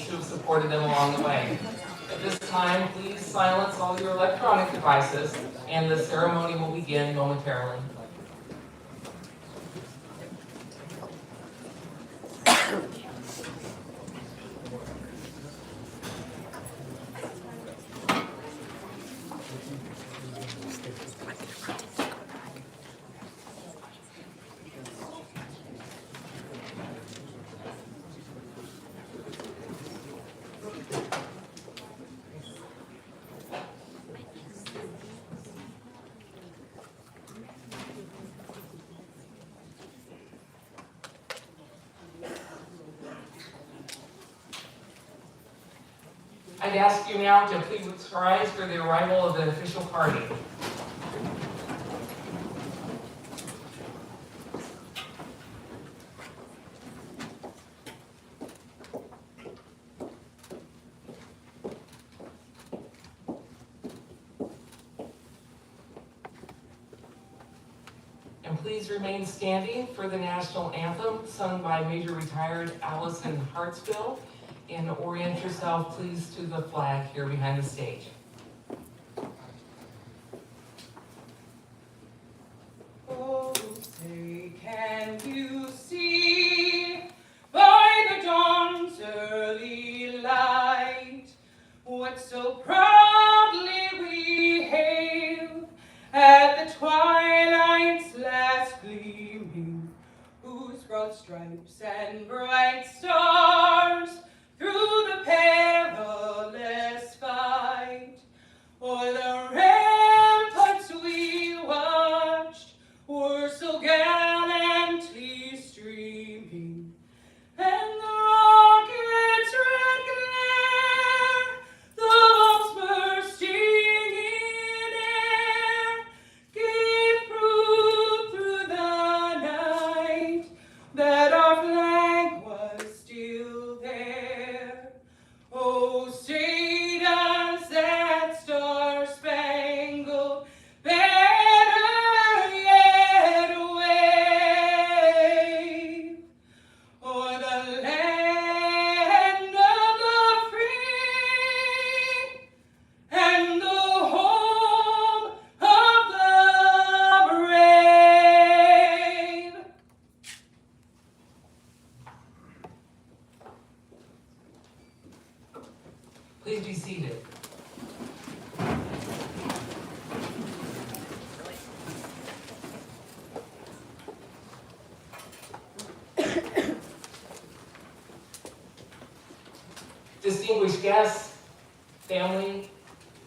who have supported them along the way. At this time, please silence all your electronic devices, and the ceremony will begin momentarily. I'd ask you now to please rise for the arrival of the official party. And please remain standing for the national anthem sung by Major Retired Allison Hartsville. And orient yourself, please, to the flag here behind the stage. Oh, say, can you see by the dawn's early light what so proudly we hailed at the twilight's last gleaming, whose broad stripes and bright stars through the perilous fight, o'er the ramparts we watched, were so gallantly streaming, and the rocket's red glare, the bombs bursting in air, gave proof through the night that our flag was still there. Oh, say does that star-spangled banner yet wave o'er the land of the free and the home of the brave? Please be seated. Distinguished guests, family,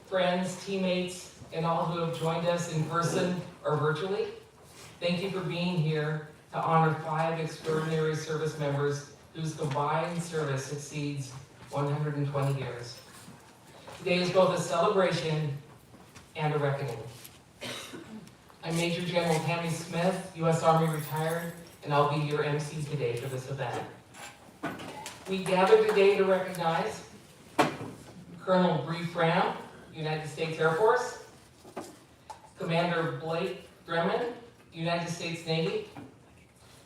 friends, teammates, and all who have joined us in person or virtually, thank you for being here to honor 5 extraordinary service members whose combined service exceeds 120 years. Today is both a celebration and a reckoning. I'm Major General Tammy Smith, U.S. Army retired, and I'll be your MC today for this event. We gather today to recognize Colonel Bree Fram, United States Air Force, Commander Blake Dremen, United States Navy,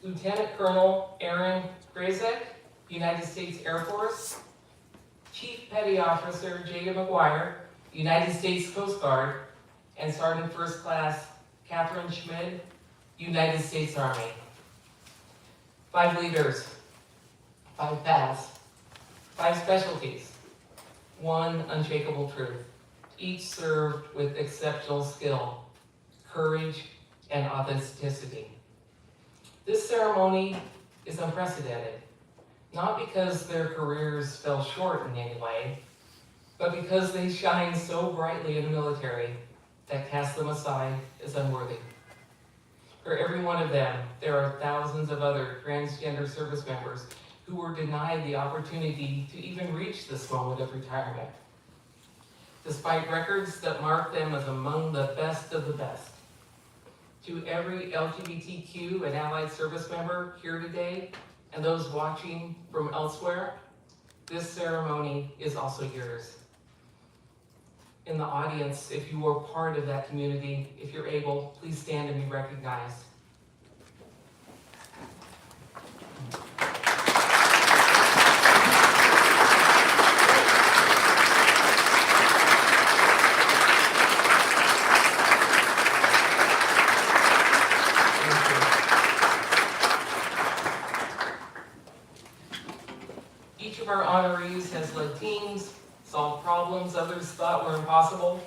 Lieutenant Colonel Aaron Grazek, United States Air Force, Chief Petty Officer Jada McGuire, United States Coast Guard, and Sergeant First Class Catherine Schmid, United States Army. 5 leaders, 5 paths, 5 specialties, 1 unshakable truth, each served with exceptional skill, courage, and authenticity. This ceremony is unprecedented, not because their careers fell short in any way, but because they shine so brightly in the military that cast them aside as unworthy. For every one of them, there are thousands of other transgender service members who were denied the opportunity to even reach this moment of retirement, despite records that mark them as among the best of the best. To every LGBTQ and allied service member here today, and those watching from elsewhere, this ceremony is also yours. In the audience, if you were part of that community, if you're able, please stand and be recognized. honorees has led teams, solved problems others thought were impossible,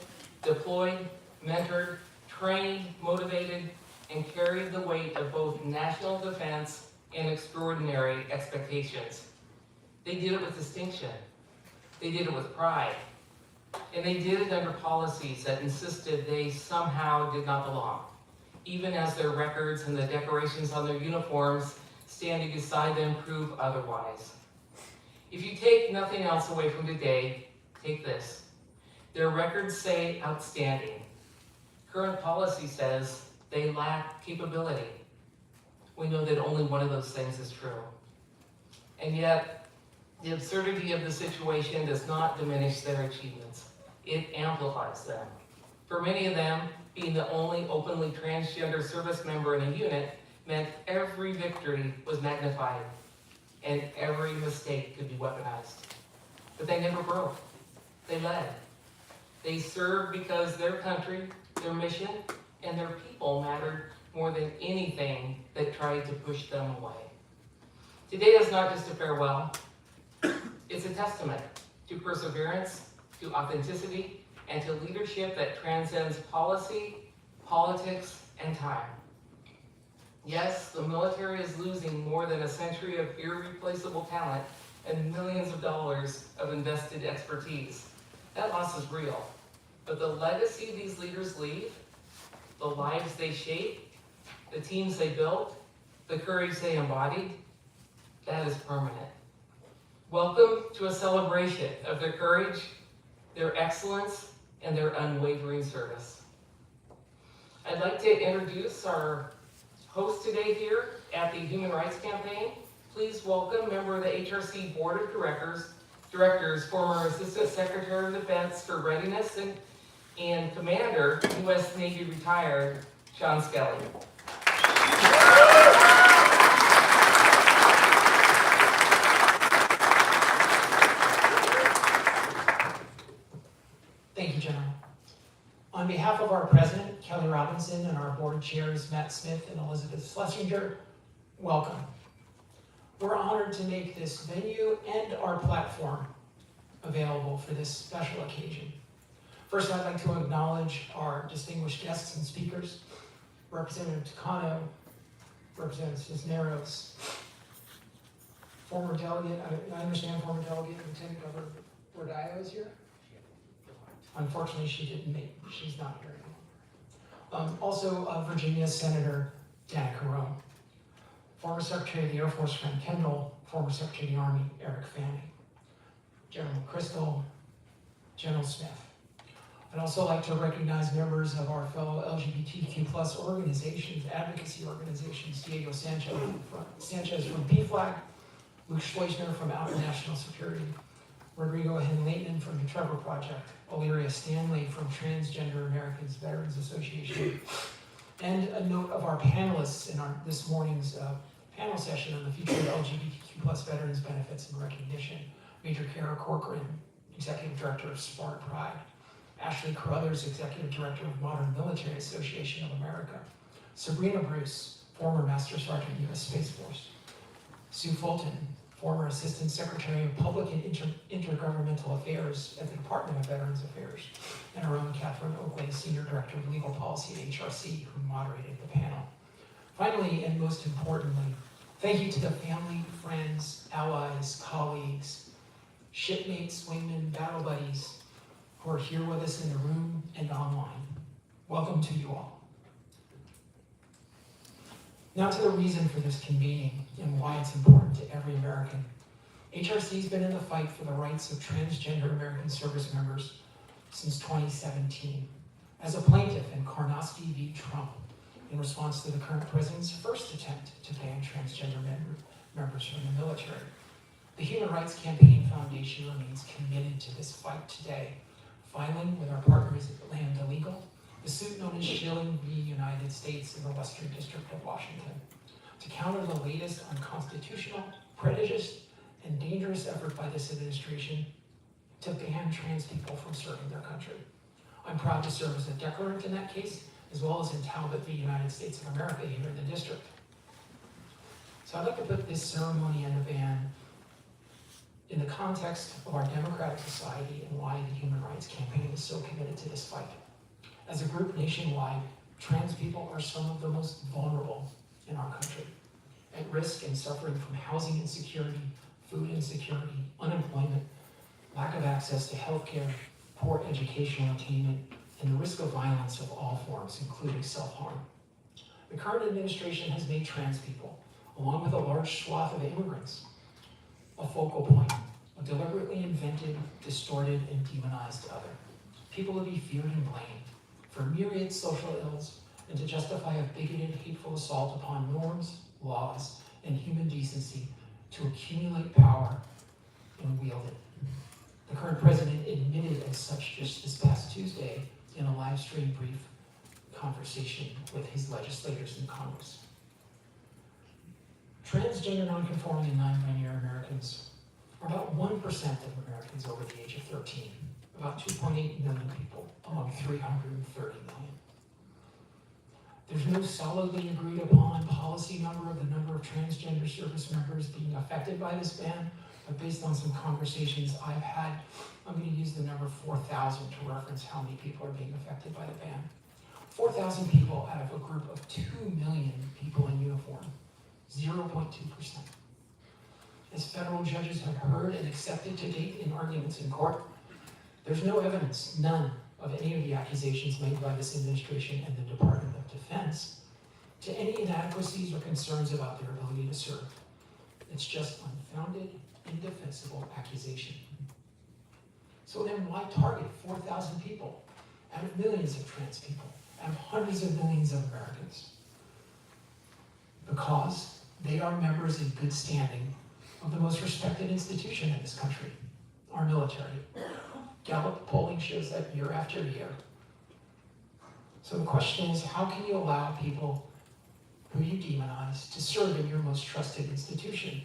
deployed, mentored, trained, motivated, and carried the weight of both national defense and extraordinary expectations. They did it with distinction. They did it with pride. And they did it under policies that insisted they somehow did not belong, even as their records and the decorations on their uniforms standing beside them prove otherwise. If you take nothing else away from today, take this. Their records say outstanding. Current policy says they lack capability. We know that only one of those things is true. And yet, the absurdity of the situation does not diminish their achievements. It amplifies them. For many of them, being the only openly transgender service member in a unit meant every victory was magnified and every mistake could be weaponized. But they never broke. They led. They served because their country, their mission, and their people mattered more than anything that tried to push them away. Today is not just a farewell. It's a testament to perseverance, to authenticity, and to leadership that transcends policy, politics, and time. Yes, the military is losing more than a century of irreplaceable talent and millions of dollars of invested expertise. That loss is real. But the legacy these leaders leave, the lives they shaped, the teams they built, the courage they embodied, that is permanent. Welcome to a celebration of their courage, their excellence, and their unwavering service. I'd like to introduce our host today here at the Human Rights Campaign. Please welcome member of the HRC Board of Directors, former Assistant Secretary of Defense for Readiness and Commander, U.S. Navy retired, Sean Skelly. Thank you, General. On behalf of our President, Kelly Robinson, and our board chairs, Matt Smith and Elizabeth Schlesinger, welcome. We're honored to make this venue and our platform available for this special occasion. First, I'd like to acknowledge our distinguished guests and speakers, Representative Takano, Representative Cisneros, former delegate, I understand former delegate Lieutenant Governor Bordayo is here. Unfortunately, she's not here anymore. Also, Virginia Senator Danica Roem, former Secretary of the Air Force Frank Kendall, former Secretary of the Army Eric Fanning, General McChrystal, General Smith. I'd also like to recognize members of our fellow LGBTQ plus organizations, advocacy organizations, Diego Sanchez from PFLAG, Luke Schleusner from Outer National Security, Rodrigo Henlayton from the Trevor Project, Illyria Stanley from Transgender Americans Veterans Association, and a note of our panelists in this morning's panel session on the future of LGBTQ plus veterans benefits and recognition. Major Kara Corcoran, Executive Director of Smart Pride, Ashley Carruthers, Executive Director of Modern Military Association of America, Sabrina Bruce, former Master Sergeant, U.S. Space Force, Sue Fulton, former Assistant Secretary of Public and Intergovernmental Affairs at the Department of Veterans Affairs, and our own Catherine Oakley, Senior Director of Legal Policy at HRC, who moderated the panel. Finally, and most importantly, thank you to the family, friends, allies, colleagues, shipmates, wingmen, battle buddies, who are here with us in the room and online. Welcome to you all. Now to the reason for this convening and why it's important to every American. HRC's been in the fight for the rights of transgender American service members since 2017. As a plaintiff in Karnofsky v. Trump, in response to the current president's first attempt to ban transgender members from the military, the Human Rights Campaign Foundation remains committed to this fight today, filing with our partners at Land Illegal, the suit known as Schilling v. United States in the Western District of Washington, to counter the latest unconstitutional, prejudiced, and dangerous effort by this administration to ban trans people from serving their country. I'm proud to serve as a declarant in that case, as well as in Talbot v. United States of America here in the district. So I'd like to put this ceremony and the ban in the context of our democratic society and why the Human Rights Campaign is so committed to this fight. As a group nationwide, trans people are some of the most vulnerable in our country, at risk and suffering from housing insecurity, food insecurity, unemployment, lack of access to healthcare, poor educational attainment, and the risk of violence of all forms, including self-harm. The current administration has made trans people, along with a large swath of immigrants, a focal point, a deliberately invented, distorted, and demonized other. People to be feared and blamed for myriad social ills and to justify a bigoted, hateful assault upon norms, laws, and human decency to accumulate power and wield it. The current president admitted as such just this past Tuesday in a live stream brief conversation with his legislators in Congress. Transgender, nonconforming, and non-binary Americans are about 1% of Americans over the age of 13, about 2.8 million people among 330 million. There's no solidly agreed upon policy number of the number of transgender service members being affected by this ban, but based on some conversations I've had, I'm going to use the number 4,000 to reference how many people are being affected by the ban. 4,000 people out of a group of 2 million people in uniform, 0.2%. As federal judges have heard and accepted to date in arguments in court, there's no evidence, none, of any of the accusations made by this administration and the Department of Defense to any inadequacies or concerns about their ability to serve. It's just unfounded, indefensible accusation. So then why target 4,000 people out of millions of trans people, out of hundreds of millions of Americans? Because they are members in good standing of the most respected institution in this country, our military. Gallup polling shows that year after year. So the question is, how can you allow people who you demonize to serve in your most trusted institution,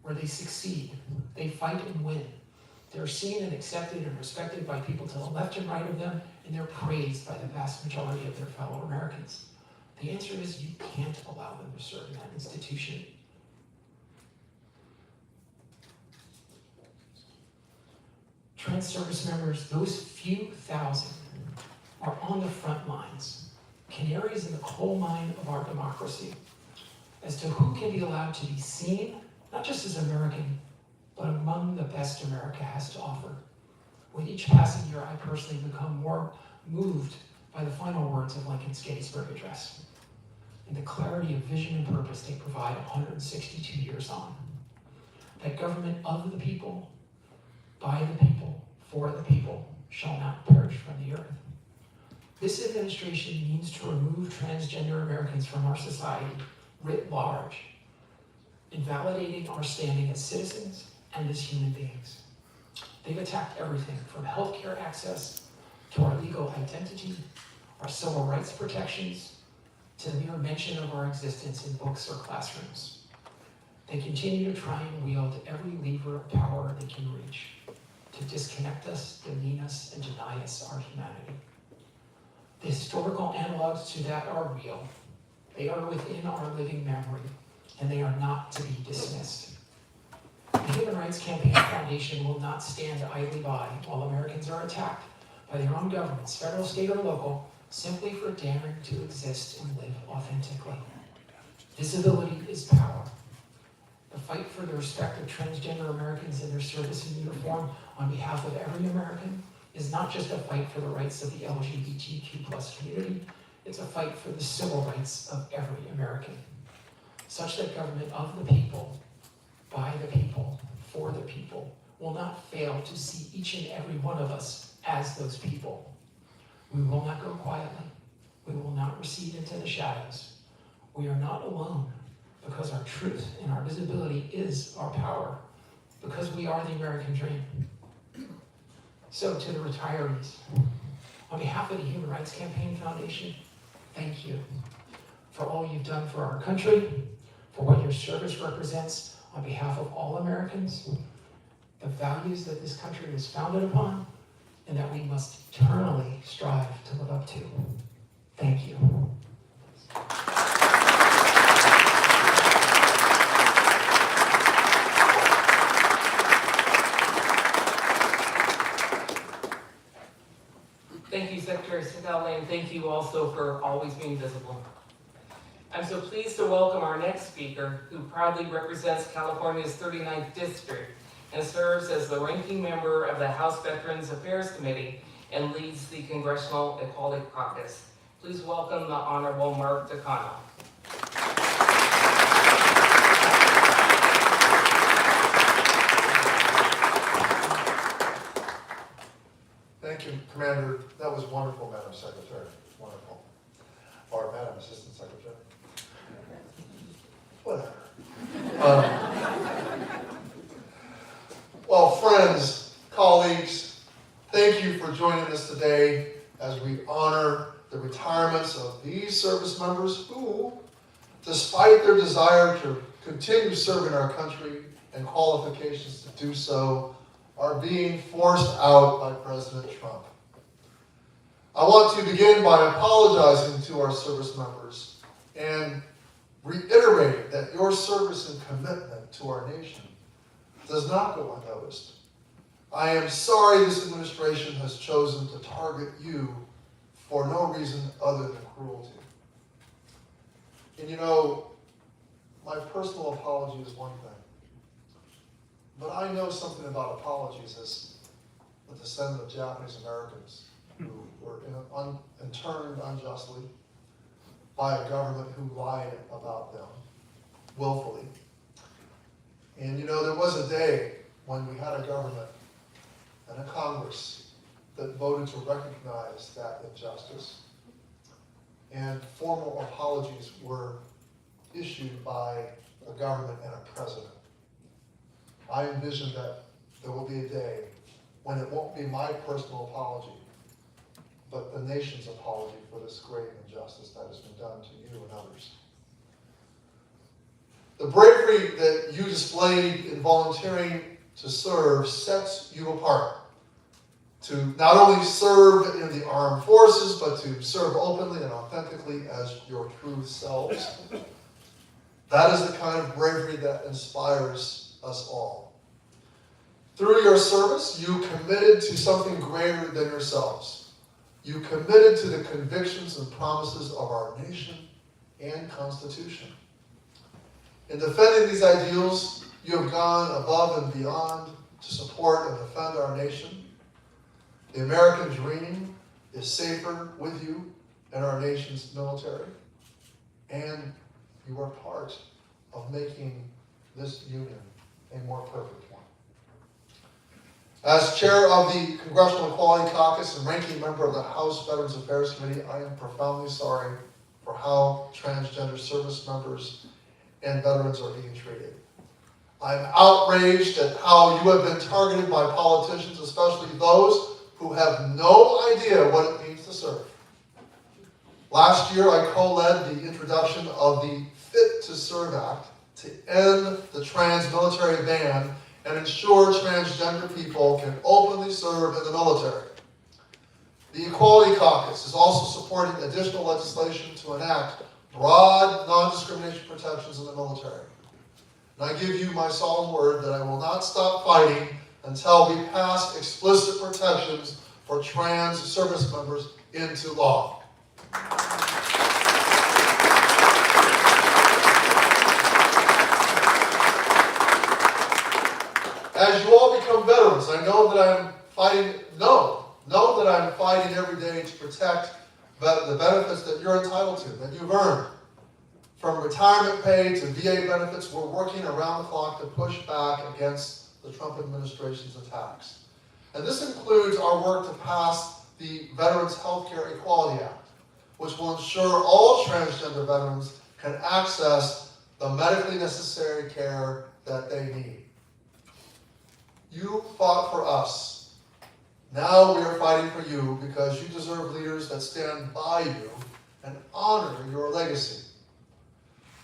where they succeed, they fight and win, they're seen and accepted and respected by people to the left and right of them, and they're praised by the vast majority of their fellow Americans? The answer is you can't allow them to serve in that institution. Trans service members, those few thousand, are on the front lines, canaries in the coal mine of our democracy, as to who can be allowed to be seen, not just as American, but among the best America has to offer. With each passing year, I personally become more moved by the final words of Lincoln's Gettysburg Address and the clarity of vision and purpose they provide 162 years on. That government of the people, by the people, for the people, shall not perish from the earth. This administration means to remove transgender Americans from our society writ large, invalidating our standing as citizens and as human beings. They've attacked everything from healthcare access to our legal identity, our civil rights protections, to the mere mention of our existence in books or classrooms. They continue to try and wield every lever of power they can reach to disconnect us, demean us, and deny us our humanity. The historical analogs to that are real. They are within our living memory, and they are not to be dismissed. The Human Rights Campaign Foundation will not stand idly by while Americans are attacked by their own governments, federal, state, or local, simply for daring to exist and live authentically. Visibility is power. The fight for the respect of transgender Americans in their service in uniform on behalf of every American is not just a fight for the rights of the LGBTQ+ community, it's a fight for the civil rights of every American, such that government of the people, by the people, for the people, will not fail to see each and every one of us as those people. We will not go quietly. We will not recede into the shadows. We are not alone, because our truth and our visibility is our power, because we are the American dream. So to the retirees, on behalf of the Human Rights Campaign Foundation, thank you for all you've done for our country, for what your service represents on behalf of all Americans, the values that this country was founded upon, and that we must eternally strive to live up to. Thank you. Secretary Sitale, and thank you also for always being visible. I'm so pleased to welcome our next speaker, who proudly represents California's 39th District and serves as the ranking member of the House Veterans Affairs Committee and leads the Congressional Equality Caucus. Please welcome the Honorable Mark Takano. Thank you, Commander. That was wonderful, Madam Secretary. Wonderful. Or Madam Assistant Secretary. Whatever. Well, friends, colleagues, thank you for joining us today as we honor the retirements of these service members who, despite their desire to continue serving our country and qualifications to do so, are being forced out by President Trump. I want to begin by apologizing to our service members and reiterate that your service and commitment to our nation does not go unnoticed. I am sorry this administration has chosen to target you for no reason other than cruelty. And you know, my personal apology is one thing. But I know something about apologies as a descendant of Japanese Americans who were interned unjustly by a government who lied about them willfully. And you know, there was a day when we had a government and a Congress that voted to recognize that injustice. And formal apologies were issued by a government and a president. I envision that there will be a day when it won't be my personal apology, but the nation's apology for this grave injustice that has been done to you and others. The bravery that you displayed in volunteering to serve sets you apart. To not only serve in the armed forces, but to serve openly and authentically as your true selves. That is the kind of bravery that inspires us all. Through your service, you committed to something greater than yourselves. You committed to the convictions and promises of our nation and Constitution. In defending these ideals, you have gone above and beyond to support and defend our nation. The American dream is safer with you and our nation's military, and you are part of making this union a more perfect one. As chair of the Congressional Equality Caucus and ranking member of the House Veterans Affairs Committee, I am profoundly sorry for how transgender service members and veterans are being treated. I'm outraged at how you have been targeted by politicians, especially those who have no idea what it means to serve. Last year, I co-led the introduction of the Fit to Serve Act to end the trans military ban and ensure transgender people can openly serve in the military. The Equality Caucus is also supporting additional legislation to enact broad non-discrimination protections in the military. And I give you my solemn word that I will not stop fighting until we pass explicit protections for trans service members into law. As you all become veterans, I know that I'm fighting, know that I'm fighting every day to protect the benefits that you're entitled to, that you've earned. From retirement pay to VA benefits, we're working around the clock to push back against the Trump administration's attacks. And this includes our work to pass the Veterans Healthcare Equality Act, which will ensure all transgender veterans can access the medically necessary care that they need. You fought for us. Now we are fighting for you because you deserve leaders that stand by you and honor your legacy.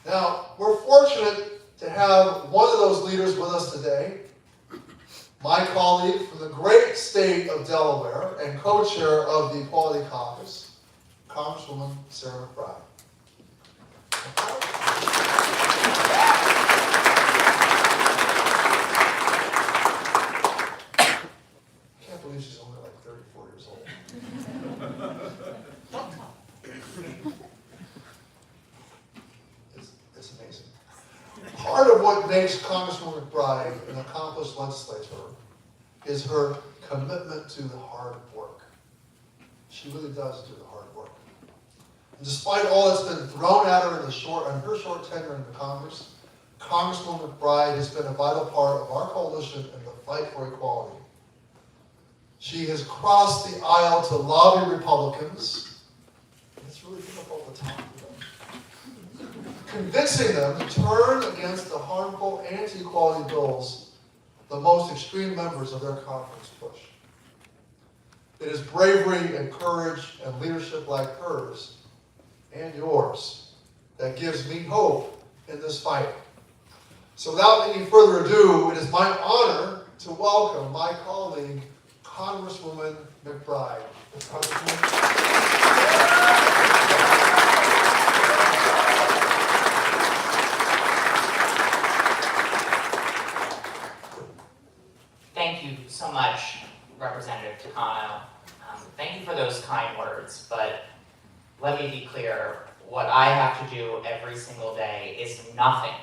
Now, we're fortunate to have one of those leaders with us today, my colleague from the great state of Delaware and co-chair of the Equality Caucus, Congresswoman Sarah McBride. I can't believe she's only like 34 years old. what makes Congresswoman McBride an accomplished legislator is her commitment to the hard work. She really does do the hard work. And despite all that's been thrown at her in her short tenure in the Congress, Congresswoman McBride has been a vital part of our coalition in the fight for equality. She has crossed the aisle to lobby Republicans. It's really difficult to talk to them. Convincing them to turn against the harmful anti-equality bills the most extreme members of their conference push. It is bravery and courage and leadership like hers and yours that gives me hope in this fight. So without any further ado, it is my honor to welcome my colleague, Congresswoman McBride. Thank you so much, Representative Takano. Thank you for those kind words, but let me be clear, what I have to do every single day is nothing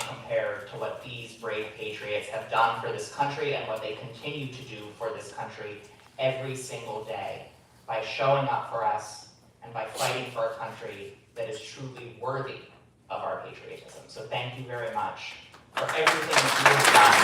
compared to what these brave patriots have done for this country and what they continue to do for this country every single day by showing up for us and by fighting for a country that is truly worthy of our patriotism. So thank you very much for everything that you have done.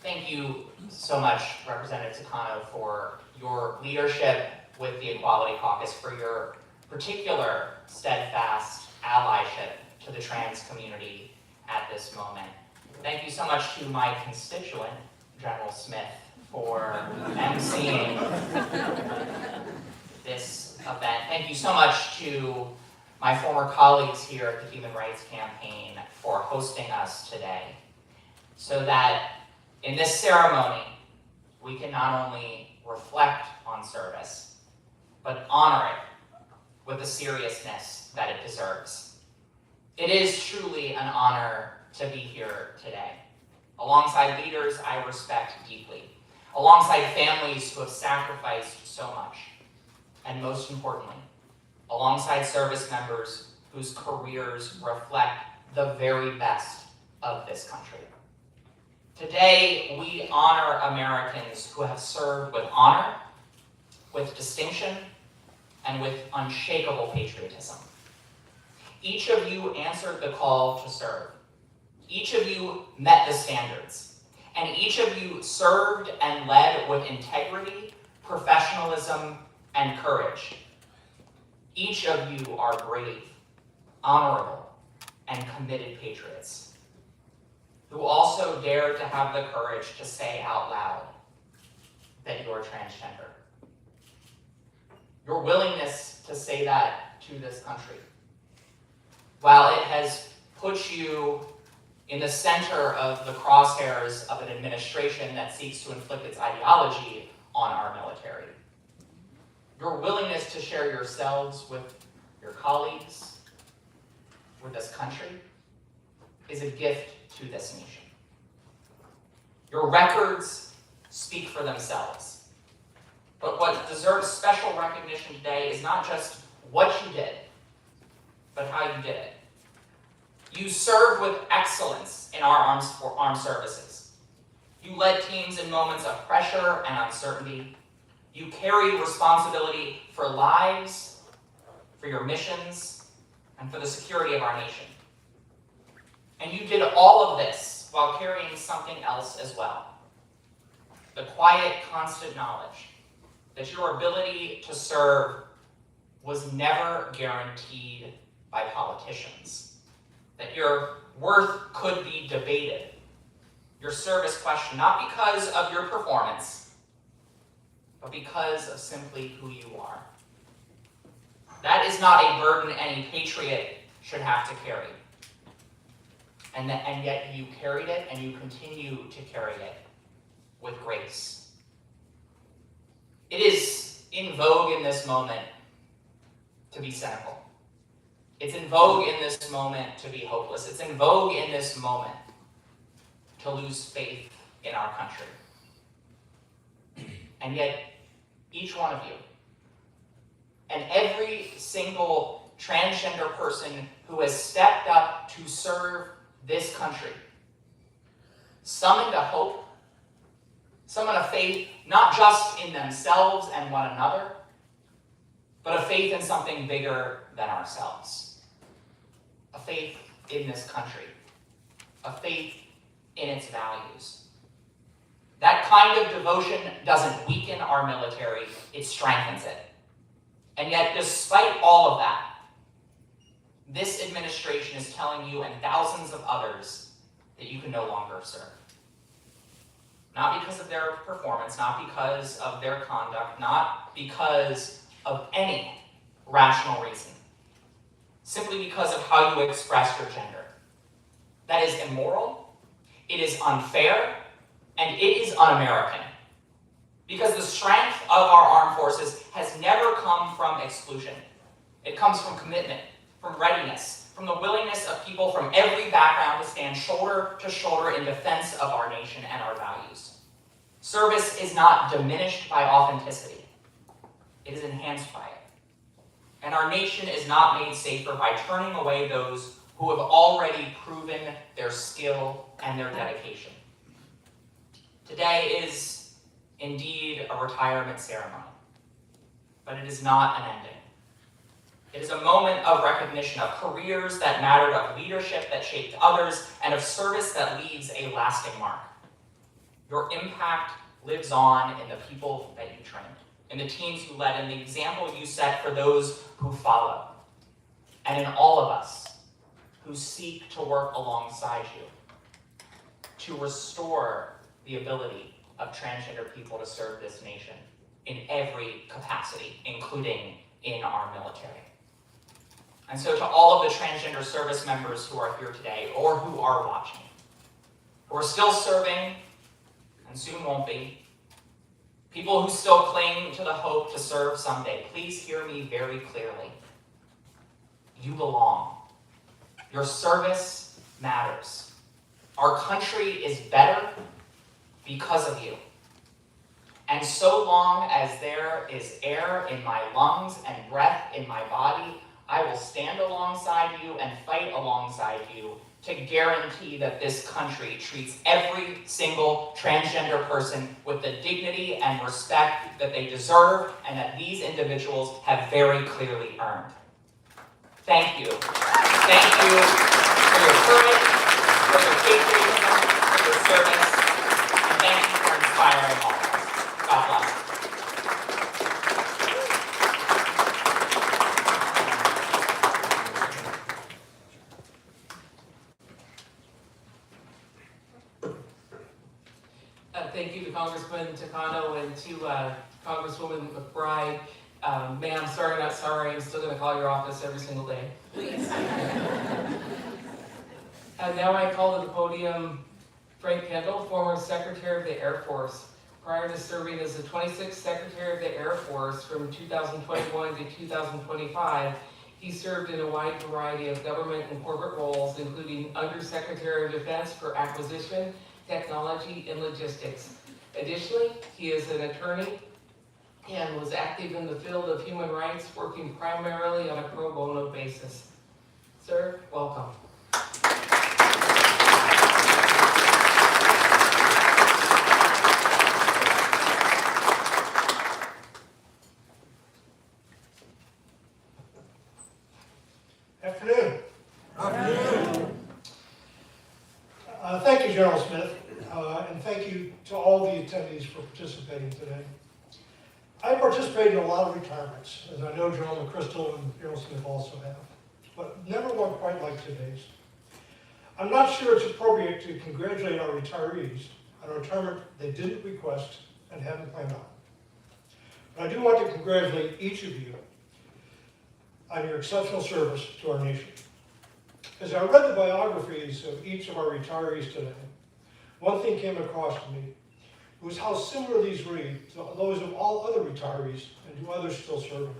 Thank you so much, Representative Takano, for your leadership with the Equality Caucus, for your particular steadfast allyship to the trans community at this moment. Thank you so much to my constituent, General Smith, for emceeing this event. Thank you so much to my former colleagues here at the Human Rights Campaign for hosting us today, so that in this ceremony, we can not only reflect on service, but honor it with the seriousness that it deserves. It is truly an honor to be here today, alongside leaders I respect deeply, alongside families who have sacrificed so much, and most importantly, alongside service members whose careers reflect the very best of this country. Today, we honor Americans who have served with honor, with distinction, and with unshakable patriotism. Each of you answered the call to serve. Each of you met the standards. And each of you served and led with integrity, professionalism, and courage. Each of you are brave, honorable, and committed patriots who also dare to have the courage to say out loud that you're transgender. Your willingness to say that to this country, while it has put you in the center of the crosshairs of an administration that seeks to inflict its ideology on our military. Your willingness to share yourselves with your colleagues, with this country, is a gift to this nation. Your records speak for themselves. But what deserves special recognition today is not just what you did, but how you did it. You served with excellence in our armed services. You led teams in moments of pressure and uncertainty. You carried responsibility for lives, for your missions, and for the security of our nation. And you did all of this while carrying something else as well. The quiet, constant knowledge that your ability to serve was never guaranteed by politicians, that your worth could be debated, your service questioned, not because of your performance, but because of simply who you are. That is not a burden any patriot should have to carry. And yet you carried it, and you continue to carry it with grace. It is in vogue in this moment to be cynical. It's in vogue in this moment to be hopeless. It's in vogue in this moment to lose faith in our country. And yet, each one of you, and every single transgender person who has stepped up to serve this country. Summoned a hope, summoned a faith, not just in themselves and one another, but a faith in something bigger than ourselves. A faith in this country. A faith in its values. That kind of devotion doesn't weaken our military, it strengthens it. And yet, despite all of that, this administration is telling you and thousands of others that you can no longer serve. Not because of their performance, not because of their conduct, not because of any rational reason. Simply because of how you express your gender. That is immoral, it is unfair, and it is un-American. Because the strength of our armed forces has never come from exclusion. It comes from commitment, from readiness, from the willingness of people from every background to stand shoulder to shoulder in defense of our nation and our values. Service is not diminished by authenticity. It is enhanced by it. And our nation is not made safer by turning away those who have already proven their skill and their dedication. Today is indeed a retirement ceremony, but it is not an ending. It is a moment of recognition of careers that mattered, of leadership that shaped others, and of service that leaves a lasting mark. Your impact lives on in the people that you trained, in the teams you led, in the example you set for those who follow, and in all of us who seek to work alongside you to restore the ability of transgender people to serve this nation in every capacity, including in our military. And so to all of the transgender service members who are here today or who are watching, who are still serving and soon won't be, people who still cling to the hope to serve someday, please hear me very clearly. You belong. Your service matters. Our country is better because of you. And so long as there is air in my lungs and breath in my body, I will stand alongside you and fight alongside you to guarantee that this country treats every single transgender person with the dignity and respect that they deserve and that these individuals have very clearly earned. Thank you. Thank you for your courage, for your patriotism, for your service, and thank you for inspiring all of us. God bless. Thank you to Congressman Takano and to Congresswoman McBride. Ma'am, sorry, not sorry. I'm still going to call your office every single day. Please. Now I call to the podium Frank Kendall, former Secretary of the Air Force. Prior to serving as the 26th Secretary of the Air Force from 2021 to 2025, he served in a wide variety of government and corporate roles, including Undersecretary of Defense for Acquisition, Technology, and Logistics. Additionally, he is an attorney and was active in the field of human rights, working primarily on a pro bono basis. Sir, welcome. Afternoon. Afternoon. Thank you, General Smith, and thank you to all the attendees for participating today. I participated in a lot of retirements, as I know General McChrystal and General Smith also have, but never one quite like today's. I'm not sure it's appropriate to congratulate our retirees on a retirement they didn't request and hadn't planned on. But I do want to congratulate each of you on your exceptional service to our nation. As I read the biographies of each of our retirees today, one thing came across to me was how similar these read to those of all other retirees and to others still serving.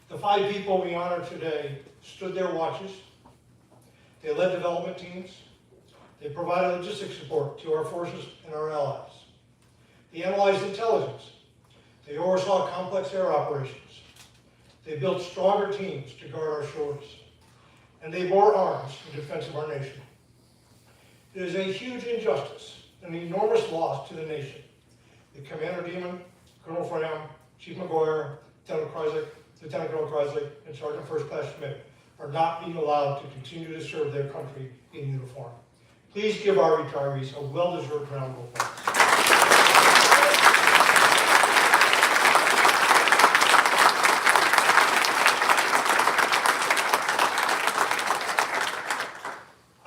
The 5 people we honor today stood their watches, they led development teams, they provided logistics support to our forces and our allies, they analyzed intelligence, they oversaw complex air operations, They built stronger teams to guard our shores, and they bore arms in defense of our nation. It is a huge injustice and an enormous loss to the nation that Commander Demon, Colonel Fram, Chief McGuire, Lieutenant Colonel Kreislich, and Sergeant First Class Schmidt are not being allowed to continue to serve their country in uniform. Please give our retirees a well-deserved round of applause.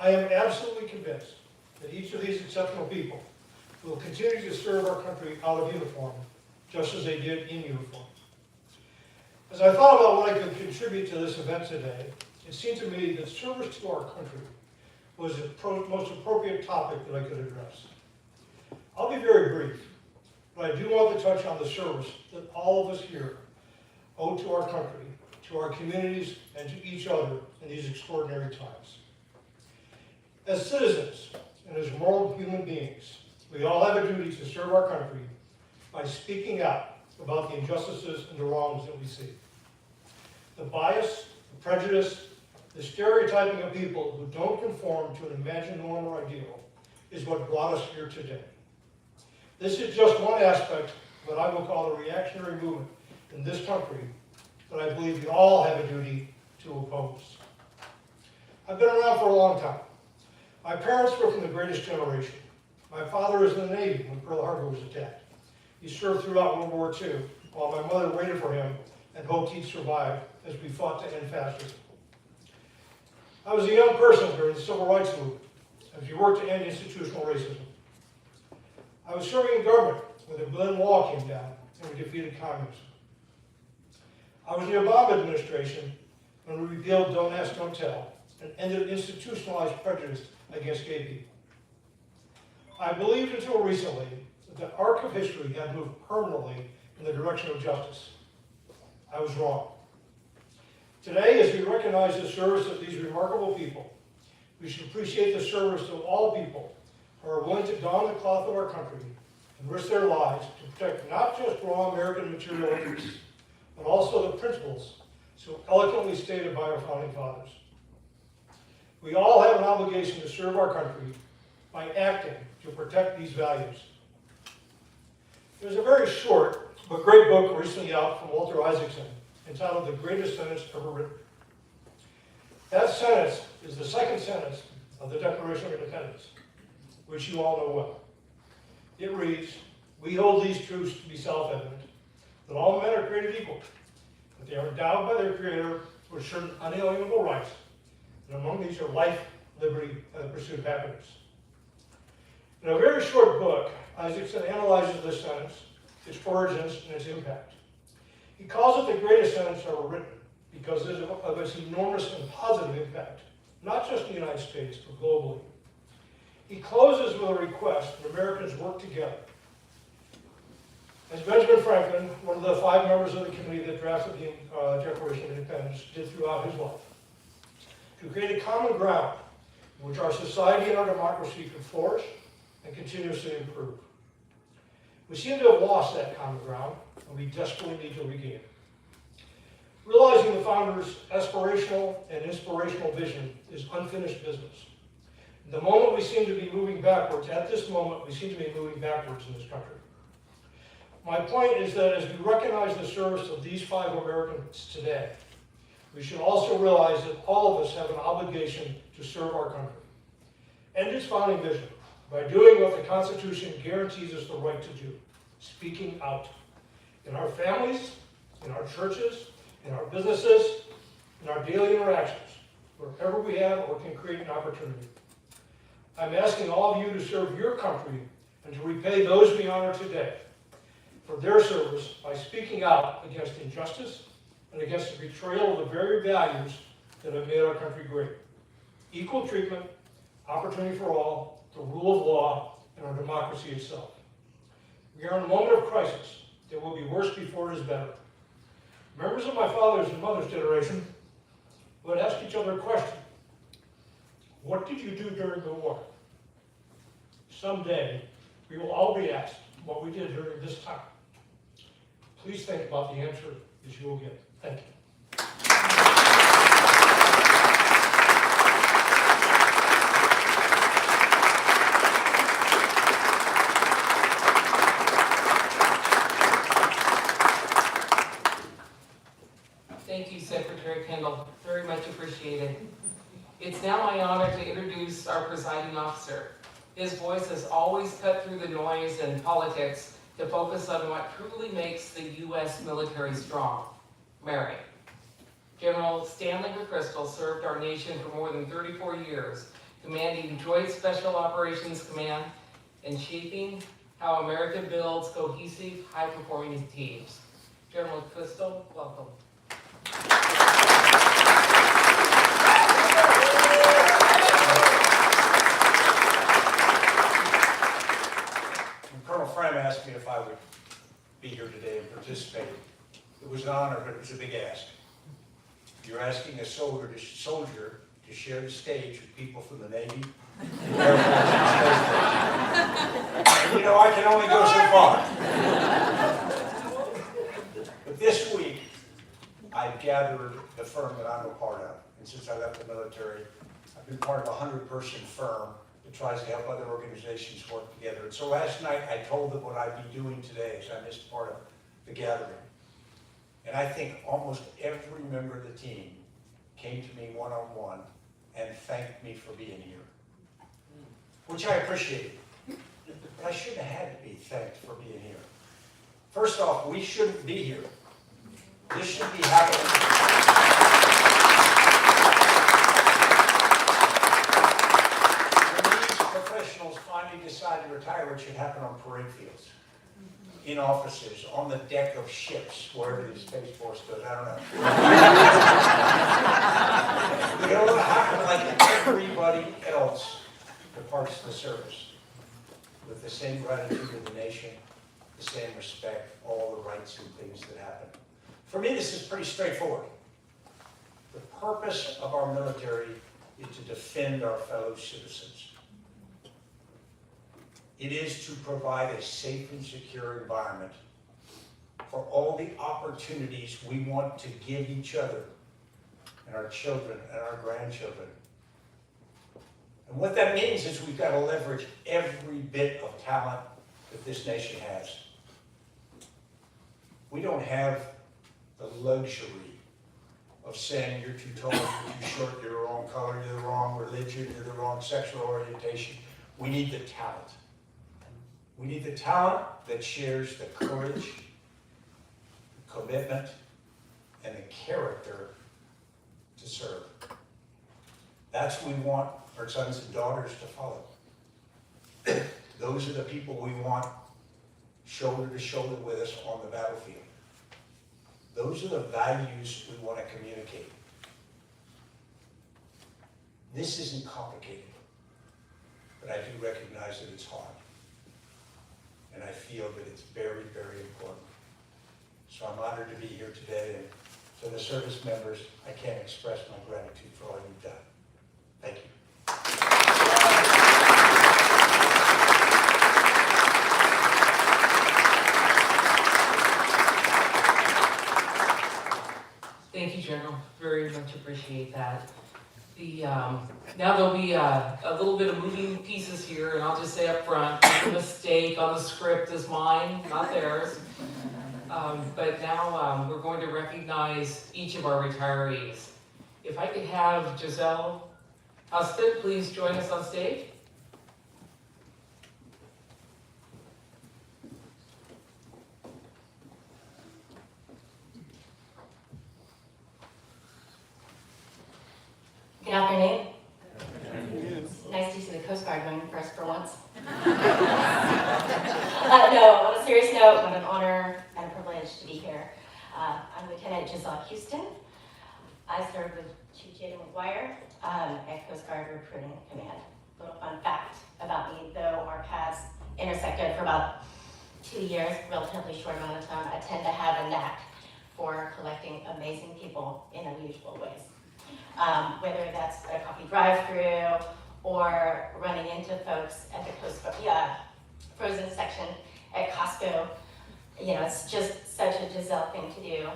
I am absolutely convinced that each of these exceptional people will continue to serve our country out of uniform, just as they did in uniform. As I thought about what I could contribute to this event today, it seemed to me that service to our country was the most appropriate topic that I could address. I'll be very brief, but I do want to touch on the service that all of us here owe to our country, to our communities, and to each other in these extraordinary times. As citizens and as moral human beings, we all have a duty to serve our country by speaking out about the injustices and the wrongs that we see. The bias, the prejudice, the stereotyping of people who don't conform to an imagined norm or ideal is what brought us here today. This is just one aspect of what I will call the reactionary movement in this country that I believe we all have a duty to oppose. I've been around for a long time. My parents were from the greatest generation. My father was in the Navy when Pearl Harbor was attacked. He served throughout World War II, while my mother waited for him and hoped he'd survive as we fought to end fascism. I was a young person during the Civil Rights Movement, as we worked to end institutional racism. I was serving in government when the Berlin Wall came down and we defeated communism. I was in the Obama administration when we repealed Don't Ask, Don't Tell and ended institutionalized prejudice against gay people. I believed until recently that the arc of history had moved permanently in the direction of justice. I was wrong. Today, as we recognize the service of these remarkable people, we should appreciate the service of all people who are willing to don the cloth of our country and risk their lives to protect not just raw American material interests, but also the principles so eloquently stated by our founding fathers. We all have an obligation to serve our country by acting to protect these values. There's a very short but great book recently out from Walter Isaacson entitled The Greatest Sentence Ever Written. That sentence is the second sentence of the Declaration of Independence, which you all know well. It reads, "We hold these truths to be self-evident, that all men are created equal, that they are endowed by their Creator with certain unalienable rights, and among these are life, liberty, and the pursuit of happiness." In a very short book, Isaacson analyzes this sentence, its origins, and its impact. He calls it the greatest sentence ever written because of its enormous and positive impact, not just in the United States, but globally. He closes with a request that Americans work together. As Benjamin Franklin, one of the 5 members of the committee that drafted the Declaration of Independence, did throughout his life, to create a common ground in which our society and our democracy could flourish and continuously improve. We seem to have lost that common ground, and we desperately need to regain it. Realizing the founders' aspirational and inspirational vision is unfinished business. The moment we seem to be moving backwards, at this moment, we seem to be moving backwards in this country. My point is that as we recognize the service of these 5 Americans today, we should also realize that all of us have an obligation to serve our country and its founding vision by doing what the Constitution guarantees us the right to do, speaking out. In our families, in our churches, in our businesses, in our daily interactions, wherever we have or can create an opportunity. I'm asking all of you to serve your country and to repay those we honor today for their service by speaking out against injustice and against the betrayal of the very values that have made our country great. Equal treatment, opportunity for all, the rule of law, and our democracy itself. We are in a moment of crisis that will be worse before it is better. Members of my father's and mother's generation would ask each other a question. What did you do during the war? Someday, we will all be asked what we did during this time. Please think about the answer that you will get. Thank you. It's now my honor to introduce our presiding officer. His voice has always cut through the noise and politics to focus on what truly makes the U.S. military strong, Mary. General Stanley McChrystal served our nation for more than 34 years, commanding Joint Special Operations Command and shaping how America builds cohesive, high-performing teams. General McChrystal, welcome. When Colonel Frem asked me if I would be here today and participate, it was an honor, but it was a big ask. You're asking a soldier to share the stage with people from the Navy, the Air Force, and Space Force. And you know, I can only go so far. But this week, I've gathered the firm that I'm a part of. And since I left the military, I've been part of a 100-person firm that tries to help other organizations work together. And so last night, I told them what I'd be doing today, as I missed part of the gathering. And I think almost every member of the team came to me one-on-one and thanked me for being here, which I appreciated. But I shouldn't have had to be thanked for being here. First off, we shouldn't be here. This should be happening. When these professionals finally decide to retire, it should happen on parade fields, in offices, on the deck of ships, wherever the Space Force goes, I don't know. It'll happen like everybody else departs the service, with the same gratitude of the nation, the same respect, all the rights and things that happen. For me, this is pretty straightforward. The purpose of our military is to defend our fellow citizens. It is to provide a safe and secure environment for all the opportunities we want to give each other and our children and our grandchildren. And what that means is we've got to leverage every bit of talent that this nation has. We don't have the luxury of saying you're too tall, you're too short, you're the wrong color, you're the wrong religion, you're the wrong sexual orientation. We need the talent. We need the talent that shares the courage, the commitment, and the character to serve. That's what we want our sons and daughters to follow. Those are the people we want shoulder to shoulder with us on the battlefield. Those are the values we want to communicate. This isn't complicated, but I do recognize that it's hard. And I feel that it's very, very important. So I'm honored to be here today, and to the service members, I can't express my gratitude for all you've done. Thank you. Thank you, General. Very much appreciate that. Now there'll be a little bit of moving pieces here, and I'll just say up front, the mistake on the script is mine, not theirs. But now we're going to recognize each of our retirees. If I could have Giselle Huston please join us on stage. Good afternoon. Nice to see the Coast Guard going first for once. No, on a serious note, what an honor and a privilege to be here. I'm Lieutenant Giselle Houston. I serve with Chief Jada McGuire at Coast Guard Recruiting Command. A little fun fact about me, though our paths intersected for about 2 years, relatively short amount of time, I tend to have a knack for collecting amazing people in unusual ways. Whether that's a coffee drive-through or running into folks at the Coast Guard frozen section at Costco. You know, it's just such a Giselle thing to do.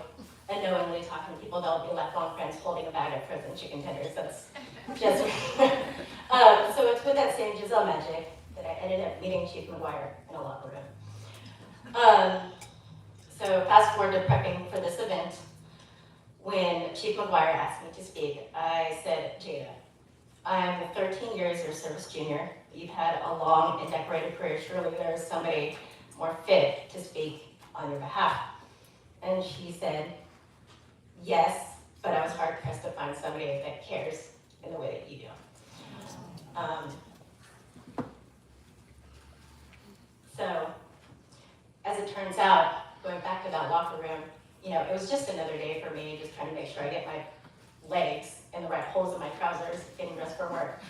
Unknowingly talking to people, they'll be lifelong friends holding a bag of frozen chicken tenders. That's just so it's with that same Giselle magic that I ended up meeting Chief McGuire in a locker room. So fast forward to prepping for this event. When Chief McGuire asked me to speak, I said, Jada, I'm a 13 years of service junior. You've had a long and decorated career. Surely there is somebody more fit to speak on your behalf. And she said, yes, but I was hard pressed to find somebody that cares in the way that you do. So, as it turns out, going back to that locker room, you know, it was just another day for me, just trying to make sure I get my legs in the right holes in my trousers, getting dressed for work.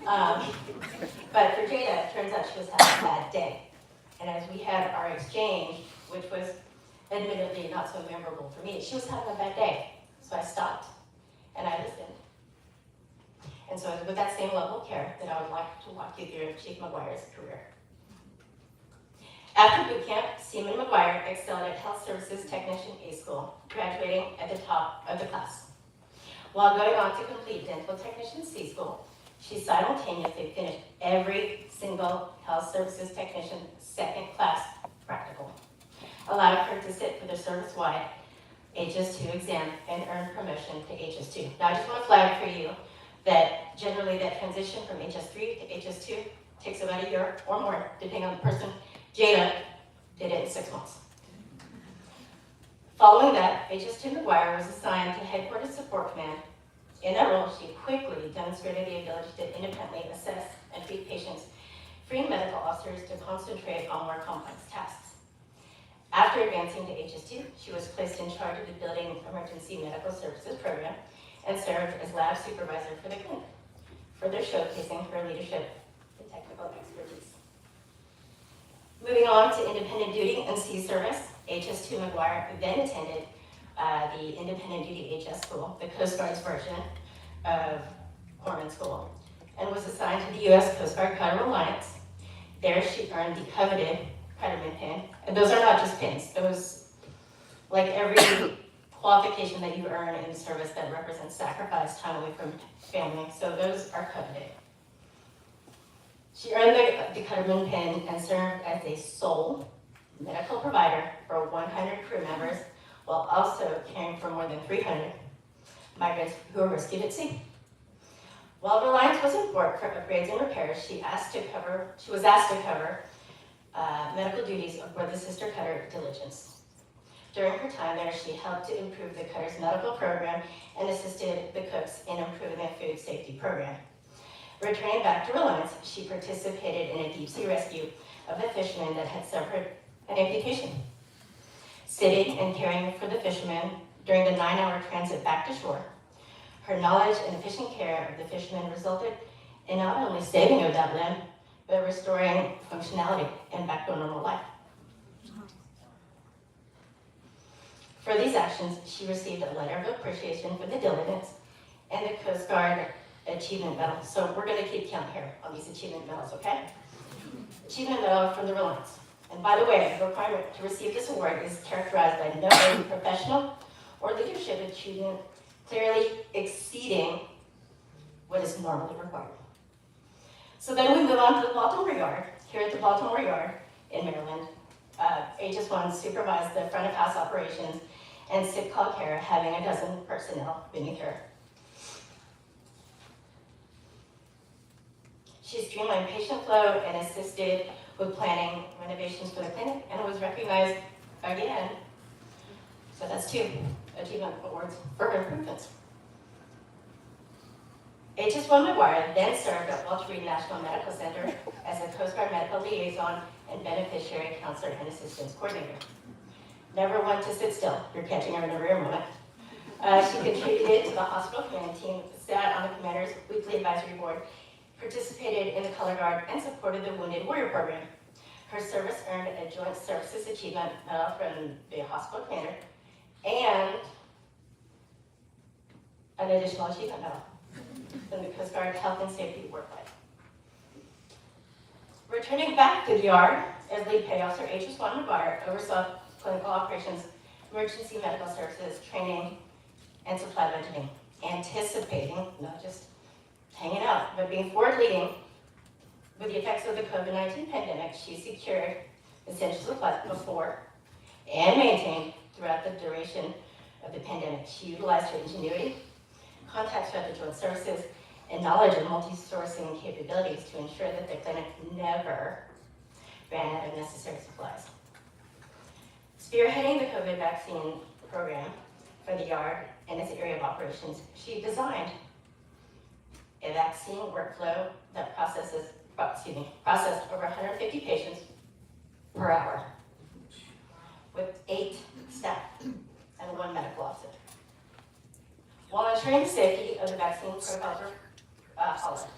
But for Jada, it turns out she was having a bad day. And as we had our exchange, which was admittedly not so memorable for me, she was having a bad day. So I stopped and I listened. And so with that same level of care that I would like to walk you through Chief McGuire's career. After boot camp, Seaman McGuire excelled at Health Services Technician A School, graduating at the top of the class. While going on to complete Dental Technician C School, she simultaneously finished every single Health Services Technician second class practical, allowing her to sit for the service-wide HS2 exam and earn promotion to HS2. Now I just want to flag for you that generally that transition from HS3 to HS2 takes about a year or more, depending on the person. Jada did it in 6 months. Following that, HS2 McGuire was assigned to Headquarters Support Command. In that role, she quickly demonstrated the ability to independently assess and treat patients, freeing medical officers to concentrate on more complex tasks. After advancing to HS2, she was placed in charge of the Building Emergency Medical Services Program and served as lab supervisor for the clinic, further showcasing her leadership and technical expertise. Moving on to independent duty and sea service, HS2 McGuire then attended the independent duty HS school, the Coast Guard's version of Corpsman School, and was assigned to the U.S. Coast Guard Cutter Alliance. There she earned the coveted Cutterman pin, and those are not just pins, those, like every qualification that you earn in service that represents sacrifice, time away from family, so those are coveted. She earned the Cutterman pin and served as a sole medical provider for 100 crew members, while also caring for more than 300 migrants who were rescued at sea. While Reliance was in port for upgrades and repairs, she was asked to cover medical duties aboard the sister cutter Diligence. During her time there, she helped to improve the cutter's medical program and assisted the cooks in improving the food safety program. Returning back to Reliance, she participated in a deep sea rescue of a fisherman that had suffered an amputation. Sitting and caring for the fisherman during the 9-hour transit back to shore, her knowledge and efficient care of the fisherman resulted in not only saving of that limb, but restoring functionality and back to a normal life. For these actions, she received a letter of appreciation for the diligence and the Coast Guard Achievement Medal. So we're going to keep count here on these achievement medals, okay? Achievement Medal from the Reliance. And by the way, the requirement to receive this award is characterized by no professional or leadership achievement clearly exceeding what is normally required. So then we move on to the Baltimore Yard. Here at the Baltimore Yard in Maryland, HS1 supervised the front of house operations and sick call care, having a dozen personnel beneath her. She streamlined patient flow and assisted with planning renovations for the clinic, and was recognized again. So that's 2 achievement awards for her improvements. HS1 McGuire then served at Walter Reed National Medical Center as a Coast Guard medical liaison and beneficiary counselor and assistance coordinator. Never one to sit still. You're catching her in a rare moment. She contributed to the hospital command team, sat on the commander's weekly advisory board, participated in the color guard, and supported the Wounded Warrior program. Her service earned a Joint Services Achievement Medal from the hospital commander and an additional achievement medal from the Coast Guard Health and Safety Worklife. Returning back to the yard as lead pay officer, HS1 McGuire oversaw clinical operations, emergency medical services, training, and supply budgeting, anticipating, not just hanging out, but being forward-leading with the effects of the COVID-19 pandemic. She secured essential supplies before and maintained throughout the duration of the pandemic. She utilized her ingenuity, contacts throughout the joint services, and knowledge of multi-sourcing capabilities to ensure that the clinic never ran out of necessary supplies. Spearheading the COVID vaccine program for the yard and its area of operations, she designed a vaccine workflow that processed over 150 patients per hour with 8 staff and 1 medical officer, while ensuring the safety of the vaccine protocols were followed.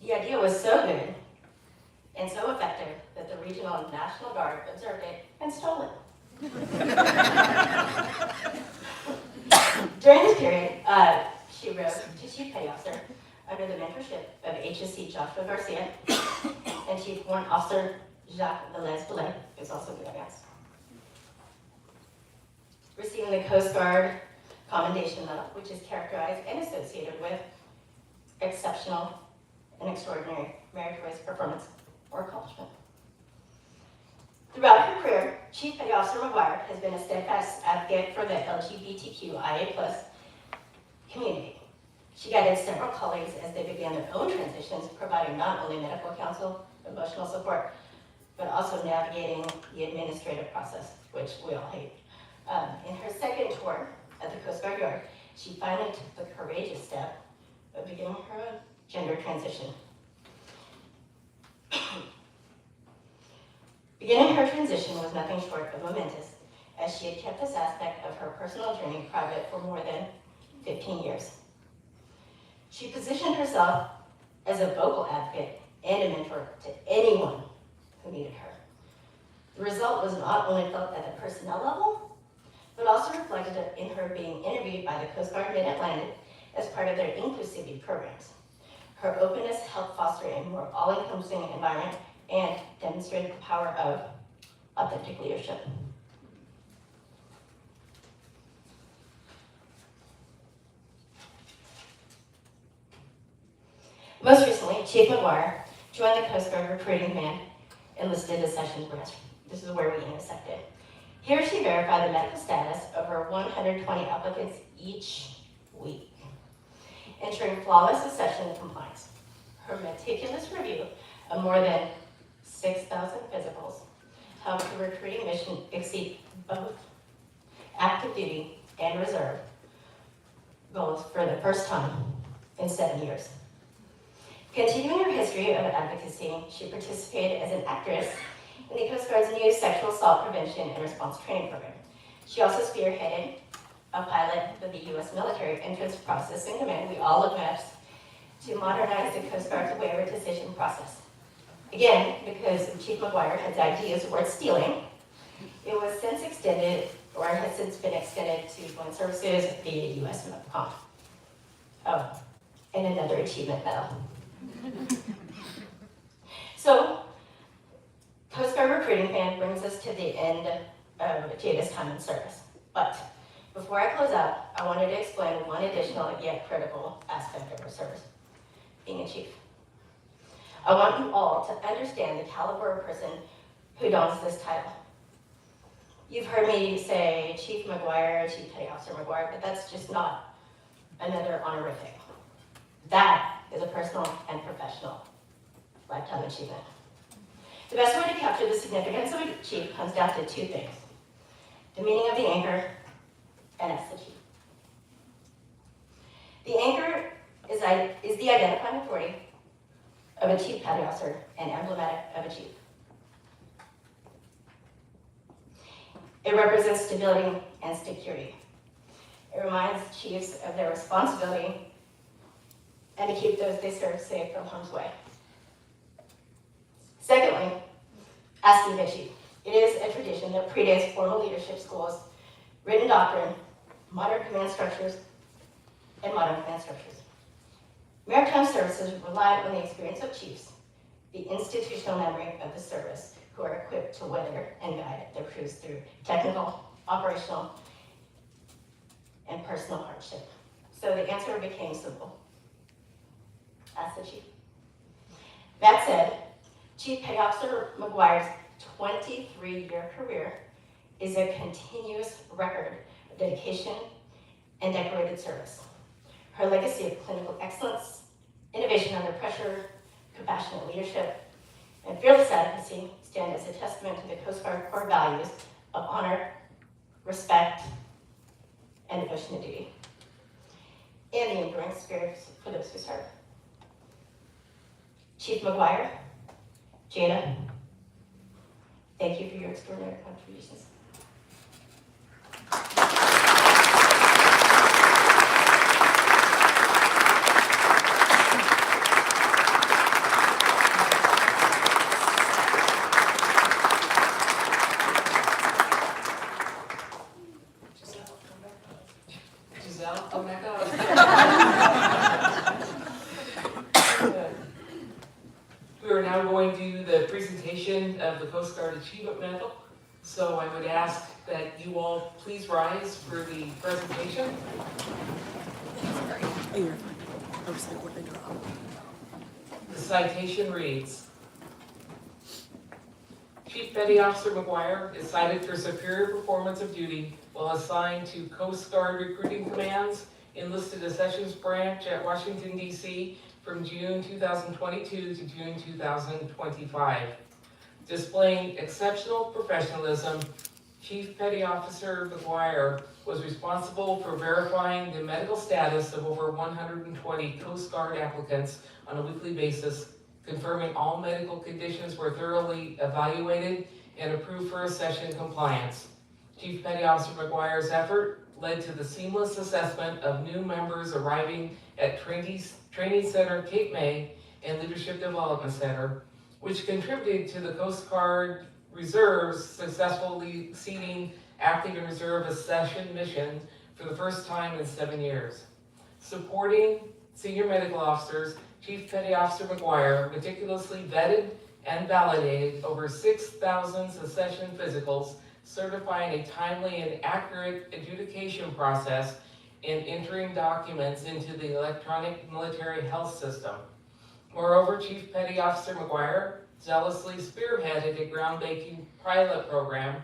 The idea was so good and so effective that the regional and national guard observed it and stole it. During this period, she rose to Chief Petty Officer under the mentorship of HSC Joshua Garcia and Chief Warrant Officer Jacques Velez-Belay, who's also good at math. Receiving the Coast Guard Commendation Medal, which is characterized and associated with exceptional and extraordinary meritorious performance or accomplishment. Throughout her career, Chief Petty Officer McGuire has been a steadfast advocate for the LGBTQIA+ community. She guided several colleagues as they began their own transitions, providing not only medical counsel, emotional support, but also navigating the administrative process, which we all hate. In her second tour at the Coast Guard Yard, she finally took the courageous step of beginning her own gender transition. Beginning her transition was nothing short of momentous, as she had kept this aspect of her personal journey private for more than 15 years. She positioned herself as a vocal advocate and a mentor to anyone who needed her. The result was not only felt at the personnel level, but also reflected in her being interviewed by the Coast Guard Mid-Atlantic as part of their inclusivity programs. Her openness helped foster a more all-encompassing environment and demonstrated the power of authentic leadership. Most recently, Chief McGuire joined the Coast Guard recruiting command and listed as Sessions branch. This is where we intersected. Here she verified the medical status of her 120 applicants each week, ensuring flawless accession and compliance. Her meticulous review of more than 6,000 physicals helped the recruiting mission exceed both active duty and reserve goals for the first time in 7 years. Continuing her history of advocacy, she participated as an actress in the Coast Guard's new sexual assault prevention and response training program. She also spearheaded a pilot for the U.S. military entrance process in command, we all look maps, to modernize the Coast Guard's waiver decision process. Again, because Chief McGuire had ideas worth stealing, it was since extended, or has since been extended to joint services via U.S. MOPCOM. Oh, and another achievement medal. So, Coast Guard recruiting plan brings us to the end of Jada's time in service. But before I close out, I wanted to explain one additional yet critical aspect of her service, being a chief. I want you all to understand the caliber of person who dons this title. You've heard me say Chief McGuire, Chief Petty Officer McGuire, but that's just not another honorific. That is a personal and professional lifetime achievement. The best way to capture the significance of a chief comes down to two things: the meaning of the anchor and as the chief. The anchor is the identifying authority of a chief petty officer and emblematic of a chief. It represents stability and security. It reminds chiefs of their responsibility and to keep those they serve safe from harm's way. Secondly, asking the chief. It is a tradition that predates formal leadership schools, written doctrine, modern command structures, and modern command structures. Maritime services rely on the experience of chiefs, the institutional memory of the service, who are equipped to weather and guide their crews through technical, operational, and personal hardship. So the answer became simple: ask the chief. That said, Chief Petty Officer McGuire's 23-year career is a continuous record of dedication and decorated service. Her legacy of clinical excellence, innovation under pressure, compassionate leadership, and fearless advocacy stand as a testament to the Coast Guard core values of honor, respect, and devotion to duty, and the enduring spirit for those who serve. Chief McGuire, Jada, thank you for your extraordinary contributions. Giselle, come back up. We are now going to do the presentation of the Coast Guard Achievement Medal. So I would ask that you all please rise for the presentation. The citation reads, Chief Petty Officer McGuire is cited for superior performance of duty while assigned to Coast Guard Recruiting Command's enlisted accessions branch at Washington, D.C. from June 2022 to June 2025. Displaying exceptional professionalism, Chief Petty Officer McGuire was responsible for verifying the medical status of over 120 Coast Guard applicants on a weekly basis, confirming all medical conditions were thoroughly evaluated and approved for accession compliance. Chief Petty Officer McGuire's effort led to the seamless assessment of new members arriving at Training Center Cape May and Leadership Development Center, which contributed to the Coast Guard Reserve's successfully seating active and reserve accession mission for the first time in 7 years. Supporting senior medical officers, Chief Petty Officer McGuire meticulously vetted and validated over 6,000 accession physicals, certifying a timely and accurate adjudication process and entering documents into the electronic military health system. Moreover, Chief Petty Officer McGuire zealously spearheaded a groundbreaking pilot program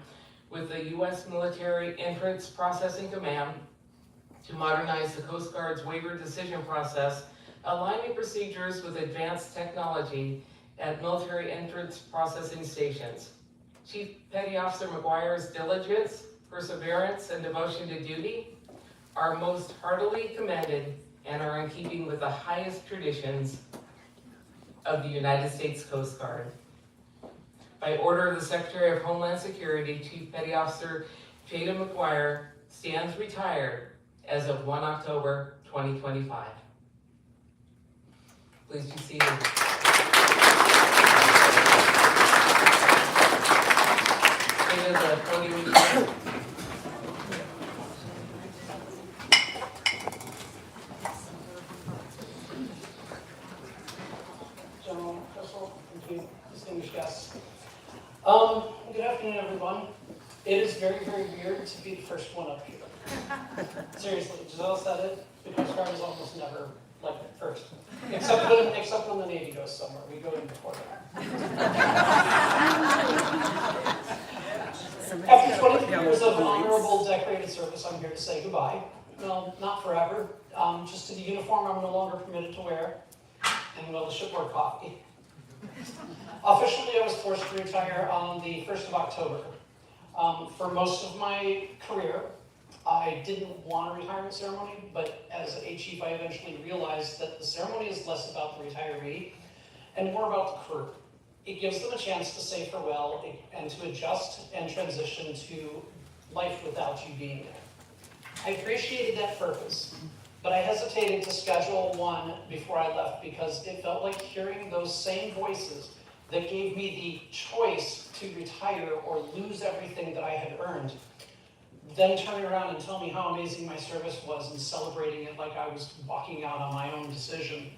with the U.S. Military Entrance Processing Command to modernize the Coast Guard's waiver decision process, aligning procedures with advanced technology at military entrance processing stations. Chief Petty Officer McGuire's diligence, perseverance, and devotion to duty are most heartily commended and are in keeping with the highest traditions of the United States Coast Guard. By order of the Secretary of Homeland Security, Chief Petty Officer Jada McGuire stands retired as of 1 October 2025. Please be seated. Jada, the podium is yours. General Crystal, thank you, distinguished guests. Good afternoon, everyone. It is very, very weird to be the first one up here. Seriously, Giselle said it, the Coast Guard is almost never like first. Except when the Navy goes somewhere, we go in before that. After 23 years of honorable decorated service, I'm here to say goodbye. No, not forever, just to the uniform I'm no longer permitted to wear, and well, the shipboard coffee. Officially, I was forced to retire on the 1st of October. For most of my career, I didn't want a retirement ceremony, but as a chief, I eventually realized that the ceremony is less about the retiree and more about the crew. It gives them a chance to say farewell and to adjust and transition to life without you being there. I appreciated that purpose, but I hesitated to schedule one before I left because it felt like hearing those same voices that gave me the choice to retire or lose everything that I had earned, then turning around and tell me how amazing my service was and celebrating it like I was walking out on my own decision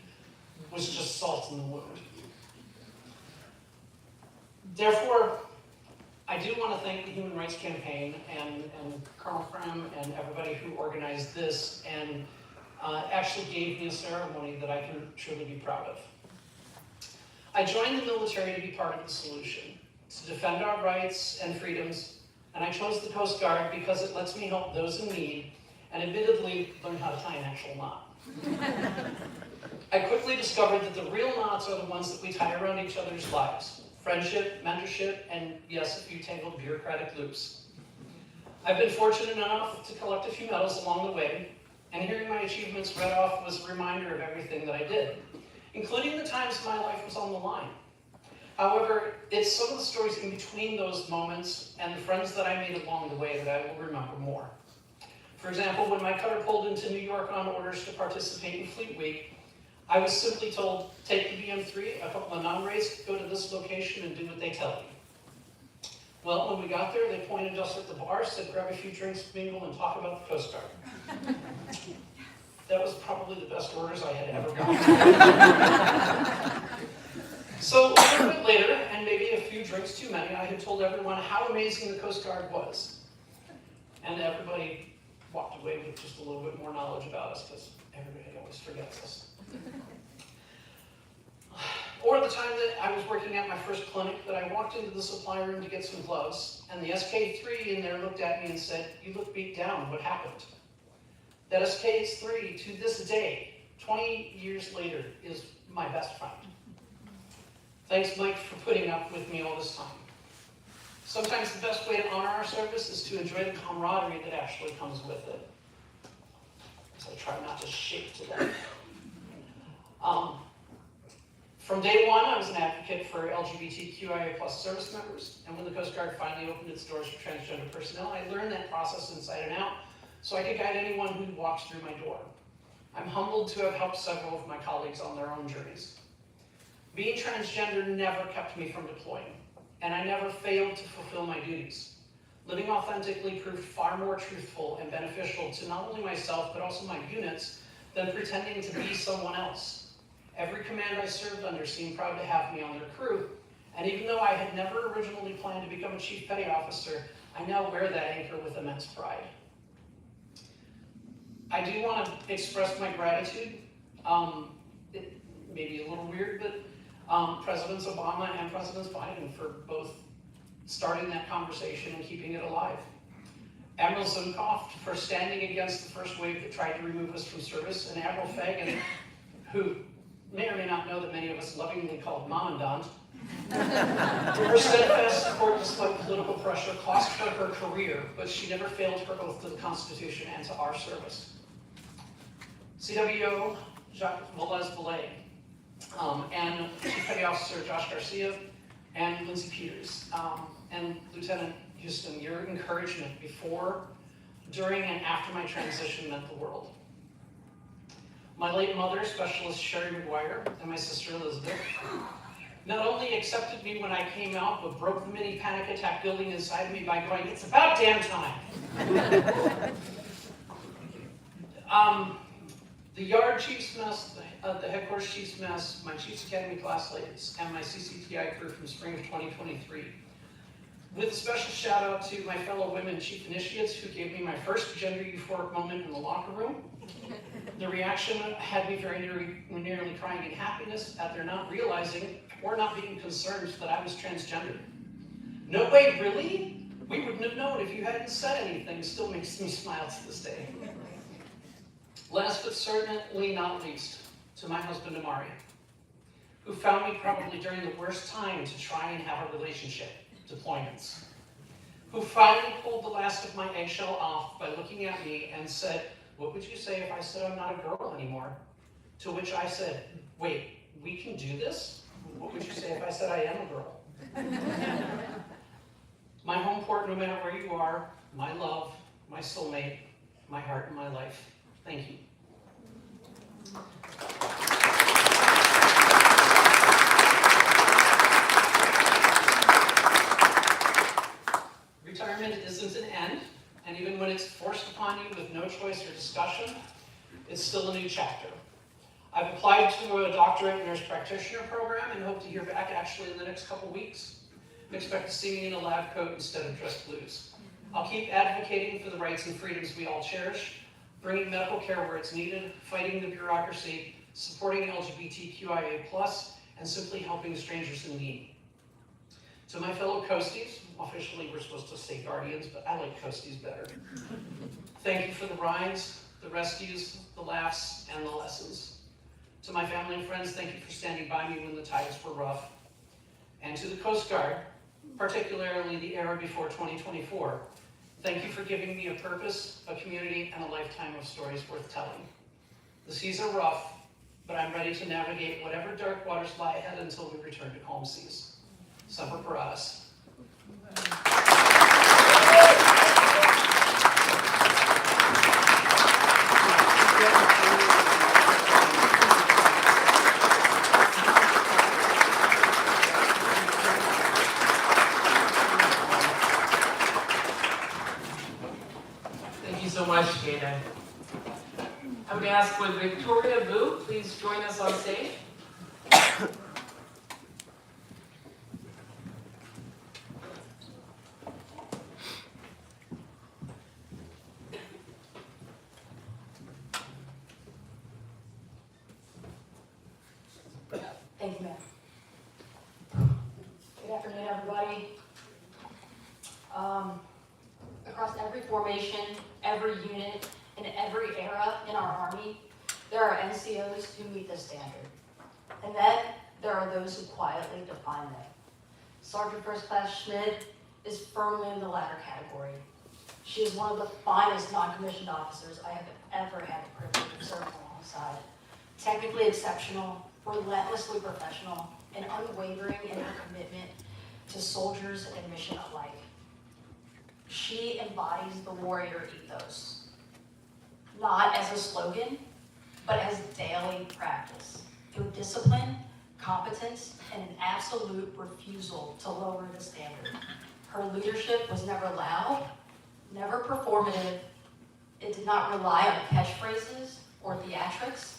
was just salt in the wound. Therefore, I do want to thank the Human Rights Campaign and Colonel Fram and everybody who organized this and actually gave me a ceremony that I can truly be proud of. I joined the military to be part of the solution, to defend our rights and freedoms, and I chose the Coast Guard because it lets me help those in need and admittedly learn how to tie an actual knot. I quickly discovered that the real knots are the ones that we tie around each other's lives. Friendship, mentorship, and yes, a few tangled bureaucratic loops. I've been fortunate enough to collect a few medals along the way, and hearing my achievements read off was a reminder of everything that I did, including the times my life was on the line. However, it's some of the stories in between those moments and the friends that I made along the way that I will remember more. For example, when my cutter pulled into New York on orders to participate in Fleet Week, I was simply told, take the BM3, a couple of non-race, go to this location and do what they tell you. Well, when we got there, they pointed us at the bar, said grab a few drinks, mingle, and talk about the Coast Guard. That was probably the best orders I had ever gotten. So a little bit later, and maybe a few drinks too many, I had told everyone how amazing the Coast Guard was. And everybody walked away with just a little bit more knowledge about us, because everybody always forgets us. Or the time that I was working at my first clinic, that I walked into the supply room to get some gloves, and the SK3 in there looked at me and said, you look beat down, what happened? That SK3, to this day, 20 years later, is my best friend. Thanks, Mike, for putting up with me all this time. Sometimes the best way to honor our service is to enjoy the camaraderie that actually comes with it. So I try not to shake to that. From day one, I was an advocate for LGBTQIA+ service members, and when the Coast Guard finally opened its doors for transgender personnel, I learned that process inside and out, so I could guide anyone who walks through my door. I'm humbled to have helped several of my colleagues on their own journeys. Being transgender never kept me from deploying, and I never failed to fulfill my duties. Living authentically proved far more truthful and beneficial to not only myself, but also my units, than pretending to be someone else. Every command I served under seemed proud to have me on their crew, and even though I had never originally planned to become a Chief Petty Officer, I now wear that anchor with immense pride. I do want to express my gratitude. It may be a little weird, but Presidents Obama and President Biden for both starting that conversation and keeping it alive. Admiral Zimkoff for standing against the first wave that tried to remove us from service, and Admiral Fagan, who may or may not know that many of us lovingly called Commandant. Her steadfast support despite political pressure cost her her career, but she never failed her oath to the Constitution and to our service. CWO Jacques Velez-Belay, and Chief Petty Officer Josh Garcia, and Lindsay Peters, and Lieutenant Houston, your encouragement before, during, and after my transition meant the world. My late mother, Specialist Sherry McGuire, and my sister Elizabeth, not only accepted me when I came out, but broke the mini panic attack building inside of me by going, it's about damn time. The Yard Chief's Mess, the Headquarters Chief's Mess, my Chiefs Academy class ladies, and my CCTI crew from spring of 2023. With a special shout out to my fellow women Chief Initiates who gave me my first gender euphoric moment in the locker room. The reaction had me very nearly crying in happiness at their not realizing or not being concerned that I was transgender. No way, really? We wouldn't have known if you hadn't said anything. Still makes me smile to this day. Last but certainly not least, to my husband Amari, who found me probably during the worst time to try and have a relationship, deployments, who finally pulled the last of my eggshell off by looking at me and said, what would you say if I said I'm not a girl anymore? To which I said, wait, we can do this? What would you say if I said I am a girl? My home port, no matter where you are, my love, my soulmate, my heart and my life. Thank you. Retirement isn't an end, and even when it's forced upon you with no choice or discussion, it's still a new chapter. I've applied to a doctorate nurse practitioner program and hope to hear back actually in the next couple weeks. Expect to see me in a lab coat instead of dress blues. I'll keep advocating for the rights and freedoms we all cherish, bringing medical care where it's needed, fighting the bureaucracy, supporting LGBTQIA+, and simply helping strangers in need. To my fellow Coasties, officially we're supposed to say guardians, but I like Coasties better. Thank you for the rides, the rescues, the laughs, and the lessons. To my family and friends, thank you for standing by me when the tides were rough. And to the Coast Guard, particularly the era before 2024, thank you for giving me a purpose, a community, and a lifetime of stories worth telling. The seas are rough, but I'm ready to navigate whatever dark waters lie ahead until we return to calm seas. Semper Paratus. Thank you so much, Jada. I would ask, would Victoria Vu please join us on stage? Thank you, ma'am. Good afternoon, everybody. Across every formation, every unit, in every era in our Army, there are NCOs who meet this standard. And then there are those who quietly define them. Sergeant First Class Schmidt is firmly in the latter category. She is one of the finest non-commissioned officers I have ever had the privilege of serving alongside. Technically exceptional, relentlessly professional, and unwavering in her commitment to soldiers and mission alike. She embodies the warrior ethos, not as a slogan, but as daily practice, through discipline, competence, and an absolute refusal to lower the standard. Her leadership was never loud, never performative. It did not rely on catchphrases or theatrics.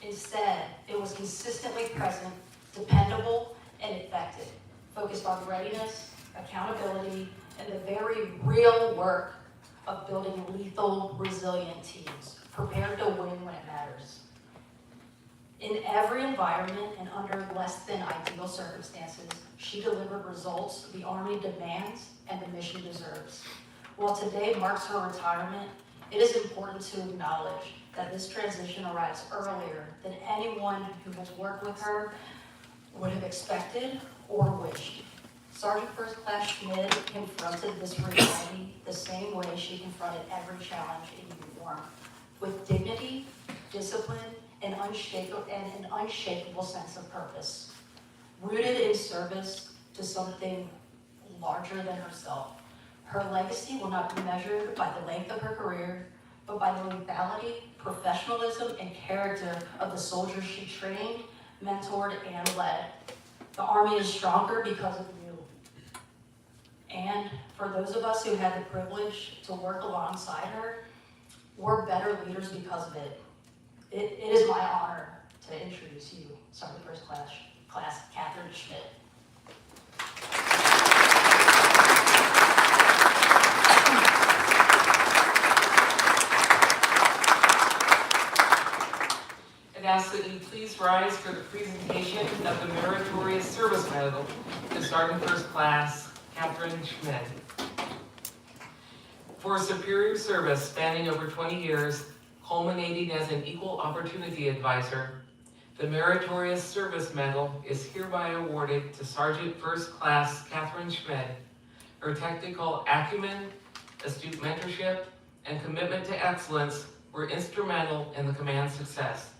Instead, it was consistently present, dependable, and effective, focused on readiness, accountability, and the very real work of building lethal, resilient teams, prepared to win when it matters. In every environment and under less than ideal circumstances, she delivered results the Army demands and the mission deserves. While today marks her retirement, it is important to acknowledge that this transition arrives earlier than anyone who has worked with her would have expected or wished. Sergeant First Class Schmidt confronted this reality the same way she confronted every challenge in uniform, with dignity, discipline, and an unshakable sense of purpose. Rooted in service to something larger than herself, her legacy will not be measured by the length of her career, but by the lethality, professionalism, and character of the soldiers she trained, mentored, and led. The Army is stronger because of you. And for those of us who had the privilege to work alongside her, we're better leaders because of it. It is my honor to introduce you, Sergeant First Class Catherine Schmidt. I'd ask that you please rise for the presentation of the Meritorious Service Medal to Sergeant First Class Catherine Schmidt. For superior service spanning over 20 years, culminating as an equal opportunity advisor, the Meritorious Service Medal is hereby awarded to Sergeant First Class Catherine Schmidt. Her technical acumen, astute mentorship, and commitment to excellence were instrumental in the command's success.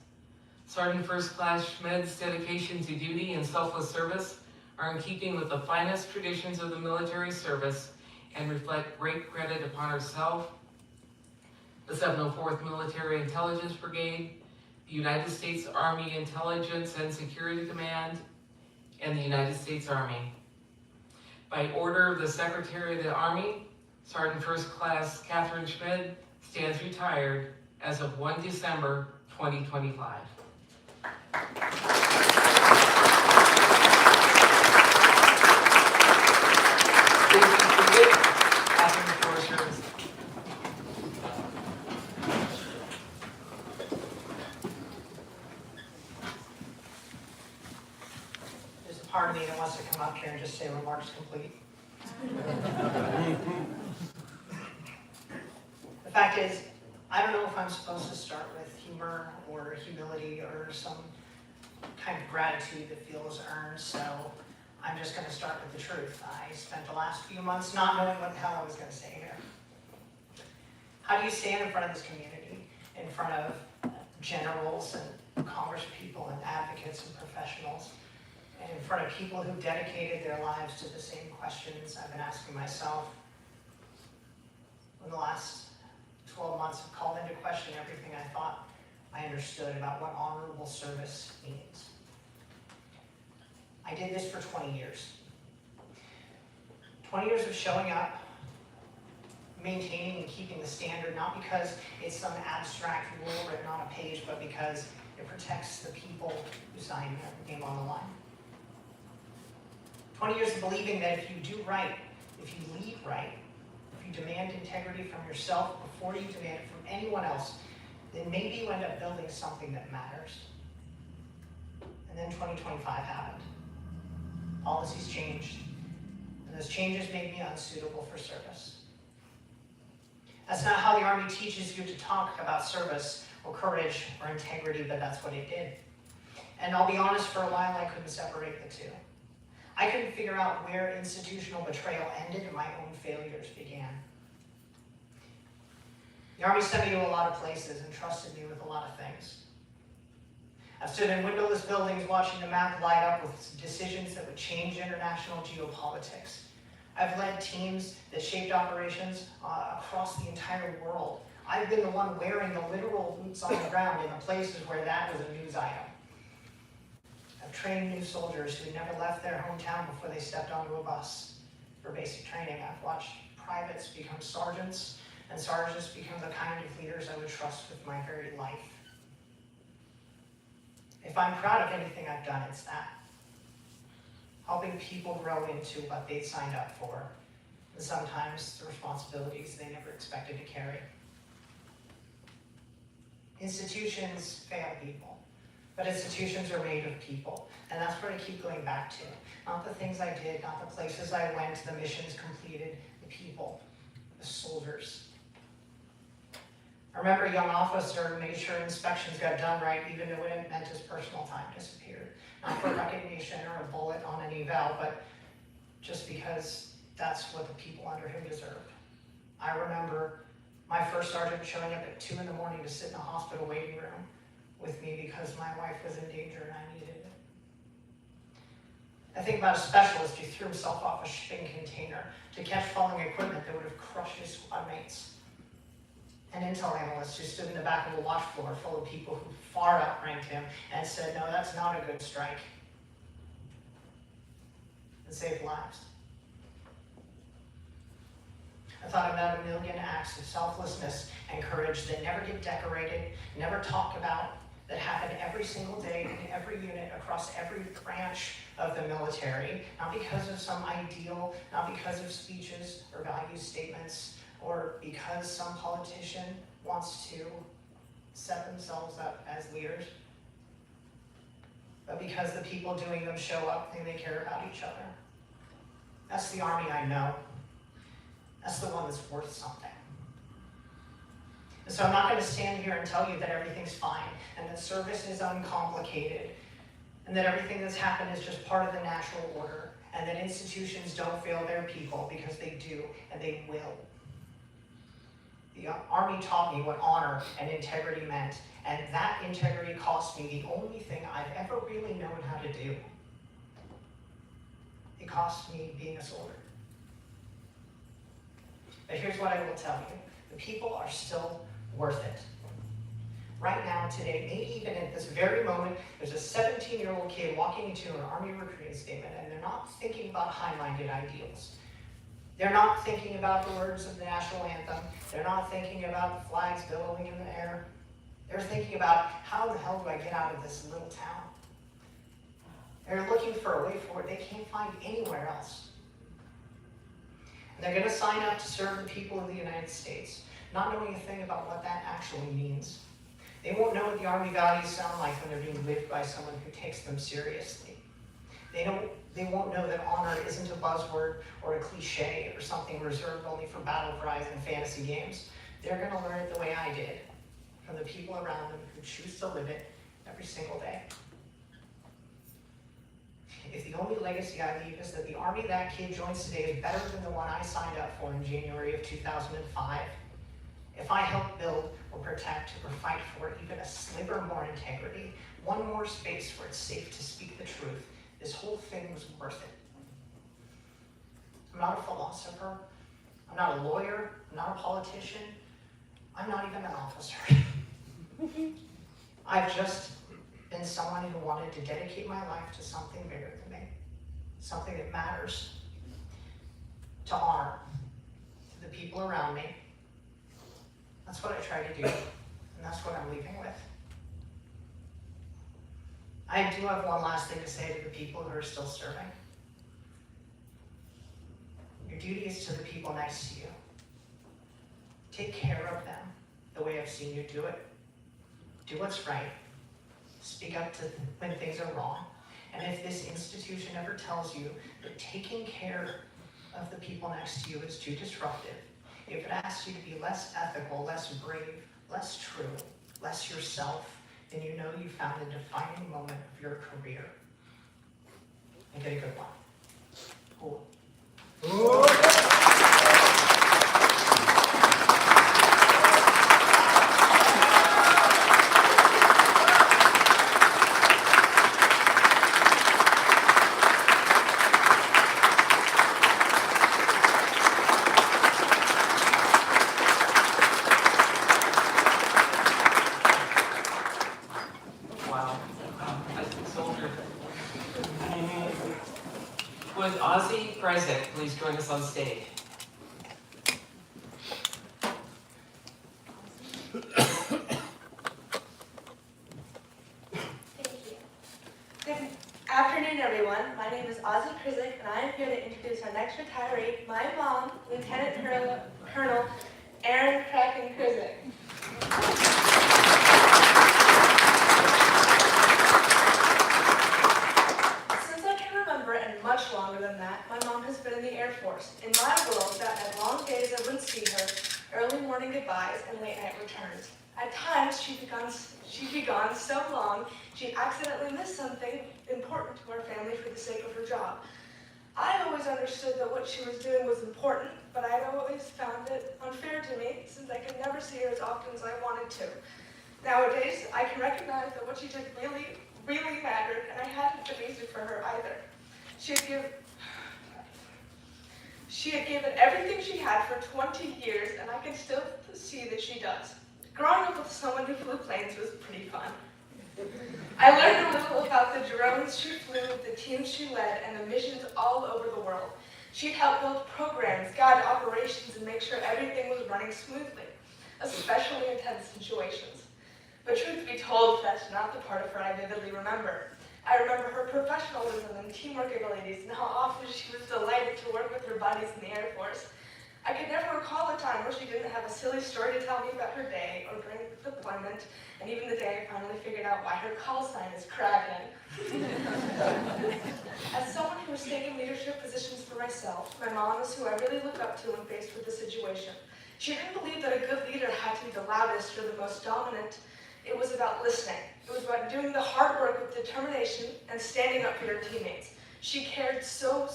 Sergeant First Class Schmidt's dedication to duty and selfless service are in keeping with the finest traditions of the military service and reflect great credit upon herself, the 704th Military Intelligence Brigade, the United States Army Intelligence and Security Command, and the United States Army. By order of the Secretary of the Army, Sergeant First Class Catherine Schmidt stands retired as of 1 December 2025. Please be seated. Catherine, the floor is yours. There's a part of me that wants to come up here and just say remarks complete. The fact is, I don't know if I'm supposed to start with humor or humility or some kind of gratitude that feels earned, so I'm just gonna start with the truth. I spent the last few months not knowing what the hell I was gonna say here. How do you stand in front of this community, in front of generals and congresspeople and advocates and professionals, and in front of people who dedicated their lives to the same questions I've been asking myself? In the last 12 months, I've called into question everything I thought I understood about what honorable service means. I did this for 20 years. 20 years of showing up, maintaining and keeping the standard, not because it's some abstract rule written on a page, but because it protects the people who sign their name on the line. 20 years of believing that if you do right, if you lead right, if you demand integrity from yourself before you demand it from anyone else, then maybe you end up building something that matters. And then 2025 happened. Policies changed, and those changes made me unsuitable for service. That's not how the Army teaches you to talk about service or courage or integrity, but that's what it did. And I'll be honest, for a while I couldn't separate the two. I couldn't figure out where institutional betrayal ended and my own failures began. The Army sent me to a lot of places and trusted me with a lot of things. I've stood in windowless buildings watching the map light up with decisions that would change international geopolitics. I've led teams that shaped operations across the entire world. I've been the one wearing the literal boots on the ground in the places where that was a news item. I've trained new soldiers who never left their hometown before they stepped onto a bus for basic training. I've watched privates become sergeants, and sergeants become the kind of leaders I would trust with my very life. If I'm proud of anything I've done, it's that. Helping people grow into what they signed up for, and sometimes the responsibilities they never expected to carry. Institutions fail people, but institutions are made of people, and that's what I keep going back to. Not the things I did, not the places I went, the missions completed, the people, the soldiers. I remember a young officer who made sure inspections got done right, even though it meant his personal time disappeared. Not for recognition or a bullet on an eval, but just because that's what the people under him deserved. I remember my first sergeant showing up at 2 in the morning to sit in a hospital waiting room with me because my wife was in danger and I needed it. I think about a specialist who threw himself off a shipping container to catch falling equipment that would have crushed his squad mates. An intel analyst who stood in the back of a watch floor full of people who far outranked him and said, no, that's not a good strike, and saved lives. I thought about a million acts of selflessness and courage that never get decorated, never talked about, that happen every single day in every unit across every branch of the military, not because of some ideal, not because of speeches or value statements, or because some politician wants to set themselves up as leaders, but because the people doing them show up and they care about each other. That's the Army I know. That's the one that's worth something. And so I'm not going to stand here and tell you that everything's fine, and that service is uncomplicated, and that everything that's happened is just part of the natural order, and that institutions don't fail their people, because they do, and they will. The Army taught me what honor and integrity meant, and that integrity cost me the only thing I've ever really known how to do. It cost me being a soldier. But here's what I will tell you. The people are still worth it. Right now, today, maybe even at this very moment, there's a 17-year-old kid walking into an Army recruiting statement, and they're not thinking about high-minded ideals. They're not thinking about the words of the national anthem. They're not thinking about the flags billowing in the air. They're thinking about, how the hell do I get out of this little town? They're looking for a way forward they can't find anywhere else. And they're going to sign up to serve the people of the United States, not knowing a thing about what that actually means. They won't know what the Army values sound like when they're being lived by someone who takes them seriously. They won't know that honor isn't a buzzword or a cliche or something reserved only for battle cries and fantasy games. they're gonna learn it the way I did, from the people around them who choose to live it every single day. If the only legacy I leave is that the army that kid joins today is better than the one I signed up for in January of 2005, if I help build or protect or fight for even a sliver more integrity, one more space where it's safe to speak the truth, this whole thing was worth it. I'm not a philosopher, I'm not a lawyer, I'm not a politician, I'm not even an officer. I've just been someone who wanted to dedicate my life to something bigger than me, something that matters, to honor, to the people around me. That's what I try to do, and that's what I'm leaving with. I do have one last thing to say to the people who are still serving. Your duty is to the people next to you. Take care of them the way I've seen you do it. Do what's right. Speak up when things are wrong. And if this institution ever tells you that taking care of the people next to you is too disruptive, if it asks you to be less ethical, less brave, less true, less yourself, then you know you found the defining moment of your career. And get a good one. Cool. Wow. That's a soldier. Would Ozzy Grzyk please join us on stage? Thank you. Good afternoon, everyone. My name is Ozzy Grzyk, and I am here to introduce our next retiree, my mom, Lieutenant Colonel Erin Kraken Grzyk. Since I can remember, and much longer than that, my mom has been in the Air Force. In my world, that meant long days I wouldn't see her, early morning goodbyes, and late night returns. At times, she'd be gone so long, she'd accidentally miss something important to our family for the sake of her job. I always understood that what she was doing was important, but I'd always found it unfair to me since I could never see her as often as I wanted to. Nowadays, I can recognize that what she did really, really mattered, and I hadn't been easy for her either. She had given everything she had for 20 years, and I can still see that she does. Growing up with someone who flew planes was pretty fun. I learned a little about the drones she flew, the teams she led, and the missions all over the world. She'd help build programs, guide operations, and make sure everything was running smoothly, especially in tense situations. But truth be told, that's not the part of her I vividly remember. I remember her professionalism and teamwork abilities and how often she was delighted to work with her buddies in the Air Force. I could never recall a time where she didn't have a silly story to tell me about her day or during deployment, and even the day I finally figured out why her call sign is Kraken. As someone who has taken leadership positions for myself, my mom is who I really look up to when faced with a situation. She didn't believe that a good leader had to be the loudest or the most dominant. It was about listening. It was about doing the hard work with determination and standing up for your teammates. She cared so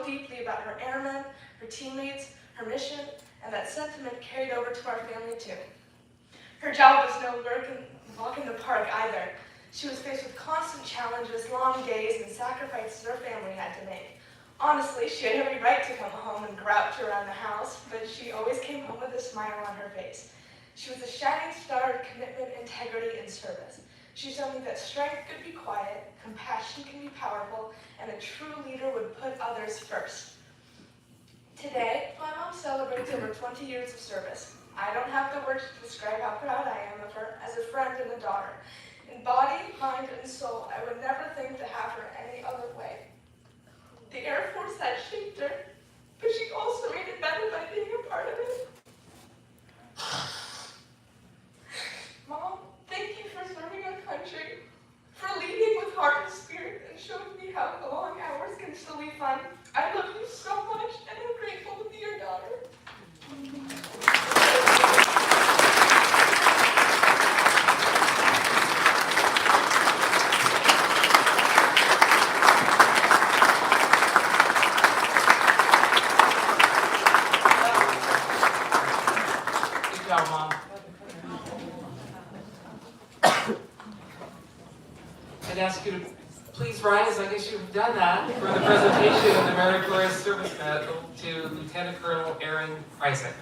deeply about her airmen, her teammates, her mission, and that sentiment carried over to our family too. Her job was no walk in the park either. She was faced with constant challenges, long days, and sacrifices her family had to make. Honestly, she had every right to come home and grouch around the house, but she always came home with a smile on her face. She was a shining star of commitment, integrity, and service. She showed me that strength could be quiet, compassion can be powerful, and a true leader would put others first. Today, my mom celebrates over 20 years of service. I don't have the words to describe how proud I am of her as a friend and a daughter. In body, mind, and soul, I would never think to have her any other way. The Air Force had shaped her, but she also made it better by being a part of it. Mom, thank you for serving our country, for leading with heart and spirit, and showing me how the long hours can still be fun. I love you so much, and I'm grateful to be your daughter. ask you to please rise, I guess you've done that, for the presentation of the Meritorious Service Medal to Lieutenant Colonel Aaron Isaac.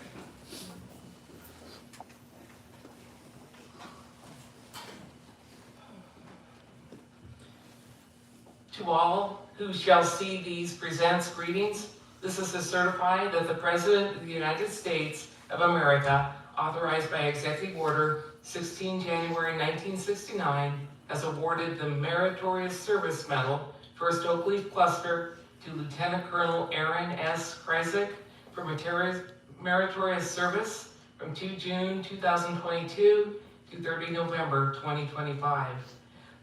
To all who shall see these presents greetings. This is to certify that the President of the United States of America, authorized by Executive Order 16 January 1969, has awarded the Meritorious Service Medal, 1st Oak Leaf Cluster, to Lieutenant Colonel Aaron S. Kryzik for meritorious service from 2 June 2022 to 30 November 2025.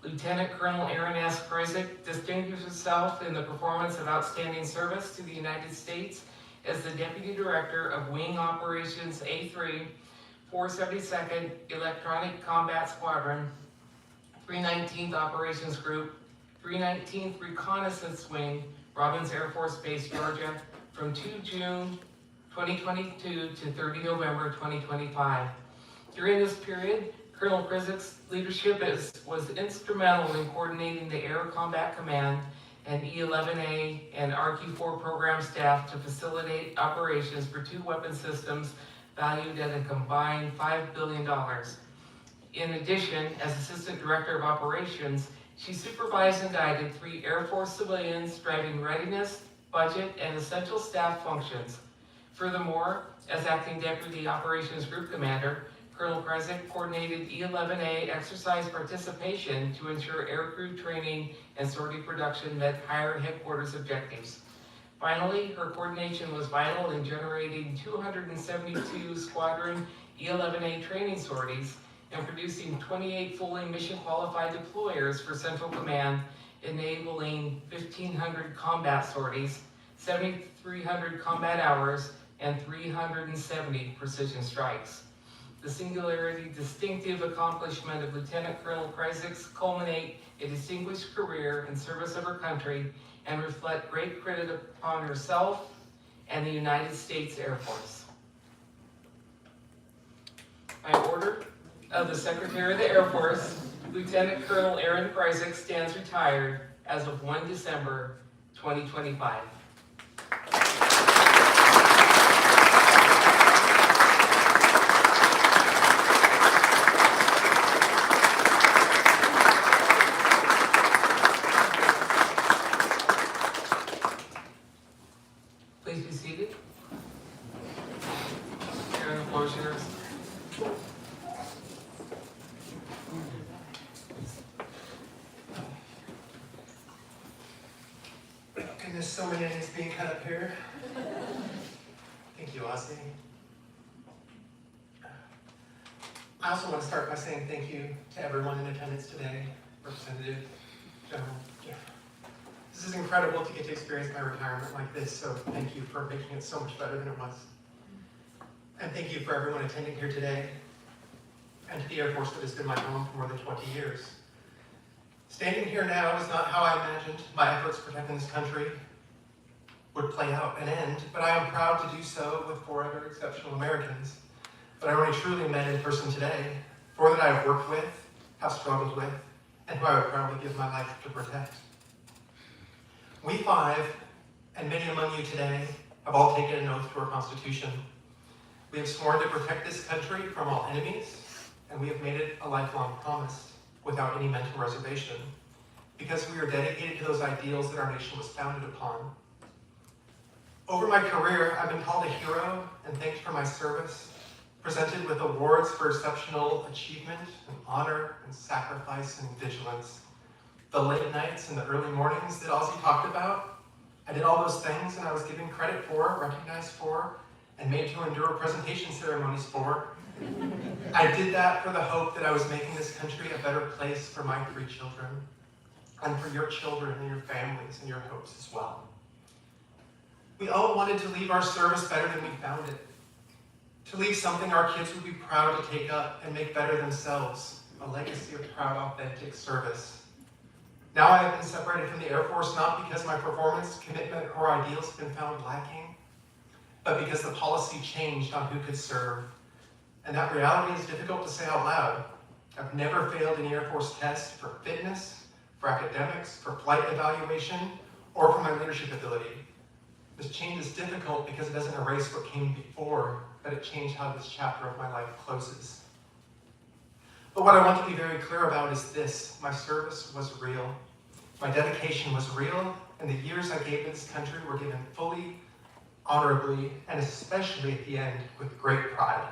Lieutenant Colonel Aaron S. Kryzik distinguished himself in the performance of outstanding service to the United States as the Deputy Director of Wing Operations A3, 472nd Electronic Combat Squadron, 319th Operations Group, 319th Reconnaissance Wing, Robins Air Force Base, Georgia, from 2 June 2022 to 30 November 2025. During this period, Colonel Kryzik's leadership was instrumental in coordinating the Air Combat Command and E-11A and RQ-4 program staff to facilitate operations for 2 weapon systems valued at a combined $5 billion. In addition, as Assistant Director of Operations, she supervised and guided 3 Air Force civilians driving readiness, budget, and essential staff functions. Furthermore, as Acting Deputy Operations Group Commander, Colonel Kryzik coordinated E-11A exercise participation to ensure aircrew training and sortie production met higher headquarters objectives. Finally, her coordination was vital in generating 272 squadron E-11A training sorties and producing 28 fully mission-qualified deployers for Central Command, enabling 1,500 combat sorties, 7,300 combat hours, and 370 precision strikes. The singularly distinctive accomplishment of Lieutenant Colonel Kryzik's culminate a distinguished career in service of her country and reflect great credit upon herself and the United States Air Force. By order of the Secretary of the Air Force, Lieutenant Colonel Aaron Kryzik stands retired as of 1 December 2025. Please be seated. Aaron, the floor is yours. Goodness, so many names being cut up here. Thank you, Ozzy. I also want to start by saying thank you to everyone in attendance today, Representative, General. This is incredible to get to experience my retirement like this, so thank you for making it so much better than it was. And thank you for everyone attending here today, and to the Air Force that has been my home for more than 20 years. Standing here now is not how I imagined my efforts protecting this country would play out and end, but I am proud to do so with 4 other exceptional Americans that I only truly met in person today, 4 that I have worked with, have struggled with, and who I would proudly give my life to protect. We 5, and many among you today, have all taken an oath to our Constitution. We have sworn to protect this country from all enemies, and we have made it a lifelong promise without any mental reservation, because we are dedicated to those ideals that our nation was founded upon. Over my career, I've been called a hero and thanked for my service, presented with awards for exceptional achievement and honor and sacrifice and vigilance. The late nights and the early mornings that Ozzy talked about, I did all those things and I was given credit for, recognized for, and made to endure presentation ceremonies for. I did that for the hope that I was making this country a better place for my 3 children, and for your children and your families and your hopes as well. We all wanted to leave our service better than we found it, to leave something our kids would be proud to take up and make better themselves, a legacy of proud, authentic service. Now I have been separated from the Air Force not because my performance, commitment, or ideals have been found lacking, but because the policy changed on who could serve. And that reality is difficult to say out loud. I've never failed any Air Force test for fitness, for academics, for flight evaluation, or for my leadership ability. This change is difficult because it doesn't erase what came before, but it changed how this chapter of my life closes. But what I want to be very clear about is this: my service was real. My dedication was real, and the years I gave to this country were given fully, honorably, and especially at the end with great pride.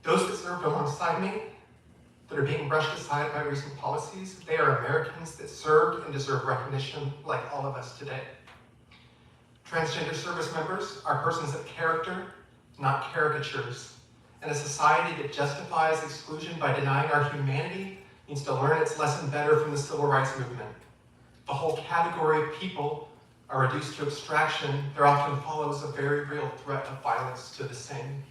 Those that served alongside me, that are being brushed aside by recent policies, they are Americans that served and deserve recognition like all of us today. Transgender service members are persons of character, not caricatures, and a society that justifies exclusion by denying our humanity needs to learn its lesson better from the civil rights movement. The whole category of people are reduced to abstraction. There often follows a very real threat of violence to the same.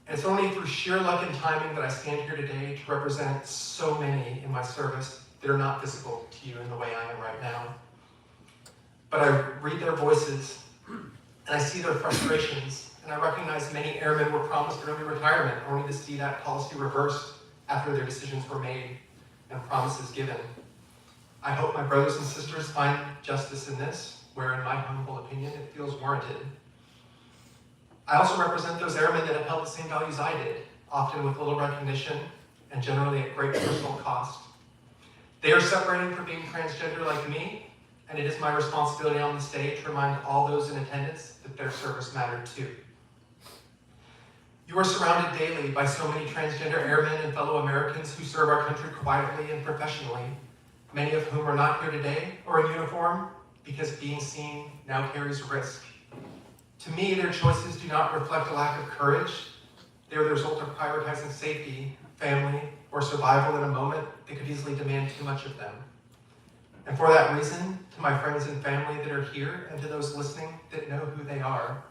And it's only through sheer luck and timing that I stand here today to represent so many in my service that are not visible to you in the way I am right now. But I read their voices, and I see their frustrations, and I recognize many airmen were promised early retirement, only to see that policy reversed after their decisions were made and promises given. I hope my brothers and sisters find justice in this, where in my humble opinion it feels warranted. I also represent those airmen that have held the same values I did, often with little recognition and generally at great personal cost. They are separating from being transgender like me, and it is my responsibility on the stage to remind all those in attendance that their service mattered too. You are surrounded daily by so many transgender airmen and fellow Americans who serve our country quietly and professionally, many of whom are not here today or in uniform because being seen now carries risk. To me, their choices do not reflect a lack of courage. They are the result of prioritizing safety, family, or survival in a moment that could easily demand too much of them. And for that reason, to my friends and family that are here and to those listening that know who they are,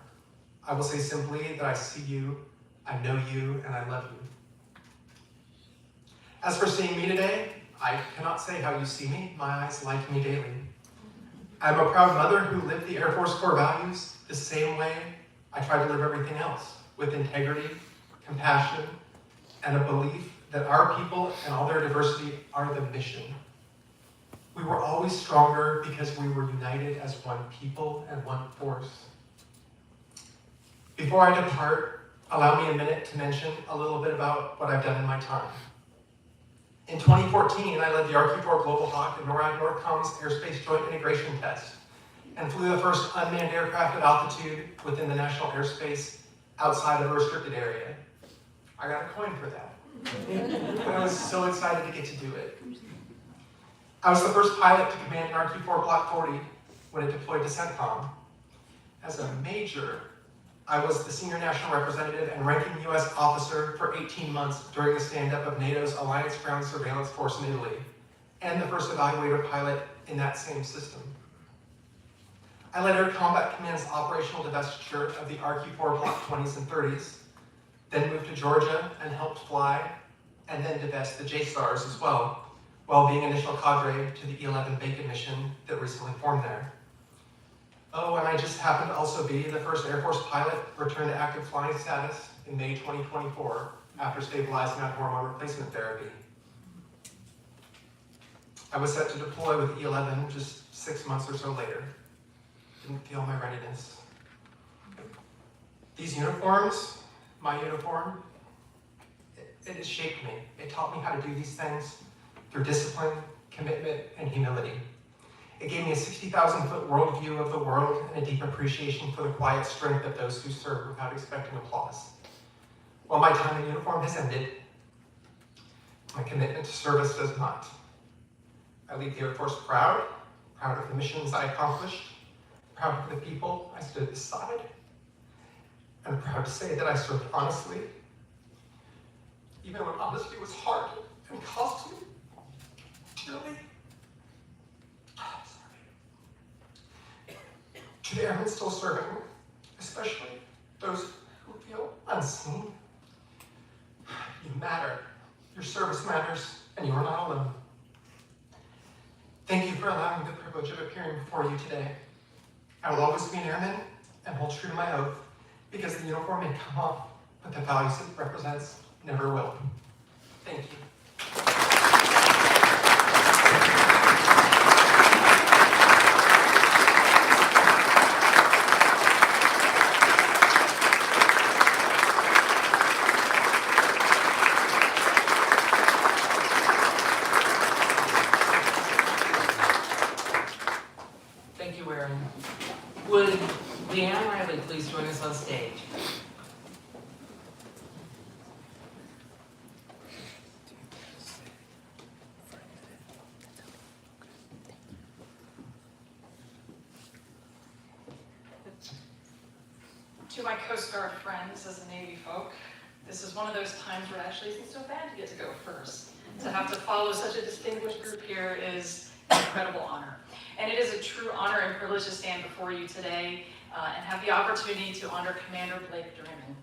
I will say simply that I see you, I know you, and I love you. As for seeing me today, I cannot say how you see me. My eyes like me daily. I'm a proud mother who lived the Air Force core values the same way I try to live everything else, with integrity, compassion, and a belief that our people and all their diversity are the mission. We were always stronger because we were united as one people and one force. Before I depart, allow me a minute to mention a little bit about what I've done in my time. In 2014, I led the RQ-4 Global Hawk and NORAD Northcom's Airspace Joint Integration Test and flew the first unmanned aircraft at altitude within the national airspace outside of a restricted area. I got a coin for that. And I was so excited to get to do it. I was the first pilot to command an RQ-4 Block 40 when it deployed to CENTCOM. As a major, I was the senior national representative and ranking U.S. officer for 18 months during the stand-up of NATO's Alliance Ground Surveillance Force in Italy, and the first evaluator pilot in that same system. I led Air Combat Command's operational divestiture of the RQ-4 Block 20s and 30s, then moved to Georgia and helped fly, and then divest the JSTARS as well, while being initial cadre to the E-11 Bacon mission that recently formed there. Oh, and I just happened to also be the first Air Force pilot returned to active flying status in May 2024 after stabilizing on hormone replacement therapy. I was set to deploy with E-11 just 6 months or so later. Didn't feel my readiness. These uniforms, my uniform, it has shaped me. It taught me how to do these things through discipline, commitment, and humility. It gave me a 60,000-foot worldview of the world and a deep appreciation for the quiet strength of those who serve without expecting applause. While my time in uniform has ended, my commitment to service does not. I leave the Air Force proud of the missions I accomplished, proud of the people I stood beside, and proud to say that I served honestly, even when honesty was hard and cost me dearly. To the airmen still serving, especially those who feel unseen, you matter. Your service matters, and you are not alone. Thank you for allowing me the privilege of appearing before you today. I will always be an airman and hold true to my oath, because the uniform may come off, but the values it represents never will. Thank you. turn. Would Leanne Riley please join us on stage? To my Coast Guard friends as a Navy folk, this is one of those times where it actually isn't so bad to get to go first. To have to follow such a distinguished group here is an incredible honor. And it is a true honor and privilege to stand before you today and have the opportunity to honor Commander Blake Dreamin,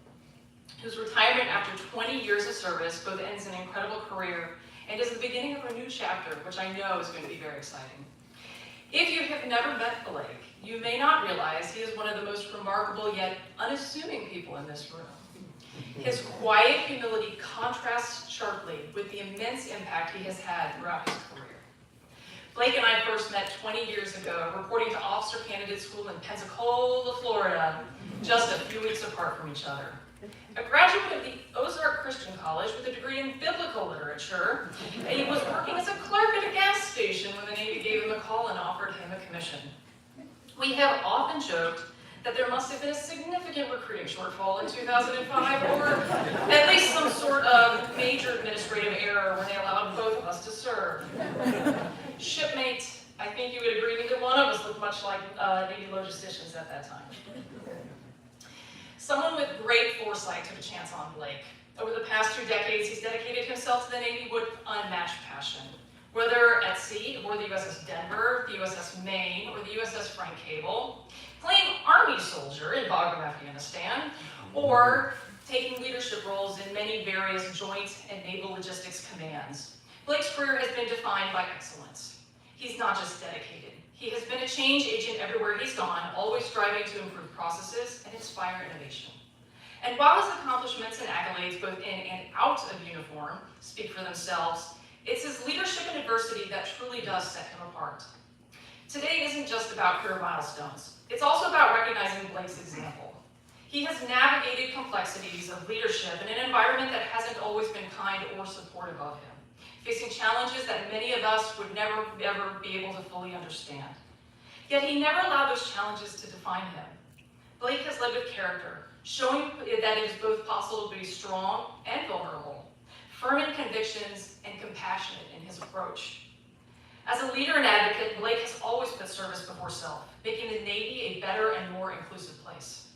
whose retirement after 20 years of service both ends an incredible career and is the beginning of a new chapter, which I know is going to be very exciting. If you have never met Blake, you may not realize he is one of the most remarkable yet unassuming people in this room. His quiet humility contrasts sharply with the immense impact he has had throughout his career. Blake and I first met 20 years ago, reporting to Officer Candidate School in Pensacola, Florida, just a few weeks apart from each other. A graduate of the Ozark Christian College with a degree in biblical literature, and he was working as a clerk at a gas station when the Navy gave him a call and offered him a commission. We have often joked that there must have been a significant recruiting shortfall in 2005, or at least some sort of major administrative error when they allowed both of us to serve. Shipmate, I think you would agree neither one of us looked much like Navy logisticians at that time. Someone with great foresight took a chance on Blake. Over the past 2 decades, he's dedicated himself to the Navy with unmatched passion. Whether at sea, aboard the USS Denver, the USS Maine, or the USS Frank Cable, playing Army soldier in Bagram, Afghanistan, or taking leadership roles in many various joint and naval logistics commands. Blake's career has been defined by excellence. He's not just dedicated. He has been a change agent everywhere he's gone, always striving to improve processes and inspire innovation. And while his accomplishments and accolades, both in and out of uniform, speak for themselves, it's his leadership in adversity that truly does set him apart. Today isn't just about career milestones. It's also about recognizing Blake's example. He has navigated complexities of leadership in an environment that hasn't always been kind or supportive of him, facing challenges that many of us would never, ever be able to fully understand. Yet he never allowed those challenges to define him. Blake has led with character, showing that it is both possible to be strong and vulnerable, firm in convictions and compassionate in his approach. As a leader and advocate, Blake has always put service before self, making the Navy a better and more inclusive place.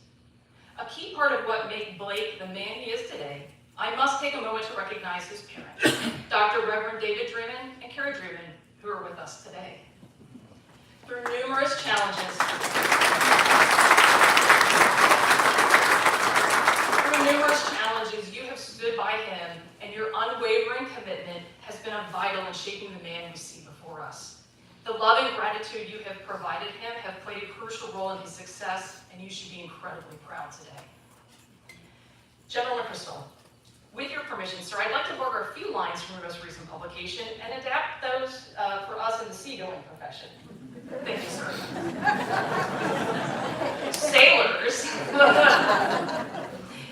A key part of what made Blake the man he is today, I must take a moment to recognize his parents, Dr. Reverend David Dreamin and Carrie Dreamin, who are with us today. Through numerous challenges, you have stood by him, and your unwavering commitment has been vital in shaping the man we see before us. The love and gratitude you have provided him have played a crucial role in his success, and you should be incredibly proud today. General McChrystal, with your permission, sir, I'd like to borrow a few lines from your most recent publication and adapt those for us in the seagoing profession. Thank you, sir.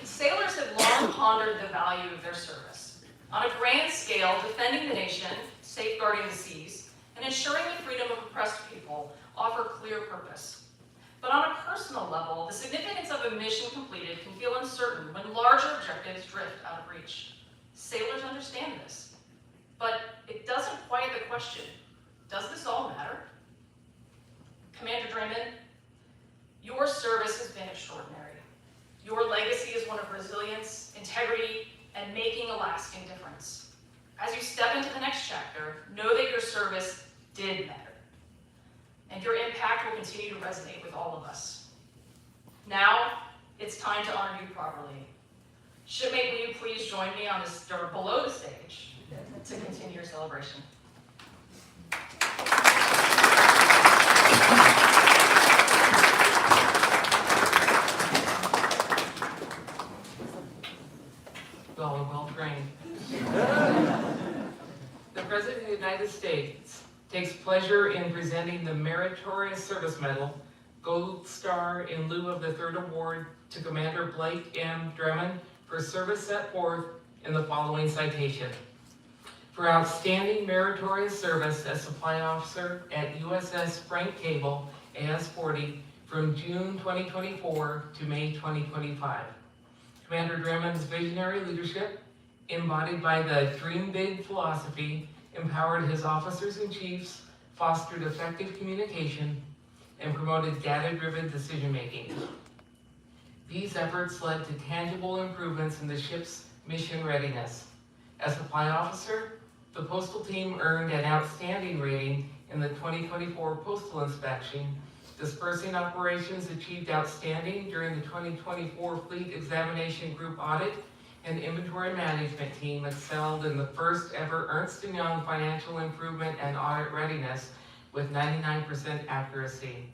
Sailors have long pondered the value of their service. On a grand scale, defending the nation, safeguarding the seas, and ensuring the freedom of oppressed people offer clear purpose. But on a personal level, the significance of a mission completed can feel uncertain when larger objectives drift out of reach. Sailors understand this, but it doesn't quiet the question, does this all matter? Commander Dreamin, your service has been extraordinary. Your legacy is one of resilience, integrity, and making a lasting difference. As you step into the next chapter, know that your service did matter, and your impact will continue to resonate with all of us. Now, it's time to honor you properly. Shipmate, will you please join me on this, or below the stage, to continue your celebration. Well trained. The President of the United States takes pleasure in presenting the Meritorious Service Medal, Gold Star in lieu of the third award, to Commander Blake M. Dreamin for service set forth in the following citation. for outstanding meritorious service as supply officer at USS Frank Cable AS-40 from June 2024 to May 2025. Commander Drummond's visionary leadership, embodied by the Dream Big philosophy, empowered his officers and chiefs, fostered effective communication, and promoted data-driven decision-making. These efforts led to tangible improvements in the ship's mission readiness. As supply officer, the postal team earned an outstanding rating in the 2024 postal inspection. Dispersing operations achieved outstanding during the 2024 fleet examination group audit, and inventory management team excelled in the first ever Ernst & Young financial improvement and audit readiness with 99% accuracy.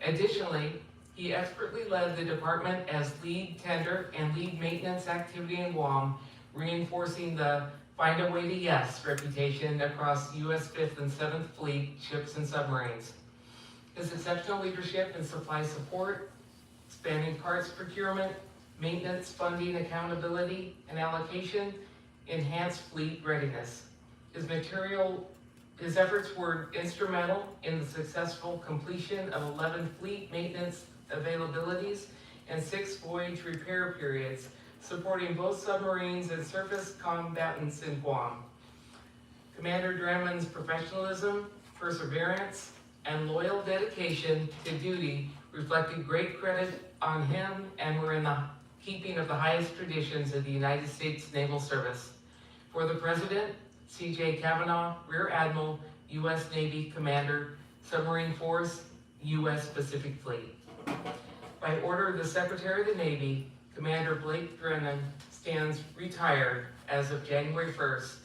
Additionally, he expertly led the department as lead tender and lead maintenance activity in Guam, reinforcing the Find a Way to Yes reputation across U.S. 5th and 7th Fleet ships and submarines. His exceptional leadership and supply support, spanning parts procurement, maintenance, funding, accountability, and allocation, enhanced fleet readiness. His efforts were instrumental in the successful completion of 11 fleet maintenance availabilities and 6 voyage repair periods, supporting both submarines and surface combatants in Guam. Commander Drummond's professionalism, perseverance, and loyal dedication to duty reflected great credit on him and were in the keeping of the highest traditions of the United States Naval Service. For the President, C.J. Kavanaugh, Rear Admiral, U.S. Navy Commander, Submarine Force, U.S. Pacific Fleet. By order of the Secretary of the Navy, Commander Blake Drennan stands retired as of January 1st,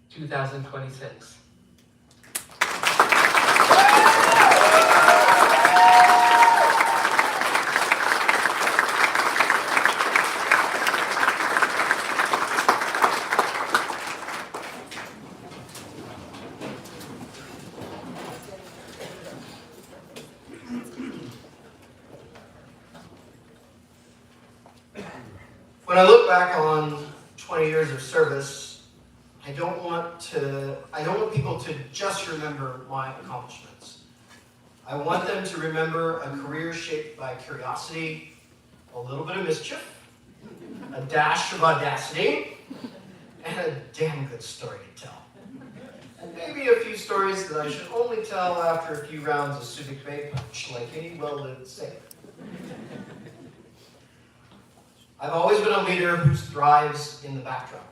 2026. When I look back on 20 years of service, I don't want people to just remember my accomplishments. I want them to remember a career shaped by curiosity, a little bit of mischief, a dash of audacity, and a damn good story to tell. And maybe a few stories that I should only tell after a few rounds of Subic Bay Punch, like any well-lived sailor. I've always been a leader who thrives in the backdrop,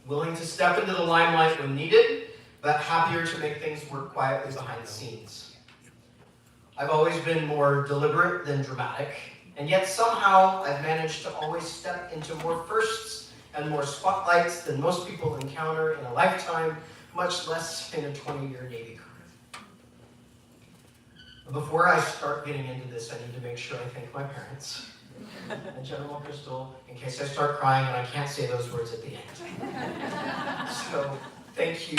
willing to step into the limelight when needed, but happier to make things work quietly behind the scenes. I've always been more deliberate than dramatic, and yet somehow I've managed to always step into more firsts and more spotlights than most people encounter in a lifetime, much less in a 20-year Navy career. Before I start getting into this, I need to make sure I thank my parents and General Crystal, in case I start crying and I can't say those words at the end. So, thank you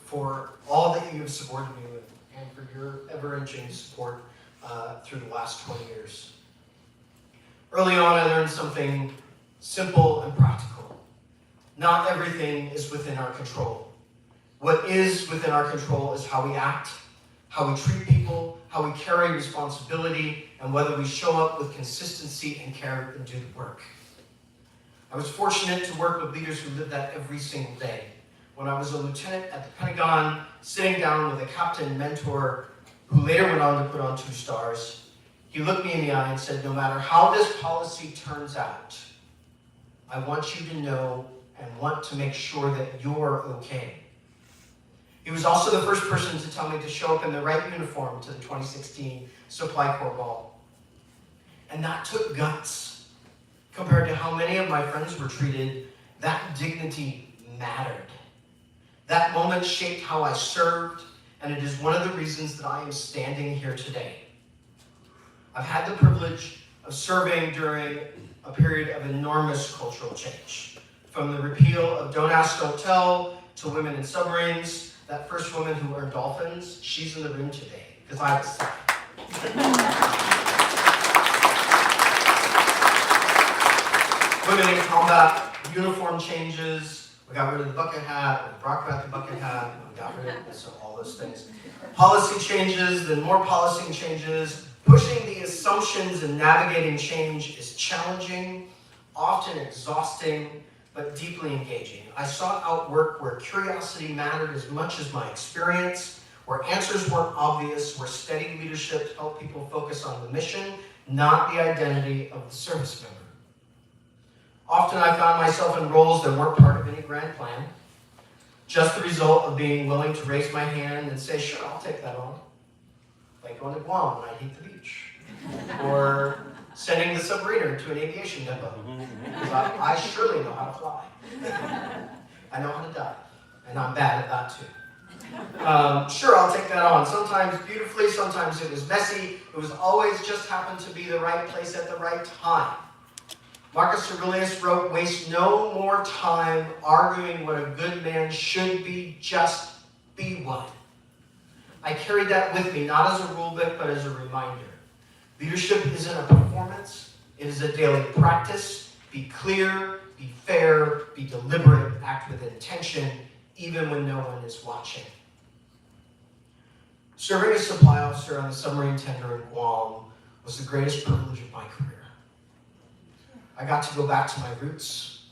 for all that you have supported me with, and for your ever-enduring support through the last 20 years. Early on, I learned something simple and practical. Not everything is within our control. What is within our control is how we act, how we treat people, how we carry responsibility, and whether we show up with consistency and care and do the work. I was fortunate to work with leaders who lived that every single day. When I was a lieutenant at the Pentagon, sitting down with a captain mentor who later went on to put on 2 stars, he looked me in the eye and said, no matter how this policy turns out, I want you to know and want to make sure that you're okay. He was also the first person to tell me to show up in the right uniform to the 2016 Supply Corps Ball. And that took guts. Compared to how many of my friends were treated, that dignity mattered. That moment shaped how I served, and it is one of the reasons that I am standing here today. I've had the privilege of serving during a period of enormous cultural change. From the repeal of Don't Ask, Don't Tell to Women in Submarines. That first woman who earned dolphins, she's in the room today, because I was sick. Women in combat, uniform changes, We got rid of the bucket hat, we brought back the bucket hat, we got rid of so all those things. Policy changes, then more policy changes. Pushing the assumptions and navigating change is challenging, often exhausting, but deeply engaging. I sought out work where curiosity mattered as much as my experience, where answers weren't obvious, where steady leadership helped people focus on the mission, not the identity of the service member. Often I found myself in roles that weren't part of any grand plan, just the result of being willing to raise my hand and say, sure, I'll take that on. Like going to Guam when I hate the beach. Or sending the submariner to an aviation depot. Because I surely know how to fly. I know how to dive. And I'm bad at that too. Sure, I'll take that on. Sometimes beautifully, sometimes it was messy. It was always just happened to be the right place at the right time. Marcus Aurelius wrote, waste no more time arguing what a good man should be, just be one. I carried that with me, not as a rule book, but as a reminder. Leadership isn't a performance, it is a daily practice. Be clear, be fair, be deliberate, act with intention, even when no one is watching. Serving as supply officer on the submarine tender in Guam was the greatest privilege of my career. I got to go back to my roots,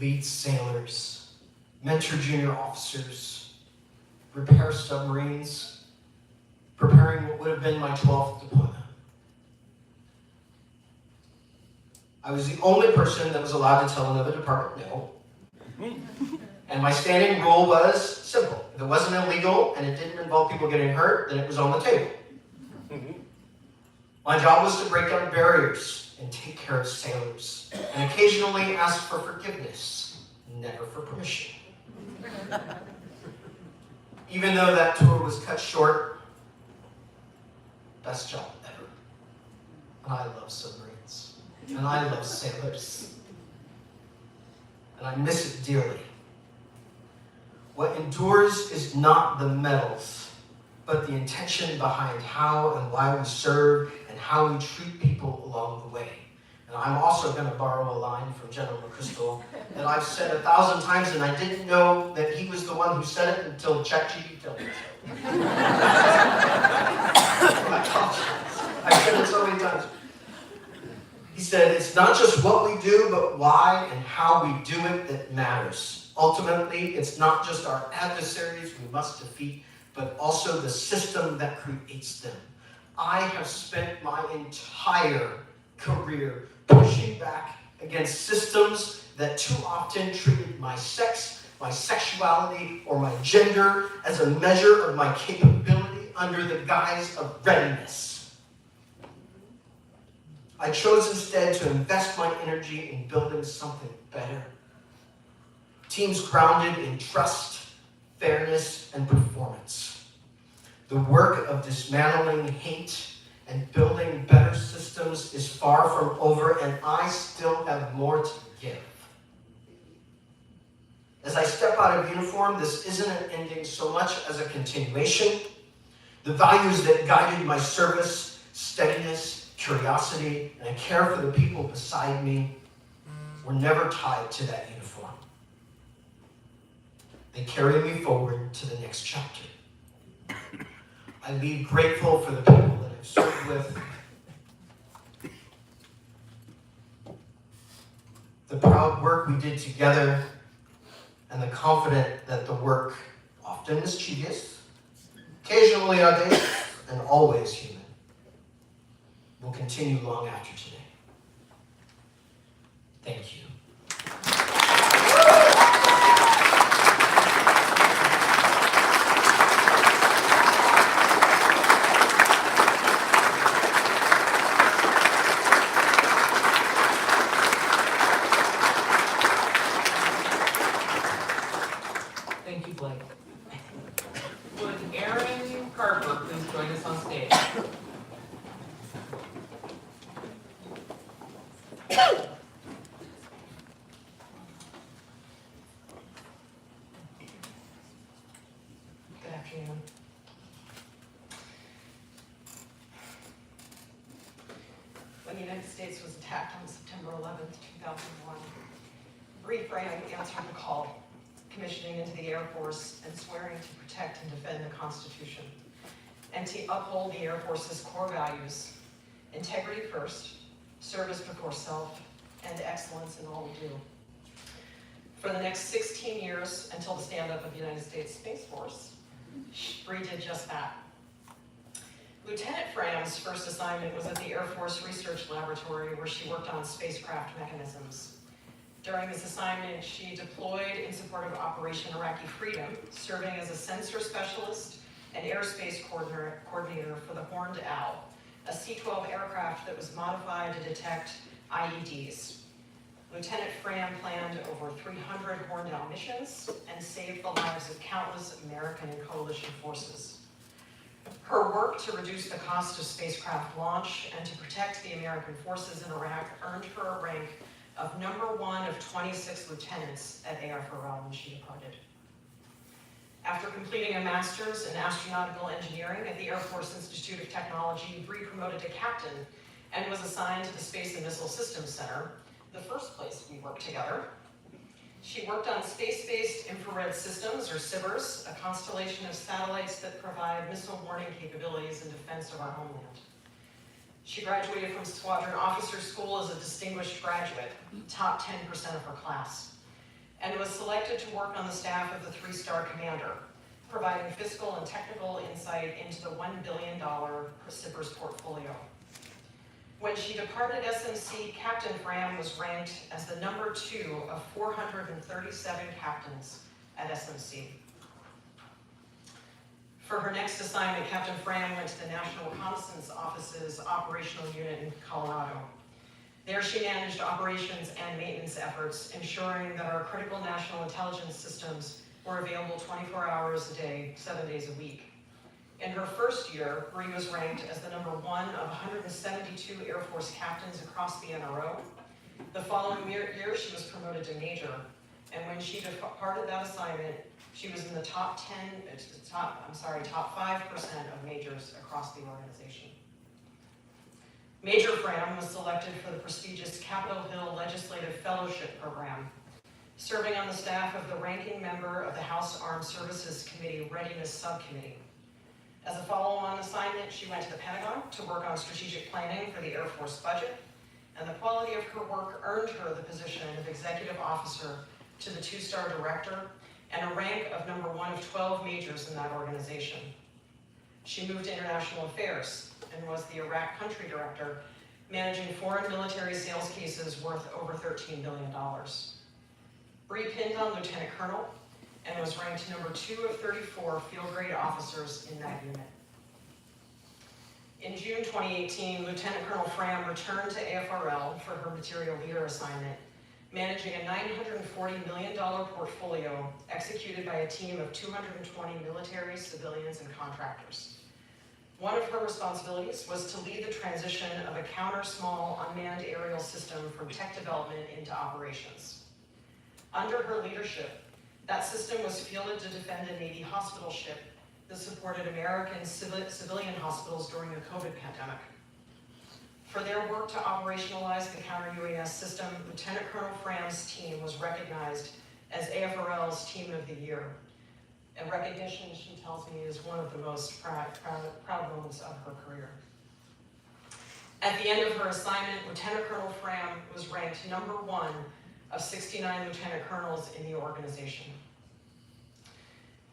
lead sailors, mentor junior officers, repair submarines, preparing what would have been my 12th deployment. I was the only person that was allowed to tell another department no. And my standing rule was simple. If it wasn't illegal and it didn't involve people getting hurt, then it was on the table. My job was to break down barriers and take care of sailors, and occasionally ask for forgiveness, never for permission. Even though that tour was cut short, best job ever. And I love submarines, and I love sailors, and I miss it dearly. What endures is not the medals, but the intention behind how and why we serve and how we treat people along the way. And I'm also going to borrow a line from General McChrystal that I've said 1,000 times, and I didn't know that he was the one who said it until ChatGPT told me so. I've said it so many times. He said, it's not just what we do, but why and how we do it that matters. Ultimately, it's not just our adversaries we must defeat, but also the system that creates them. I have spent my entire career pushing back against systems that too often treated my sex, my sexuality, or my gender as a measure of my capability under the guise of readiness. I chose instead to invest my energy in building something better. Teams grounded in trust, fairness, and performance. The work of dismantling hate and building better systems is far from over, and I still have more to give. As I step out of uniform, this isn't an ending so much as a continuation. The values that guided my service, steadiness, curiosity, and a care for the people beside me, were never tied to that uniform. They carry me forward to the next chapter. I leave grateful for the people that I've served with, the proud work we did together, and the confident that the work, often mischievous, occasionally audacious, and always human, will continue long after today. Thank you. Thank you, Blake. Would Aaron Carper please join us on stage? Good afternoon. When the United States was attacked on September 11th, 2001, brief rank answered the call commissioning into the Air Force and swearing to protect and defend the Constitution, and to uphold the Air Force's core values: integrity first, service before self, and excellence in all we do. For the next 16 years, until the stand-up of the United States Space Force, Bree did just that. Lieutenant Fram's first assignment was at the Air Force Research Laboratory, where she worked on spacecraft mechanisms. During this assignment, she deployed in support of Operation Iraqi Freedom, serving as a sensor specialist and airspace coordinator for the Horned Owl, a C-12 aircraft that was modified to detect IEDs. Lieutenant Fram planned over 300 Horned Owl missions and saved the lives of countless American and coalition forces. Her work to reduce the cost of spacecraft launch and to protect the American forces in Iraq earned her a rank of #1 of 26 lieutenants at AFRL when she departed. After completing a master's in astronautical engineering at the Air Force Institute of Technology, Bree promoted to captain and was assigned to the Space and Missile Systems Center, the first place we worked together. She worked on space-based infrared systems, or SIBRs, a constellation of satellites that provide missile warning capabilities in defense of our homeland. She graduated from Squadron Officer School as a distinguished graduate, top 10% of her class, and was selected to work on the staff of the 3-star commander, providing fiscal and technical insight into the $1 billion SIBRs portfolio. When she departed SMC, Captain Fram was ranked as the #2 of 437 captains at SMC. For her next assignment, Captain Fram went to the National Reconnaissance Office's operational unit in Colorado. There she managed operations and maintenance efforts, ensuring that our critical national intelligence systems were available 24 hours a day, 7 days a week. In her first year, Bree was ranked as the #1 of 172 Air Force captains across the NRO. The following year, she was promoted to major, and when she departed that assignment, she was in the top 5% of majors across the organization. Major Fram was selected for the prestigious Capitol Hill Legislative Fellowship Program, serving on the staff of the ranking member of the House Armed Services Committee Readiness Subcommittee. As a follow-on assignment, she went to the Pentagon to work on strategic planning for the Air Force budget, and the quality of her work earned her the position of executive officer to the 2-star director and a rank of #1 of 12 majors in that organization. She moved to international affairs and was the Iraq country director, managing foreign military sales cases worth over $13 billion. Bree pinned on Lieutenant Colonel and was ranked #2 of 34 field grade officers in that unit. In June 2018, Lieutenant Colonel Fram returned to AFRL for her material leader assignment, managing a $940 million portfolio executed by a team of 220 military, civilians, and contractors. One of her responsibilities was to lead the transition of a counter-small unmanned aerial system from tech development into operations. Under her leadership, that system was fielded to defend a Navy hospital ship that supported American civilian hospitals during the COVID pandemic. For their work to operationalize the counter-UAS system, Lieutenant Colonel Fram's team was recognized as AFRL's Team of the Year. A recognition, she tells me, is one of the most proud moments of her career. At the end of her assignment, Lieutenant Colonel Fram was ranked #1 of 69 lieutenant colonels in the organization.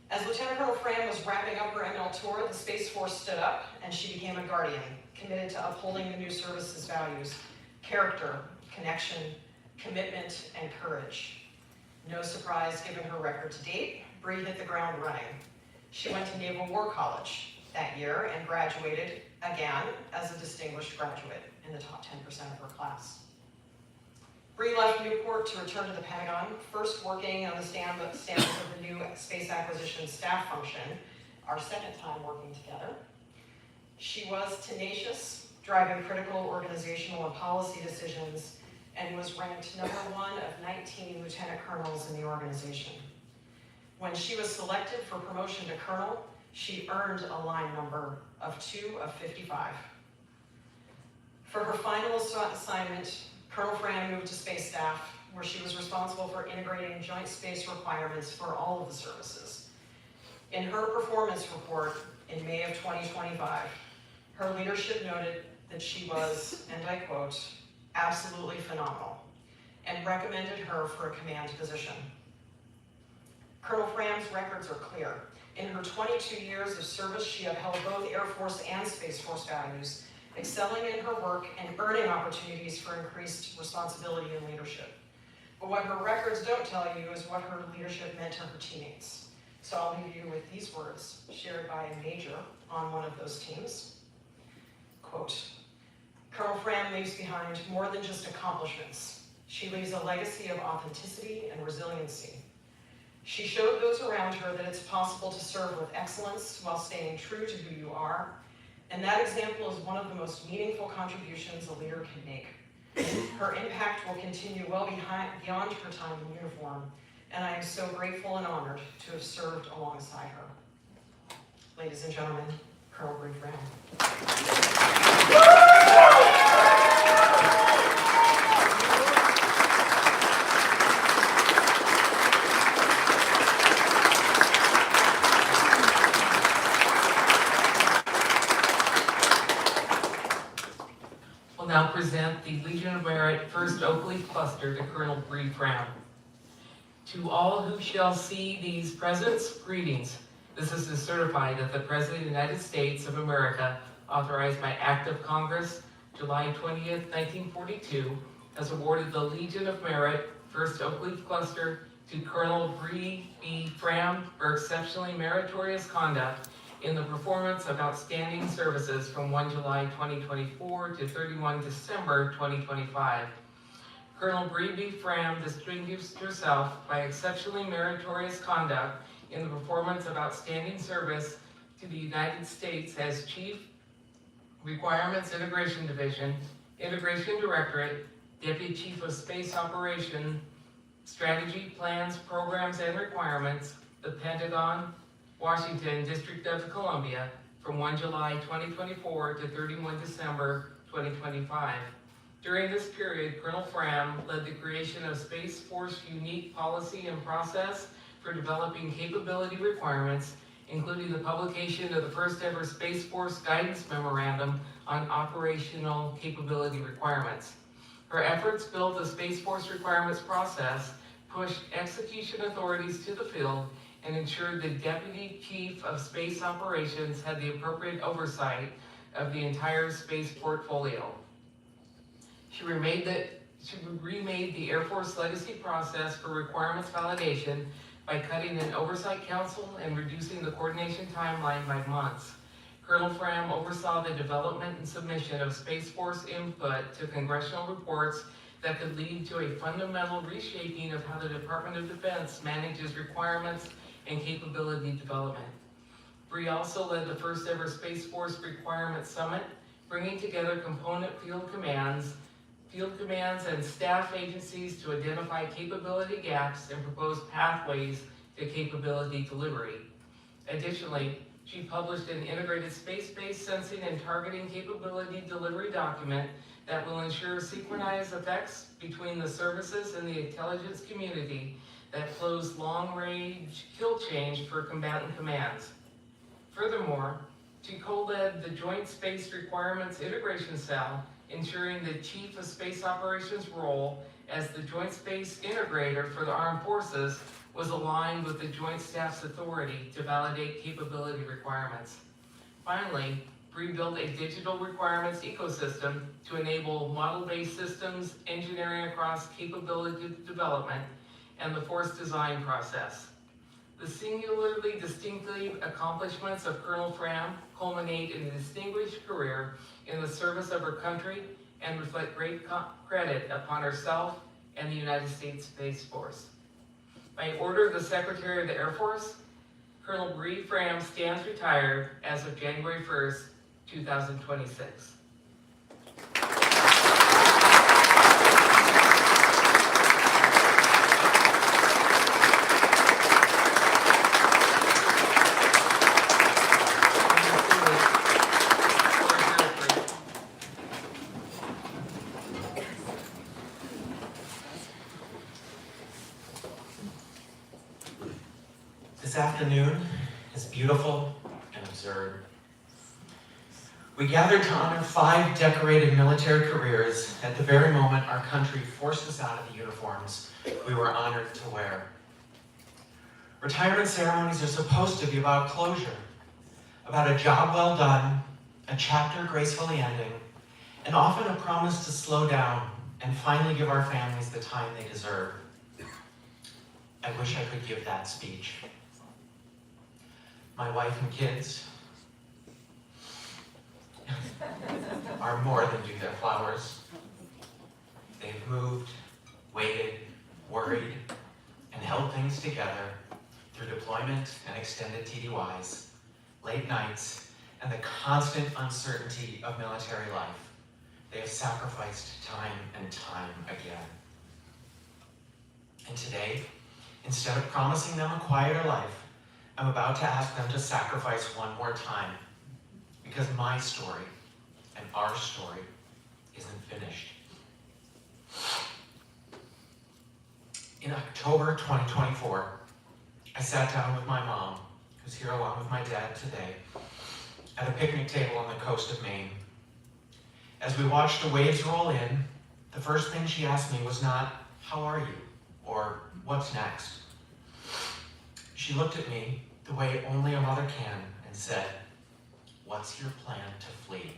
As Lieutenant Colonel Fram was wrapping up her ML tour, the Space Force stood up and she became a guardian, committed to upholding the new service's values: character, connection, commitment, and courage. No surprise given her record to date, Bree hit the ground running. She went to Naval War College that year and graduated again as a distinguished graduate in the top 10% of her class. Bree left Newport to return to the Pentagon, first working on the stand-ups of the new space acquisition staff function, our second time working together. She was tenacious, driving critical organizational and policy decisions, and was ranked #1 of 19 lieutenant colonels in the organization. When she was selected for promotion to colonel, she earned a line number of 2 of 55. For her final assignment, Colonel Fram moved to space staff, where she was responsible for integrating joint space requirements for all of the services. In her performance report in May of 2025, her leadership noted that she was, and I quote, absolutely phenomenal, and recommended her for a command position. Colonel Fram's records are clear. In her 22 years of service, she upheld both Air Force and Space Force values, excelling in her work and earning opportunities for increased responsibility and leadership. But what her records don't tell you is what her leadership meant to her teammates. So I'll leave you with these words shared by a major on one of those teams. Quote, Colonel Fram leaves behind more than just accomplishments. She leaves a legacy of authenticity and resiliency. She showed those around her that it's possible to serve with excellence while staying true to who you are, and that example is one of the most meaningful contributions a leader can make. Her impact will continue well beyond her time in uniform, and I am so grateful and honored to have served alongside her. Ladies and gentlemen, Colonel Bree Fram. Will now present the Legion of Merit First Oak Leaf Cluster to Colonel Bree Fram. To all who shall see these presents, greetings. This is to certify that the President of the United States of America, authorized by Act of Congress, July 20th, 1942, has awarded the Legion of Merit First Oak Leaf Cluster to Colonel Bree B. Fram for exceptionally meritorious conduct in the performance of outstanding services from 1 July 2024 to 31 December 2025. Colonel Bree B. Fram distinguished herself by exceptionally meritorious conduct in the performance of outstanding service to the United States as Chief, Requirements Integration Division, Integration Directorate, Deputy Chief of Space Operation, Strategy, Plans, Programs, and Requirements, the Pentagon, Washington, District of Columbia, from 1 July 2024 to 31 December 2025. During this period, Colonel Fram led the creation of Space Force unique policy and process for developing capability requirements, including the publication of the first ever Space Force Guidance Memorandum on Operational Capability Requirements. Her efforts built the Space Force requirements process, pushed execution authorities to the field, and ensured the Deputy Chief of Space Operations had the appropriate oversight of the entire space portfolio. She remade the Air Force legacy process for requirements validation by cutting an oversight council and reducing the coordination timeline by months. Colonel Fram oversaw the development and submission of Space Force input to congressional reports that could lead to a fundamental reshaping of how the Department of Defense manages requirements and capability development. Bree also led the first ever Space Force Requirements Summit, bringing together component field commands and staff agencies to identify capability gaps and propose pathways to capability delivery. Additionally, she published an integrated space-based sensing and targeting capability delivery document that will ensure synchronized effects between the services and the intelligence community that flows long-range kill change for combatant commands. Furthermore, she co-led the Joint Space Requirements Integration Cell, ensuring the Chief of Space Operations role as the Joint Space Integrator for the Armed Forces was aligned with the Joint Staff's authority to validate capability requirements. Finally, Bree built a digital requirements ecosystem to enable model-based systems engineering across capability development and the force design process. The singularly distinctive accomplishments of Colonel Fram culminate in a distinguished career in the service of her country and reflect great credit upon herself and the United States Space Force. By order of the Secretary of the Air Force, Colonel Bree Fram stands retired as of January 1st, 2026. afternoon is beautiful and absurd. We gathered to honor 5 decorated military careers at the very moment our country forced us out of the uniforms we were honored to wear. Retirement ceremonies are supposed to be about closure, about a job well done, a chapter gracefully ending, and often a promise to slow down and finally give our families the time they deserve. I wish I could give that speech. My wife and kids are more than do their flowers. They've moved, waited, worried, and held things together through deployment and extended TDYs, late nights, and the constant uncertainty of military life. They have sacrificed time and time again. And today, instead of promising them a quieter life, I'm about to ask them to sacrifice one more time, because my story and our story isn't finished. In October 2024, I sat down with my mom, who's here along with my dad today, at a picnic table on the coast of Maine. As we watched the waves roll in, the first thing she asked me was not, "How are you?" or "What's next?" She looked at me the way only a mother can and said, "What's your plan to flee?"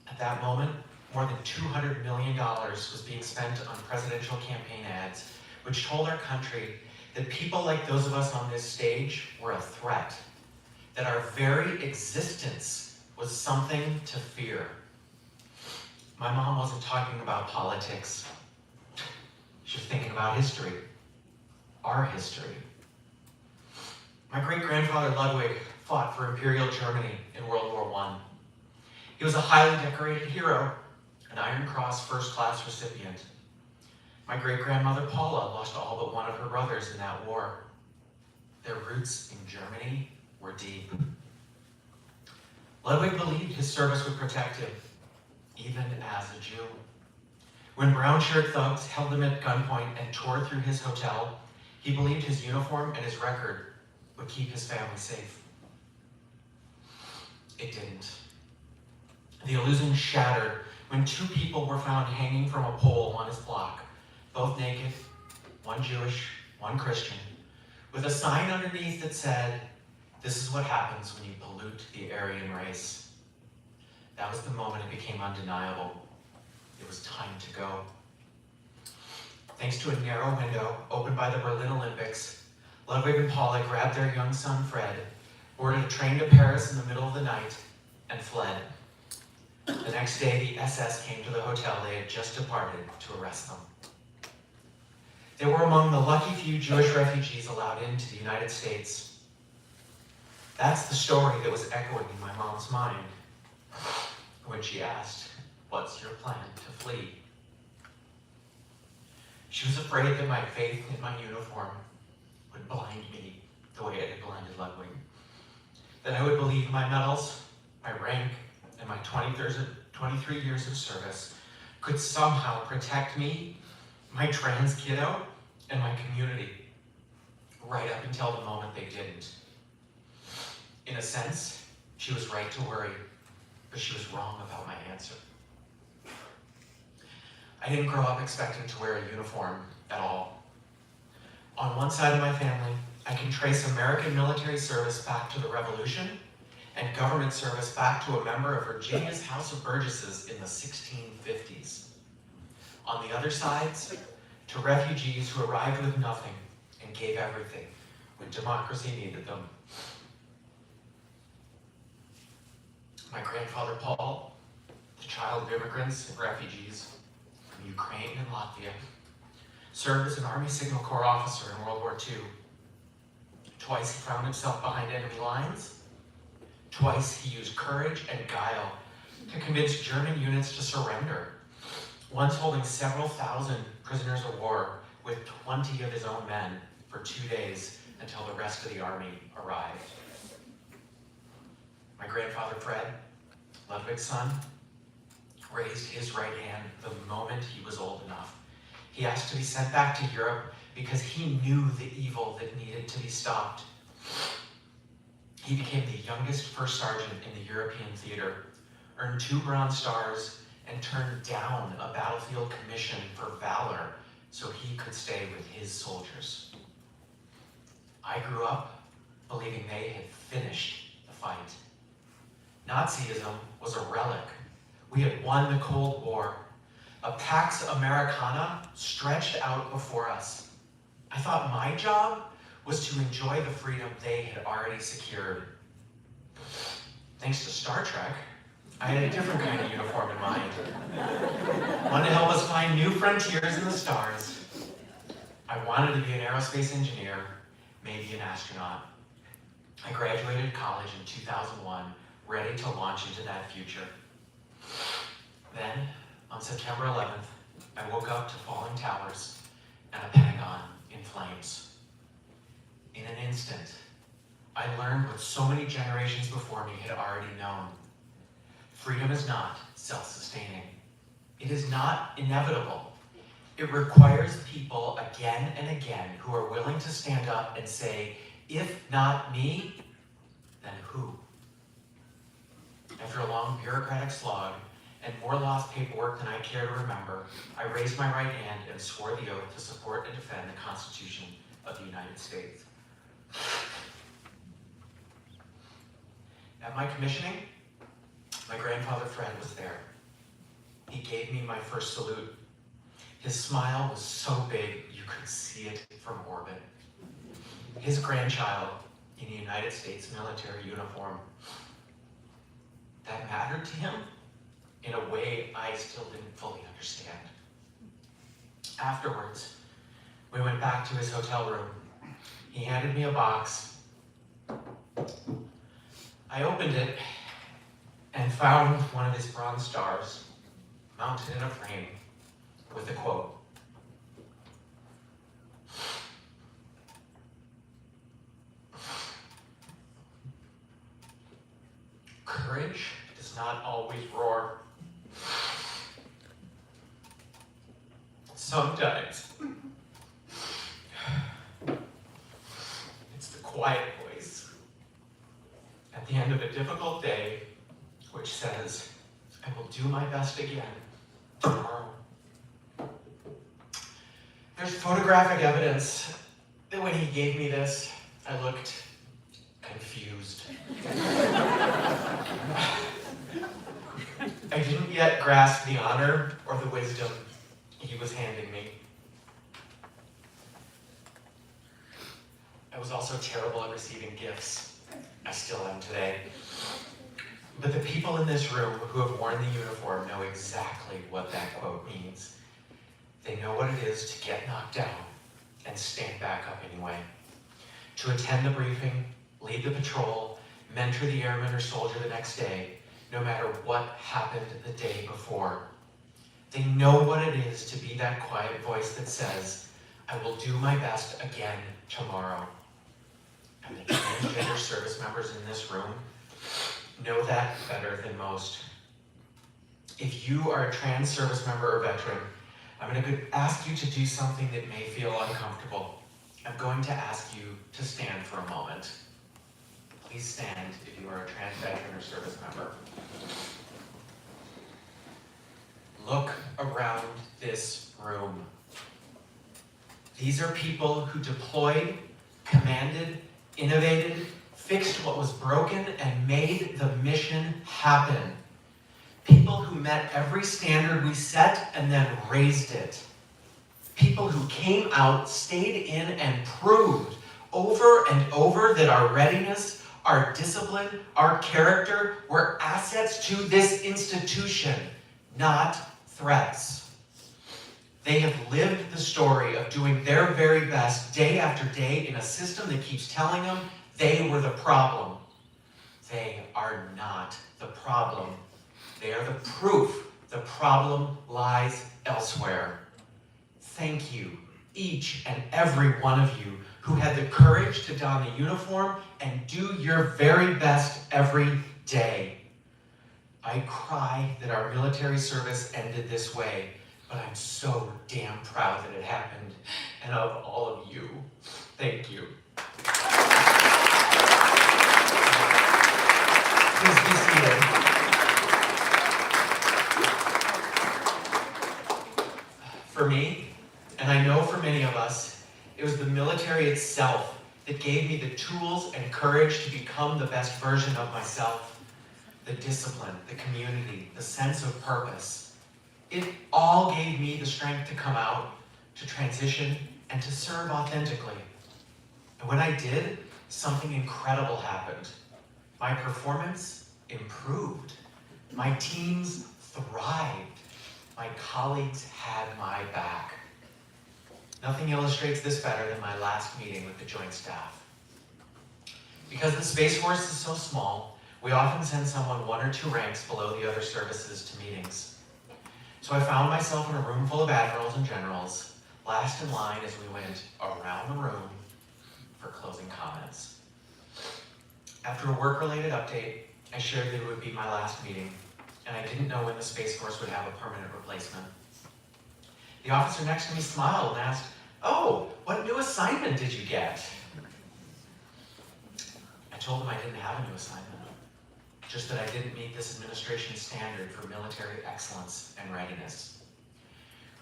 At that moment, more than $200 million was being spent on presidential campaign ads, which told our country that people like those of us on this stage were a threat, that our very existence was something to fear. My mom wasn't talking about politics. She was thinking about history, our history. My great-grandfather Ludwig fought for Imperial Germany in World War I. He was a highly decorated hero, an Iron Cross first-class recipient. My great-grandmother Paula lost all but one of her brothers in that war. Their roots in Germany were deep. Ludwig believed his service would protect him, even as a Jew. When brown shirt thugs held him at gunpoint and tore through his hotel, he believed his uniform and his record would keep his family safe. It didn't. The illusion shattered when 2 people were found hanging from a pole on his block, both naked, one Jewish, one Christian, with a sign underneath that said, "This is what happens when you pollute the Aryan race." That was the moment it became undeniable. It was time to go. Thanks to a narrow window opened by the Berlin Olympics, Ludwig and Paula grabbed their young son, Fred, boarded a train to Paris in the middle of the night, and fled. The next day, the SS came to the hotel they had just departed to arrest them. They were among the lucky few Jewish refugees allowed into the United States. That's the story that was echoing in my mom's mind when she asked, "What's your plan to flee?" She was afraid that my faith in my uniform would blind me the way it had blinded Ludwig. That I would believe my medals, my rank, and my 23 years of service could somehow protect me, my trans kiddo, and my community, right up until the moment they didn't. In a sense, she was right to worry, but she was wrong about my answer. I didn't grow up expecting to wear a uniform at all. On one side of my family, I can trace American military service back to the Revolution and government service back to a member of Virginia's House of Burgesses in the 1650s. On the other sides, to refugees who arrived with nothing and gave everything when democracy needed them. My grandfather Paul, the child of immigrants and refugees from Ukraine and Latvia, served as an Army Signal Corps officer in World War II. Twice he found himself behind enemy lines. Twice he used courage and guile to convince German units to surrender, once holding several thousand prisoners of war with 20 of his own men for 2 days until the rest of the army arrived. My grandfather Fred, Ludwig's son, raised his right hand the moment he was old enough. He asked to be sent back to Europe because he knew the evil that needed to be stopped. He became the youngest first sergeant in the European theater, earned 2 Bronze Stars, and turned down a battlefield commission for valor so he could stay with his soldiers. I grew up believing they had finished the fight. Nazism was a relic. We had won the Cold War. A Pax Americana stretched out before us. I thought my job was to enjoy the freedom they had already secured. Thanks to Star Trek, I had a different kind of uniform in mind. One to help us find new frontiers in the stars. I wanted to be an aerospace engineer, maybe an astronaut. I graduated college in 2001, ready to launch into that future. Then, on September 11th, I woke up to falling towers and a Pentagon in flames. In an instant, I learned what so many generations before me had already known. Freedom is not self-sustaining. It is not inevitable. It requires people again and again who are willing to stand up and say, if not me, then who? After a long bureaucratic slog and more lost paperwork than I care to remember, I raised my right hand and swore the oath to support and defend the Constitution of the United States. At my commissioning, my grandfather Fred was there. He gave me my first salute. His smile was so big you could see it from orbit. His grandchild in a United States military uniform. That mattered to him in a way I still didn't fully understand. Afterwards, we went back to his hotel room. He handed me a box. I opened it and found one of his Bronze Stars mounted in a frame with a quote. Courage does not always roar. Sometimes it's the quiet voice at the end of a difficult day which says, I will do my best again tomorrow. There's photographic evidence that when he gave me this, I looked confused. I didn't yet grasp the honor or the wisdom he was handing me. I was also terrible at receiving gifts. I still am today. But the people in this room who have worn the uniform know exactly what that quote means. They know what it is to get knocked down and stand back up anyway. To attend the briefing, lead the patrol, mentor the airman or soldier the next day, no matter what happened the day before. They know what it is to be that quiet voice that says, I will do my best again tomorrow. And the transgender service members in this room know that better than most. If you are a trans service member or veteran, I'm going to ask you to do something that may feel uncomfortable. I'm going to ask you to stand for a moment. Please stand if you are a trans veteran or service member. Look around this room. These are people who deployed, commanded, innovated, fixed what was broken, and made the mission happen. People who met every standard we set and then raised it. People who came out, stayed in, and proved over and over that our readiness, our discipline, our character were assets to this institution, not threats. They have lived the story of doing their very best day after day in a system that keeps telling them they were the problem. They are not the problem. They are the proof the problem lies elsewhere. Thank you, each and every one of you who had the courage to don the uniform and do your very best every day. I cry that our military service ended this way, but I'm so damn proud that it happened, and of all of you, thank you. Please be seated. For me, and I know for many of us, it was the military itself that gave me the tools and courage to become the best version of myself. The discipline, the community, the sense of purpose. It all gave me the strength to come out, to transition, and to serve authentically. And when I did, something incredible happened. My performance improved. My teams thrived. My colleagues had my back. Nothing illustrates this better than my last meeting with the Joint Staff. Because the Space Force is so small, we often send someone 1 or 2 ranks below the other services to meetings. So I found myself in a room full of admirals and generals, last in line as we went around the room for closing comments. After a work-related update, I shared that it would be my last meeting, and I didn't know when the Space Force would have a permanent replacement. The officer next to me smiled and asked, "Oh, what new assignment did you get?" I told him I didn't have a new assignment, just that I didn't meet this administration's standard for military excellence and readiness,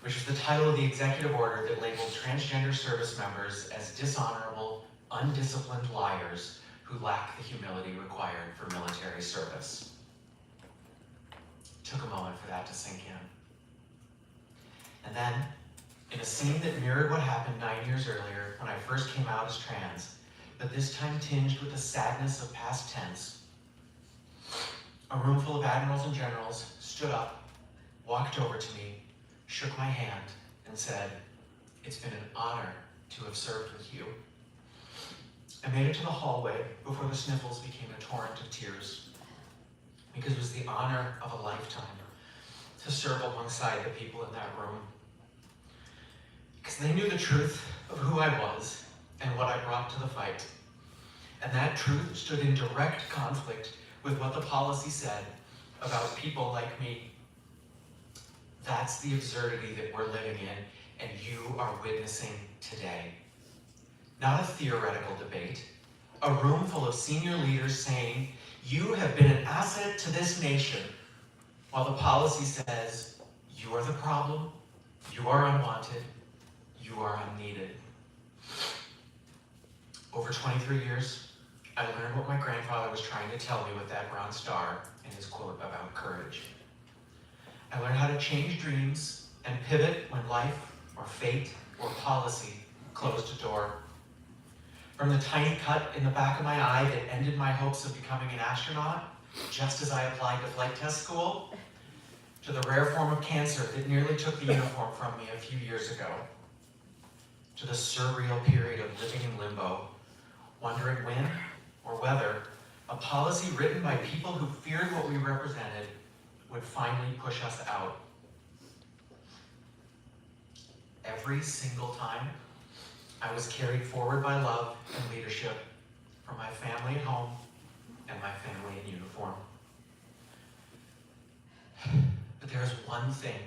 which was the title of the executive order that labeled transgender service members as dishonorable, undisciplined liars who lack the humility required for military service. It took a moment for that to sink in. And then, in a scene that mirrored what happened 9 years earlier when I first came out as trans, but this time tinged with the sadness of past tense, a room full of admirals and generals stood up, walked over to me, shook my hand, and said, "It's been an honor to have served with you." I made it to the hallway before the sniffles became a torrent of tears, because it was the honor of a lifetime to serve alongside the people in that room. Because they knew the truth of who I was and what I brought to the fight. And that truth stood in direct conflict with what the policy said about people like me. That's the absurdity that we're living in and you are witnessing today. Not a theoretical debate, a room full of senior leaders saying, "You have been an asset to this nation," while the policy says, "You are the problem, you are unwanted, you are unneeded." Over 23 years, I learned what my grandfather was trying to tell me with that bronze star and his quote about courage. I learned how to change dreams and pivot when life or fate or policy closed a door. From the tiny cut in the back of my eye that ended my hopes of becoming an astronaut, just as I applied to flight test school, to the rare form of cancer that nearly took the uniform from me a few years ago, to the surreal period of living in limbo, wondering when or whether a policy written by people who feared what we represented would finally push us out. Every single time, I was carried forward by love and leadership from my family at home and my family in uniform. But there is one thing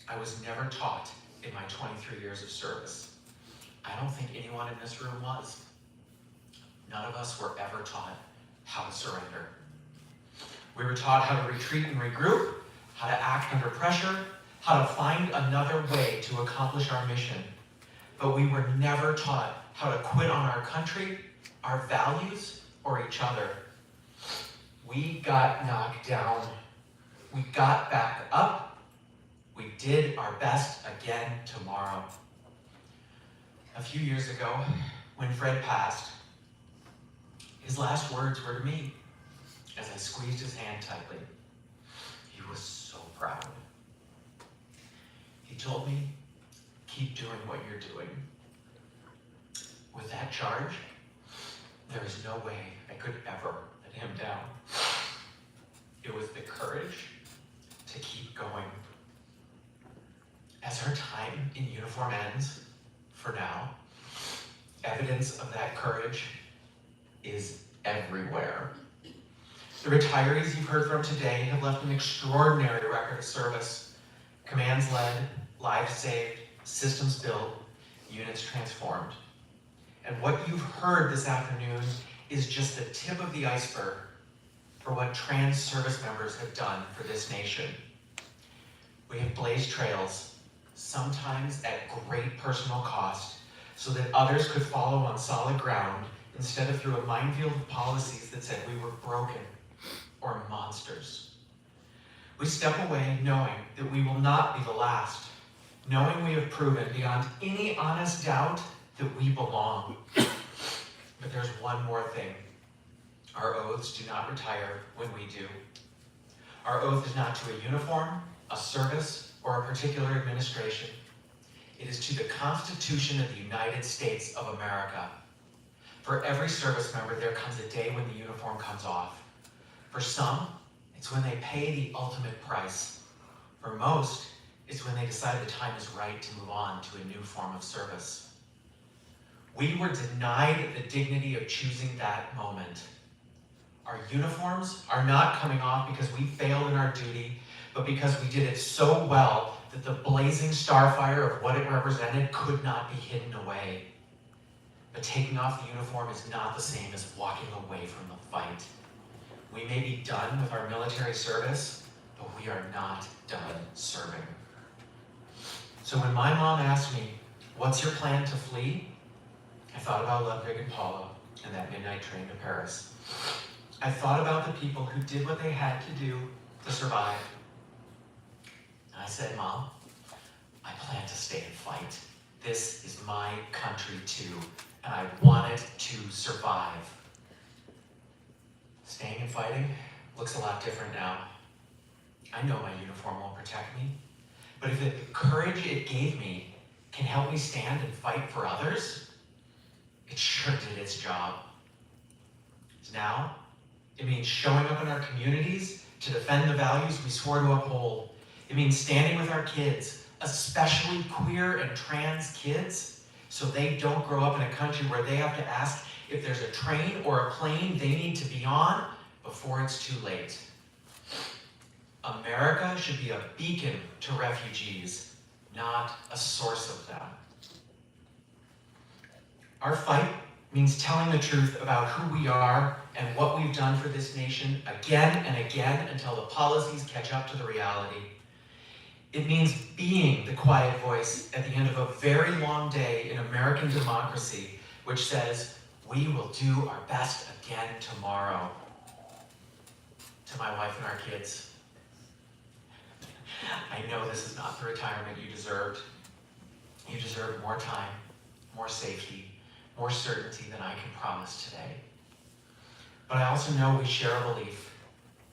I was never taught in my 23 years of service. I don't think anyone in this room was. None of us were ever taught how to surrender. We were taught how to retreat and regroup, how to act under pressure, how to find another way to accomplish our mission. But we were never taught how to quit on our country, our values, or each other. We got knocked down. We got back up. We did our best again tomorrow. A few years ago, when Fred passed, his last words were to me as I squeezed his hand tightly. He was so proud. He told me, "Keep doing what you're doing." With that charge, there is no way I could ever let him down. It was the courage to keep going. As our time in uniform ends, for now, evidence of that courage is everywhere. The retirees you've heard from today have left an extraordinary record of service. Commands led, lives saved, systems built, units transformed. And what you've heard this afternoon is just the tip of the iceberg for what trans service members have done for this nation. We have blazed trails, sometimes at great personal cost, so that others could follow on solid ground instead of through a minefield of policies that said we were broken or monsters. We step away knowing that we will not be the last, knowing we have proven beyond any honest doubt that we belong. But there's one more thing. Our oaths do not retire when we do. Our oath is not to a uniform, a service, or a particular administration. It is to the Constitution of the United States of America. For every service member, there comes a day when the uniform comes off. For some, it's when they pay the ultimate price. For most, it's when they decide the time is right to move on to a new form of service. We were denied the dignity of choosing that moment. Our uniforms are not coming off because we failed in our duty, but because we did it so well that the blazing starfire of what it represented could not be hidden away. But taking off the uniform is not the same as walking away from the fight. We may be done with our military service, but we are not done serving. So when my mom asked me, "What's your plan to flee?" I thought about Ludwig and Paula and that midnight train to Paris. I thought about the people who did what they had to do to survive. And I said, "Mom, I plan to stay and fight. This is my country too, and I want it to survive." Staying and fighting looks a lot different now. I know my uniform won't protect me, but if the courage it gave me can help me stand and fight for others, it sure did its job. Now, it means showing up in our communities to defend the values we swore to uphold. It means standing with our kids, especially queer and trans kids, so they don't grow up in a country where they have to ask if there's a train or a plane they need to be on before it's too late. America should be a beacon to refugees, not a source of them. Our fight means telling the truth about who we are and what we've done for this nation again and again until the policies catch up to the reality. It means being the quiet voice at the end of a very long day in American democracy, which says, "We will do our best again tomorrow." To my wife and our kids, I know this is not the retirement you deserved. You deserve more time, more safety, more certainty than I can promise today. But I also know we share a belief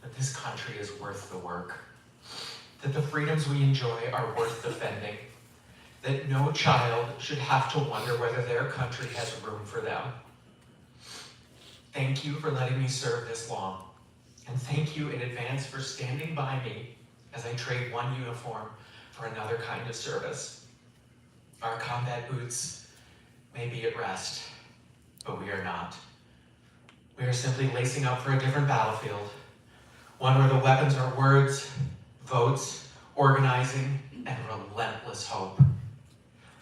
that this country is worth the work, that the freedoms we enjoy are worth defending, that no child should have to wonder whether their country has room for them. Thank you for letting me serve this long, and thank you in advance for standing by me as I trade one uniform for another kind of service. Our combat boots may be at rest, but we are not. We are simply lacing up for a different battlefield, one where the weapons are words, votes, organizing, and relentless hope.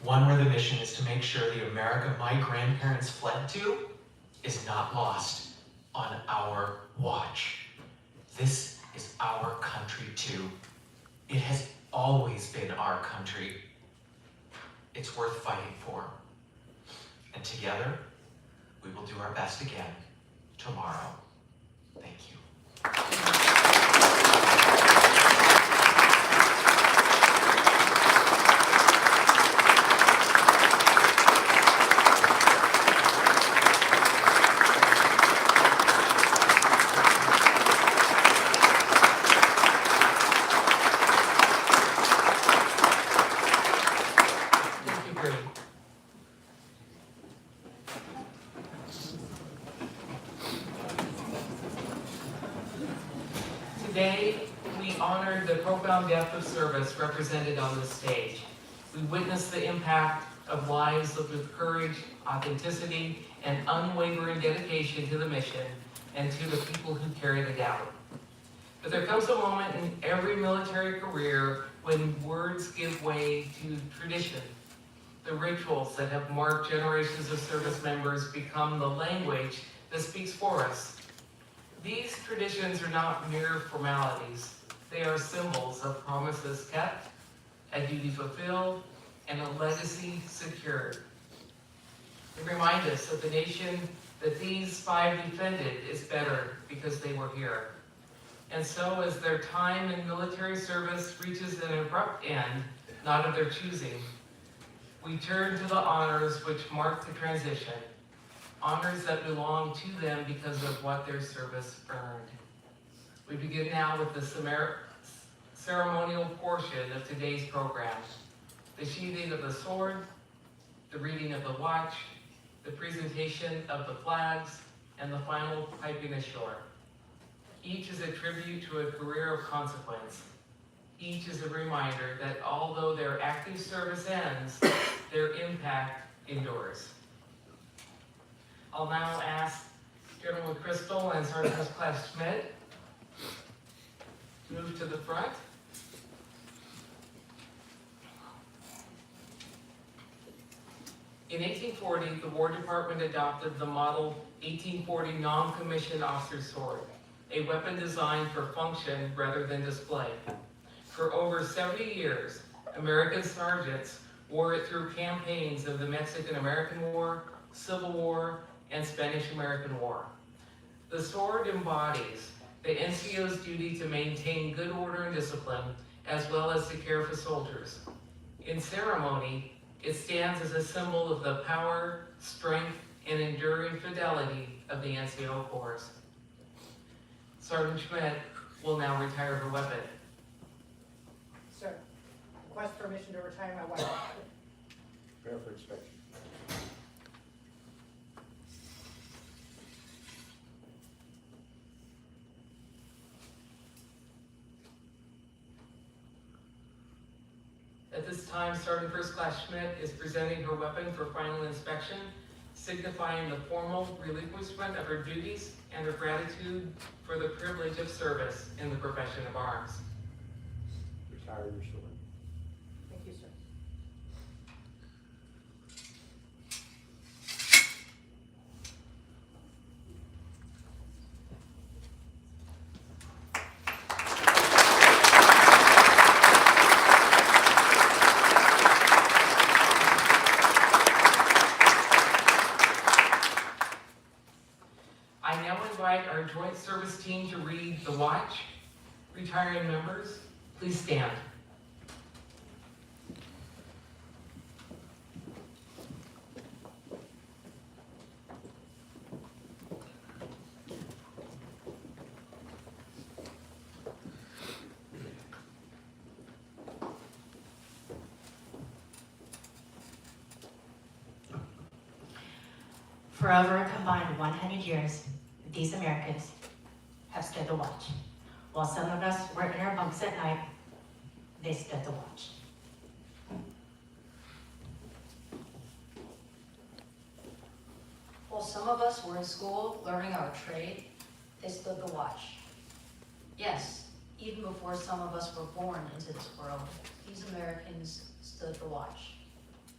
One where the mission is to make sure the America my grandparents fled to is not lost on our watch. This is our country too. It has always been our country. It's worth fighting for. And together, we will do our best again tomorrow. Thank you. Thank you, Brady. Today, we honored the profound depth of service represented on this stage. We witnessed the impact of lives lived with courage, authenticity, and unwavering dedication to the mission and to the people who carried it out. But there comes a moment in every military career when words give way to tradition. The rituals that have marked generations of service members become the language that speaks for us. These traditions are not mere formalities. They are symbols of promises kept, a duty fulfilled, and a legacy secured. They remind us that the nation that these five defended is better because they were here. And so as their time in military service reaches an abrupt end, not of their choosing, we turn to the honors which mark the transition, honors that belong to them because of what their service earned. We begin now with the ceremonial portion of today's program, the sheathing of the sword, the reading of the watch, the presentation of the flags, and the final piping ashore. Each is a tribute to a career of consequence. Each is a reminder that although their active service ends, their impact endures. I'll now ask General McChrystal and Sergeant First Class Schmidt to move to the front. In 1840, the War Department adopted the Model 1840 Non-Commissioned Officer Sword, a weapon designed for function rather than display. For over 70 years, American sergeants wore it through campaigns of the Mexican-American War, Civil War, and Spanish-American War. The sword embodies the NCO's duty to maintain good order and discipline, as well as to care for soldiers. In ceremony, it stands as a symbol of the power, strength, and enduring fidelity of the NCO Corps. Sergeant Schmidt will now retire her weapon. Sir, request permission to retire my weapon. Prepare for inspection. At this time, Sergeant First Class Schmidt is presenting her weapon for final inspection, signifying the formal relinquishment of her duties and her gratitude for the privilege of service in the profession of arms. Retire your sword. Thank you, sir. I now invite our joint service team to read the watch. Retiring members, please stand. For over a combined 100 years, these Americans have stood the watch. While some of us were in our bunks at night, they stood the watch. While some of us were in school learning our trade, they stood the watch. Yes, even before some of us were born into this world, these Americans stood the watch.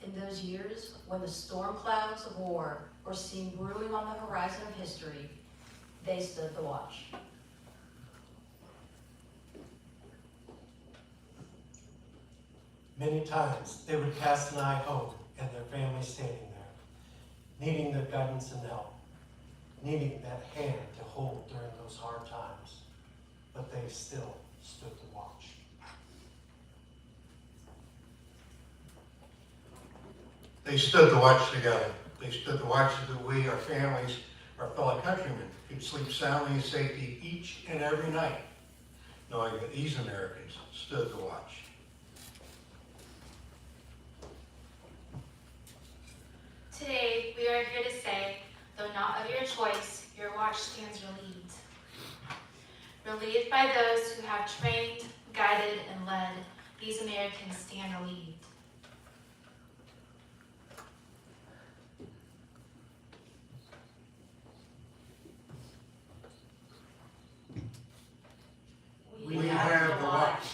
In those years, when the storm clouds of war were seen brewing on the horizon of history, they stood the watch. Many times, they would cast an eye home and their family standing there, needing their guidance and help, needing that hand to hold during those hard times, but they still stood the watch. They stood the watch together. They stood the watch so that we, our families, our fellow countrymen, could sleep soundly in safety each and every night, knowing that these Americans stood the watch. Today, we are here to say, though not of your choice, your watch stands relieved. Relieved by those who have trained, guided, and led, these Americans stand relieved. We have the watch.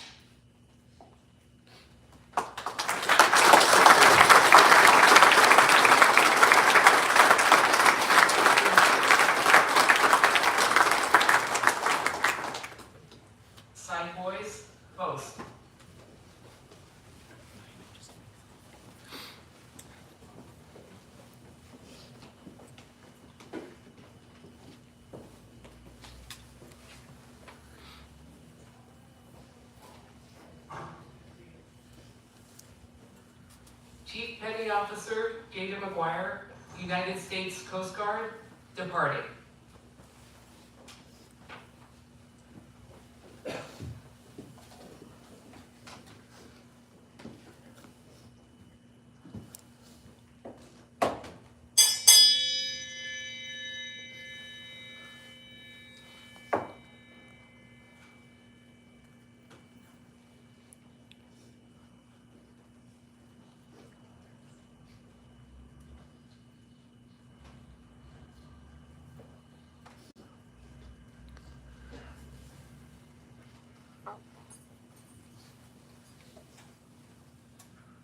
Side boys, post. Chief Petty Officer Jada McGuire, United States Coast Guard, departing.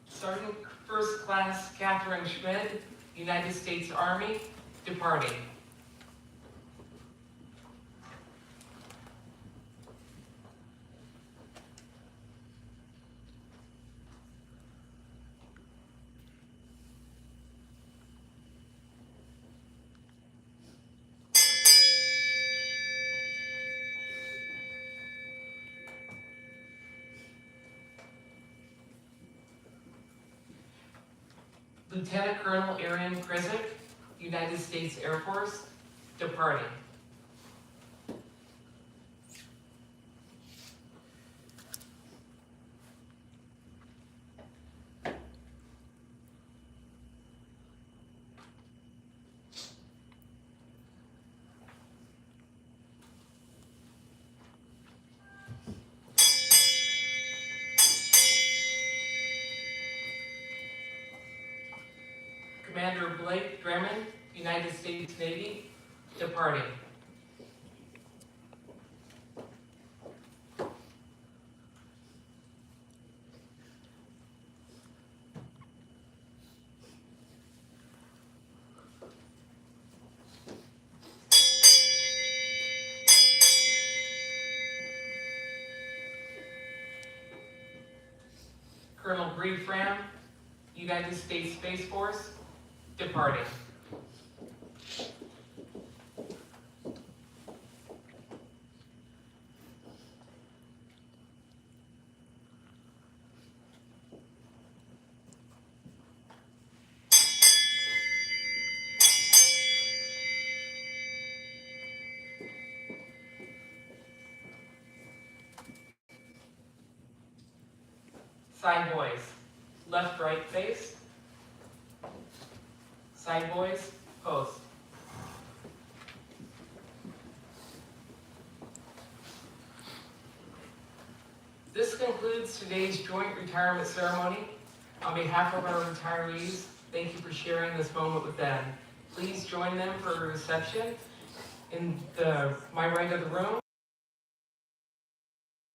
Sergeant First Class Catherine Schmid, United States Army, departing. Lieutenant Colonel Arian Krizik, United States Air Force, departing. Commander Blake Drummond, United States Navy, departing. Colonel Bree Fram, United States Space Force, departing. Side boys, left, right face. Side boys, post. This concludes today's joint retirement ceremony. On behalf of our retirees, thank you for sharing this moment with them. Please join them for a reception in my right of the room.